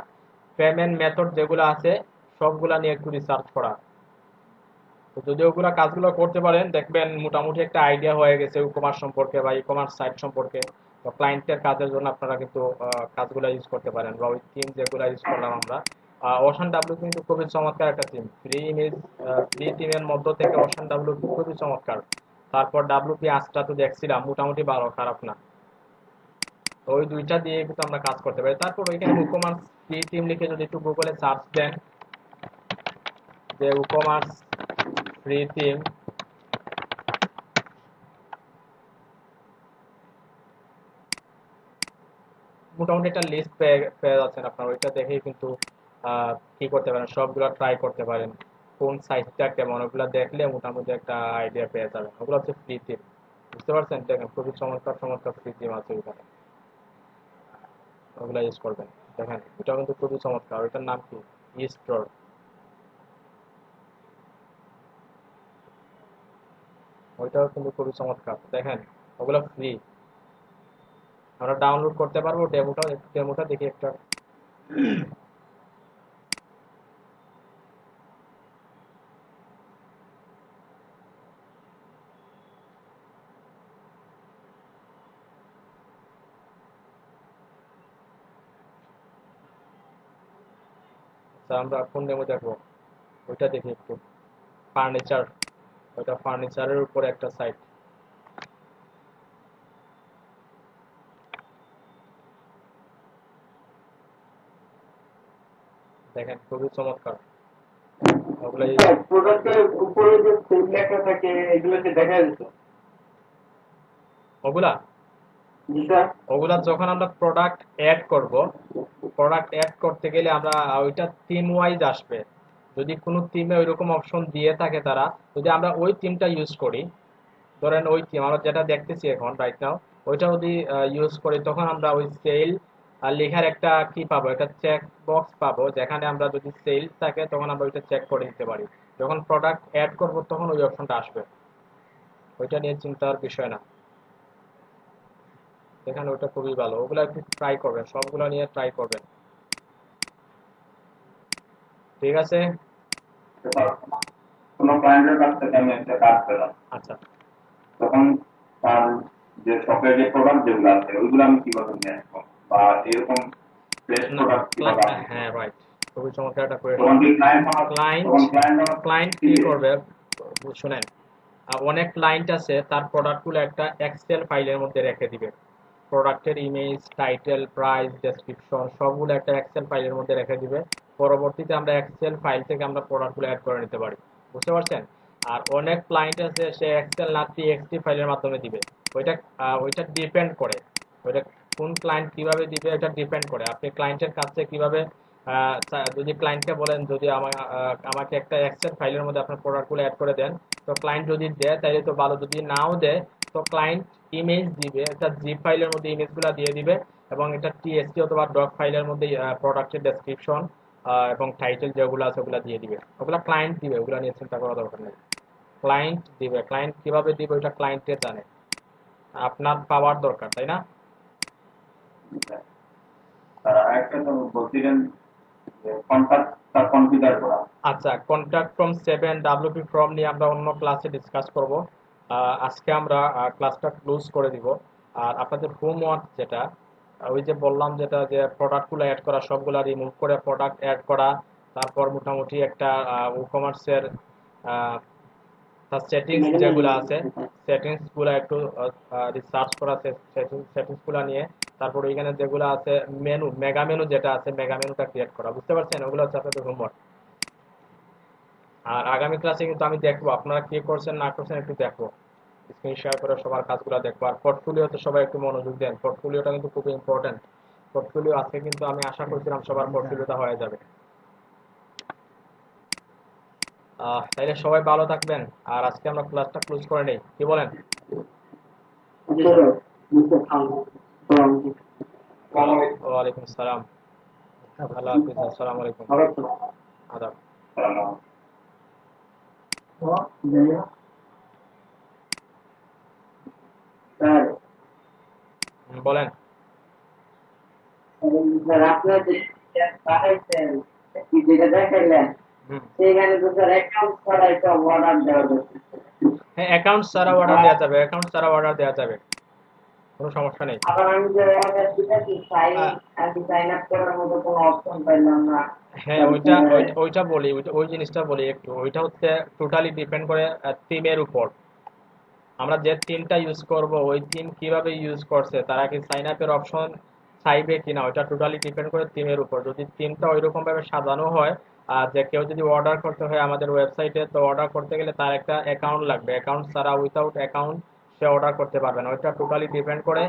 পেমেন্ট মেথড যেগুলো আছে সবগুলা নিয়ে একটু রিসার্চ করা। তো যদি ওগুলা কাজগুলো করতে পারেন দেখবেন মোটামুটি একটা আইডিয়া হয়ে গেছে ই কমার্স সম্পর্কে বা ই কমার্স সাইট সম্পর্কে। তো ক্লায়েন্টের কাজের জন্য আপনারা কিন্তু কাজগুলো ইউজ করতে পারেন বা ওই থিম যেগুলো ইউজ করলাম আমরা। ওশান ডাব্লিউ কিন্তু খুবই চমৎকার একটা থিম, ফ্রি ইমেজ ফ্রি থিমের মধ্য থেকে ওশান ডাব্লিউ খুবই চমৎকার। তারপর ডাব্লিউপি আজটা তো দেখছিলাম মোটামুটি ভালো, খারাপ না। তো ওই দুইটা দিয়ে কিন্তু আমরা কাজ করতে পারি। তারপর ওইখানে উকমার্স ফ্রি থিম লিখে যদি একটু গুগলে সার্চ দেন যে উকমার্স ফ্রি থিম, মোটামুটি একটা লিস্ট পেয়ে পেয়ে যাচ্ছেন আপনার। ওইটা দেখেই কিন্তু কি করতে পারেন, সবগুলো ট্রাই করতে পারেন, কোন সাইজটা কেমন ওগুলো দেখলে মোটামুটি একটা আইডিয়া পেয়ে যাবেন। ওগুলো হচ্ছে ফ্রি থিম, বুঝতে পারছেন? দেখেন খুবই চমৎকার চমৎকার ফ্রি থিম আছে ওইখানে, ওগুলো ইউজ করবেন। দেখেন এটা কিন্তু খুবই চমৎকার, ওইটার নাম কি, স্টোর। ওইটাও কিন্তু খুবই চমৎকার, দেখেন ওগুলো ফ্রি, আমরা ডাউনলোড করতে পারবো। ডেমোটা দেখি একটা। আচ্ছা, আমরা কোন ডেমো দেখবো, ওইটা দেখি একটু। ফার্নিচার, ওইটা ফার্নিচারের উপরে একটা সাইট। দেখেন খুবই চমৎকার, ওগুলো প্রোডাক্টের উপরে যে সেল লেখা থাকে এগুলো কি দেখা যেত? ওগুলা জি স্যার। ওগুলা যখন আমরা প্রোডাক্ট অ্যাড করব, প্রোডাক্ট অ্যাড করতে গেলে আমরা ওইটা থিম ওয়াইজ আসবে। যদি কোনো থিমে ওইরকম অপশন দিয়ে থাকে তারা, যদি আমরা ওই থিমটা ইউজ করি, ধরেন ওই থিম আমরা যেটা দেখতেছি এখন রাইট নাও, ওইটা যদি ইউজ করি তখন আমরা ওই সেল লেখার একটা কি পাবো, একটা চেক বক্স পাবো, যেখানে আমরা যদি সেল থাকে তখন আমরা ওইটা চেক করে দিতে পারি। যখন প্রোডাক্ট অ্যাড করব তখন ওই অপশনটা আসবে। ওইটা নিয়ে চিন্তার বিষয় না। এখানে ওটা খুবই ভালো, ওগুলো একটু ট্রাই করবেন, সবগুলো নিয়ে ট্রাই করবেন। ঠিক আছে। স্যার কোনো ক্লায়েন্টের কাছ থেকে আমি একটা কাজ পেলাম, আচ্ছা। তখন তার যে শপের যে প্রোডাক্ট যেগুলো আছে ওইগুলো আমি কিভাবে নিয়ে আসবো, বা এরকম ফ্রেশ না, প্রোডাক্ট কিভাবে আসবো, হ্যাঁ রাইট, খুবই চমৎকার একটা কোয়েশ্চেন। তখন কি ক্লায়েন্ট আমার ক্লায়েন্ট তখন ক্লায়েন্ট আমার ক্লায়েন্ট কি দিবে? করবে শুনেন, অনেক ক্লায়েন্ট আছে তার প্রোডাক্টগুলো একটা এক্সেল ফাইলের মধ্যে রেখে দিবে। প্রোডাক্টের ইমেজ, টাইটেল, প্রাইস, ডেসক্রিপশন সবগুলো একটা এক্সেল ফাইলের মধ্যে রেখে দিবে। পরবর্তীতে আমরা এক্সেল ফাইল থেকে আমরা প্রোডাক্টগুলো অ্যাড করে নিতে পারি, বুঝতে পারছেন? আর অনেক ক্লায়েন্ট আছে সে এক্সেল না টিএক্সটি ফাইলের মাধ্যমে দিবে। ওইটা ওইটা ডিপেন্ড করে, ওইটা কোন ক্লায়েন্ট কিভাবে দিবে এটা ডিপেন্ড করে। আপনি ক্লায়েন্টের কাছে কিভাবে যদি ক্লায়েন্টকে বলেন যদি আমাকে একটা এক্সেল ফাইলের মধ্যে আপনার প্রোডাক্টগুলো অ্যাড করে দেন, তো ক্লায়েন্ট যদি দেয় তাহলে তো ভালো, যদি নাও দেয় তো ক্লায়েন্ট ইমেজ দিবে, একটা জিপ ফাইলের মধ্যে ইমেজগুলো দিয়ে দিবে, এবং এটা টিএসটি অথবা ডক ফাইলের মধ্যে প্রোডাক্টের ডেসক্রিপশন এবং টাইটেল যেগুলো আছে ওগুলো দিয়ে দিবে। ওগুলো ক্লায়েন্ট দিবে, ওগুলো নিয়ে চিন্তা করা দরকার নেই। ক্লায়েন্ট দিবে, ক্লায়েন্ট কিভাবে দিবে ওইটা ক্লায়েন্টে জানে, আপনার পাওয়ার দরকার, তাই না? একটা তো বলছিলেন যে কন্ট্যাক্টটা কনফিগার করা। আচ্ছা, কন্ট্যাক্ট ফ্রম 7 ডাব্লিউপি ফর্ম নিয়ে আমরা অন্য ক্লাসে ডিসকাস করব। আজকে আমরা ক্লাসটা ক্লোজ করে দিব। আর আপনাদের হোমওয়ার্ক যেটা, ওই যে বললাম যেটা, যে প্রোডাক্টগুলো অ্যাড করা, সবগুলো রিমুভ করে প্রোডাক্ট অ্যাড করা, তারপর মোটামুটি একটা ই কমার্সের তার সেটিংস যেগুলো আছে সেটিংসগুলো একটু রিসার্চ করা, সেটিংসগুলো নিয়ে তারপর ওইখানে যেগুলো আছে মেনু, মেগা মেনু যেটা আছে মেগা মেনুটা ক্রিয়েট করা, বুঝতে পারছেন? ওগুলো হচ্ছে আপনাদের হোমওয়ার্ক। আর আগামী ক্লাসে কিন্তু আমি দেখবো আপনারা কি করছেন না করছেন, একটু দেখবো, স্ক্রিন শেয়ার করে সবার কাজগুলো দেখবো। আর পোর্টফোলিওতে সবাই একটু মনোযোগ দেন, পোর্টফোলিওটা কিন্তু খুব ইম্পর্টেন্ট। পোর্টফোলিও আজকে কিন্তু আমি আশা করছিলাম সবার পোর্টফোলিওটা হয়ে যাবে। তাইলে সবাই ভালো থাকবেন, আর আজকে আমরা ক্লাসটা ক্লোজ করে নেই, কি বলেন? জি স্যার। বুঝতে পারলাম। ওয়ালাইকুম আসসালাম। আল্লাহ হাফিজ, আসসালামু আলাইকুম। ভালো তো। আদাব। স্যার, বলেন। স্যার আপনার যে পাঠাইছেন কি যেটা দেখাইলেন হুম। সেখানে তো স্যার অ্যাকাউন্ট ছাড়া একটা অর্ডার দেওয়া যাচ্ছে। হ্যাঁ, অ্যাকাউন্ট ছাড়া অর্ডার দেওয়া যাবে, অ্যাকাউন্ট ছাড়া অর্ডার দেওয়া যাবে, কোনো সমস্যা নেই। আবার আমি যে অর্ডার দিতেছি আহ, সাইন আপ করার মতো কোনো অপশন পাইলাম না। হ্যাঁ, তারপরে ওইটা বলি, ওই জিনিসটা বলি একটু। ওইটা হচ্ছে টোটালি ডিপেন্ড করে থিমের উপর। আমরা যে থিমটা ইউজ করব ওই থিম কিভাবে ইউজ করছে, তারা কি সাইন আপের অপশন চাইবে কিনা, ওইটা টোটালি ডিপেন্ড করে থিমের উপর। যদি থিমটা ওইরকম ভাবে সাজানো হয় যে কেউ যদি অর্ডার করতে হয় আমাদের ওয়েবসাইটে, তো অর্ডার করতে গেলে তার একটা অ্যাকাউন্ট লাগবে। অ্যাকাউন্ট ছাড়া, উইথাউট অ্যাকাউন্ট সে অর্ডার করতে পারবে না। ওইটা টোটালি ডিপেন্ড করে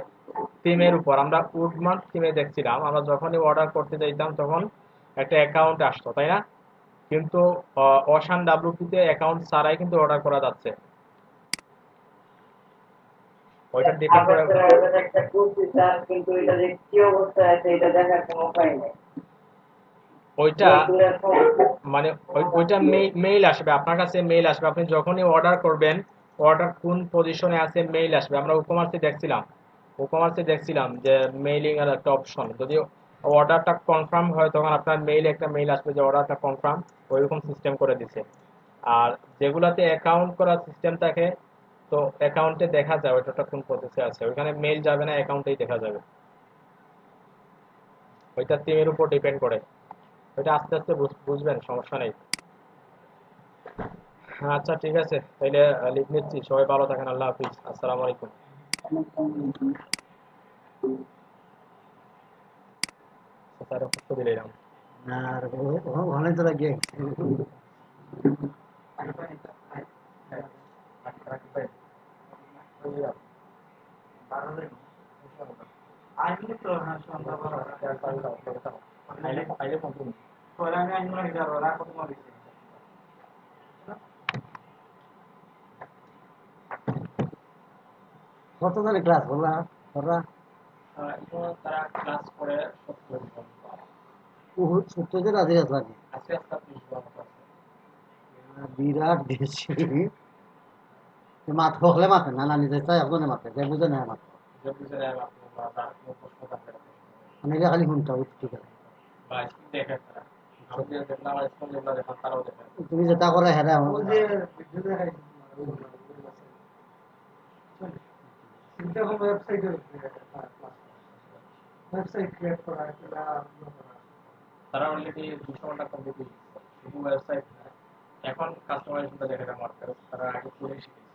থিমের উপর। আমরা উডমার্ক থিমে দেখছিলাম, আমরা যখনই অর্ডার করতে যাইতাম তখন একটা অ্যাকাউন্ট আসতো, তাই না? কিন্তু ওশান ডাব্লিউপিতে অ্যাকাউন্ট ছাড়াই কিন্তু অর্ডার করা যাচ্ছে। ওইটা ডিপেন্ড আবার করে। স্যার অর্ডার একটা করছি স্যার, কিন্তু এটা যে কি অবস্থায় আছে এটা দেখার কোনো উপায় নেই। ওইটা ক্যালকুলেট মানে ওইটা মেইল আসবে আপনার কাছে, মেইল আসবে আপনি যখনই অর্ডার করবেন। অর্ডার কোন পজিশনে আছে মেইল আসবে। আমরা ই-কমার্সে দেখছিলাম যে মেইলিং এর একটা অপশন, যদি অর্ডারটা কনফার্ম হয় তখন আপনার মেইলে একটা মেইল আসবে যে অর্ডারটা কনফার্ম। ওইরকম সিস্টেম করে দিছে। আর যেগুলাতে অ্যাকাউন্ট করার সিস্টেম থাকে, তো অ্যাকাউন্টে দেখা যায় ওইটা কোন প্রসেসে আছে, ওইখানে মেইল যাবে না, অ্যাকাউন্টেই দেখা যাবে। ওইটা টিমের উপর ডিপেন্ড করে। ওইটা আস্তে আস্তে বুঝবেন, সমস্যা নেই। আচ্ছা, ঠিক আছে, তাইলে লিভ নিচ্ছি। সবাই ভালো থাকেন, আল্লাহ হাফিজ, আসসালামু আলাইকুম। স্যার অসুস্থ দিলাম। আর ওখানে তো লাগিয়ে কত করে ক্লাস বললা ওরা তারা ক্লাস করে 70 জন রাজি লাগে আজকে আজকে আপনি বিরাট দেশি মাত হকলে মাথে না না নিজে চাই এখন মাথে যে বুঝে না মাথে যে বুঝে নেয় আপনার প্রশ্ন থাকবে মানে খালি শুনতে হবে ঠিক আছে বা স্ক্রিন দেখে তারা। আমি যে দেখলাম আমার স্ক্রিন যেগুলো দেখলাম তারাও দেখে। তুমি যেটা করে হেরা তারা অলরেডি 200 ঘন্টা কমপ্লিট করে দিচ্ছে, শুধু ওয়েবসাইট না। এখন কাস্টমাইজেশনটা দেখে দেয় মার্কেট, তারা আগে করে শিখেছে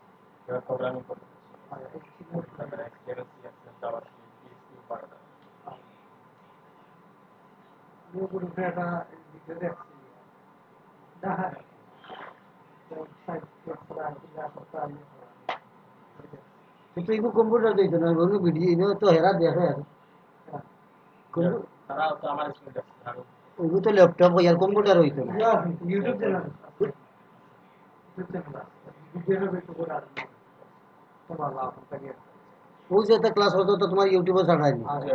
এবার প্রোগ্রামিং করতে তারা এক্সপিরিয়েন্স আছে জাভাস্ক্রিপ্ট পিএইচপি পারে। কিন্তু এগুলো কম্পিউটার দিত না ওগুলো ভিডিও তো হেরা দেখে তারা তো আমার স্ক্রিন দেখছে আরো। ওগুলো তো ল্যাপটপ আর কম্পিউটার হইতো না ইউটিউব চ্যানেল ওই যে একটা ক্লাস হতো তো তোমার ইউটিউবে ছাড়াই যে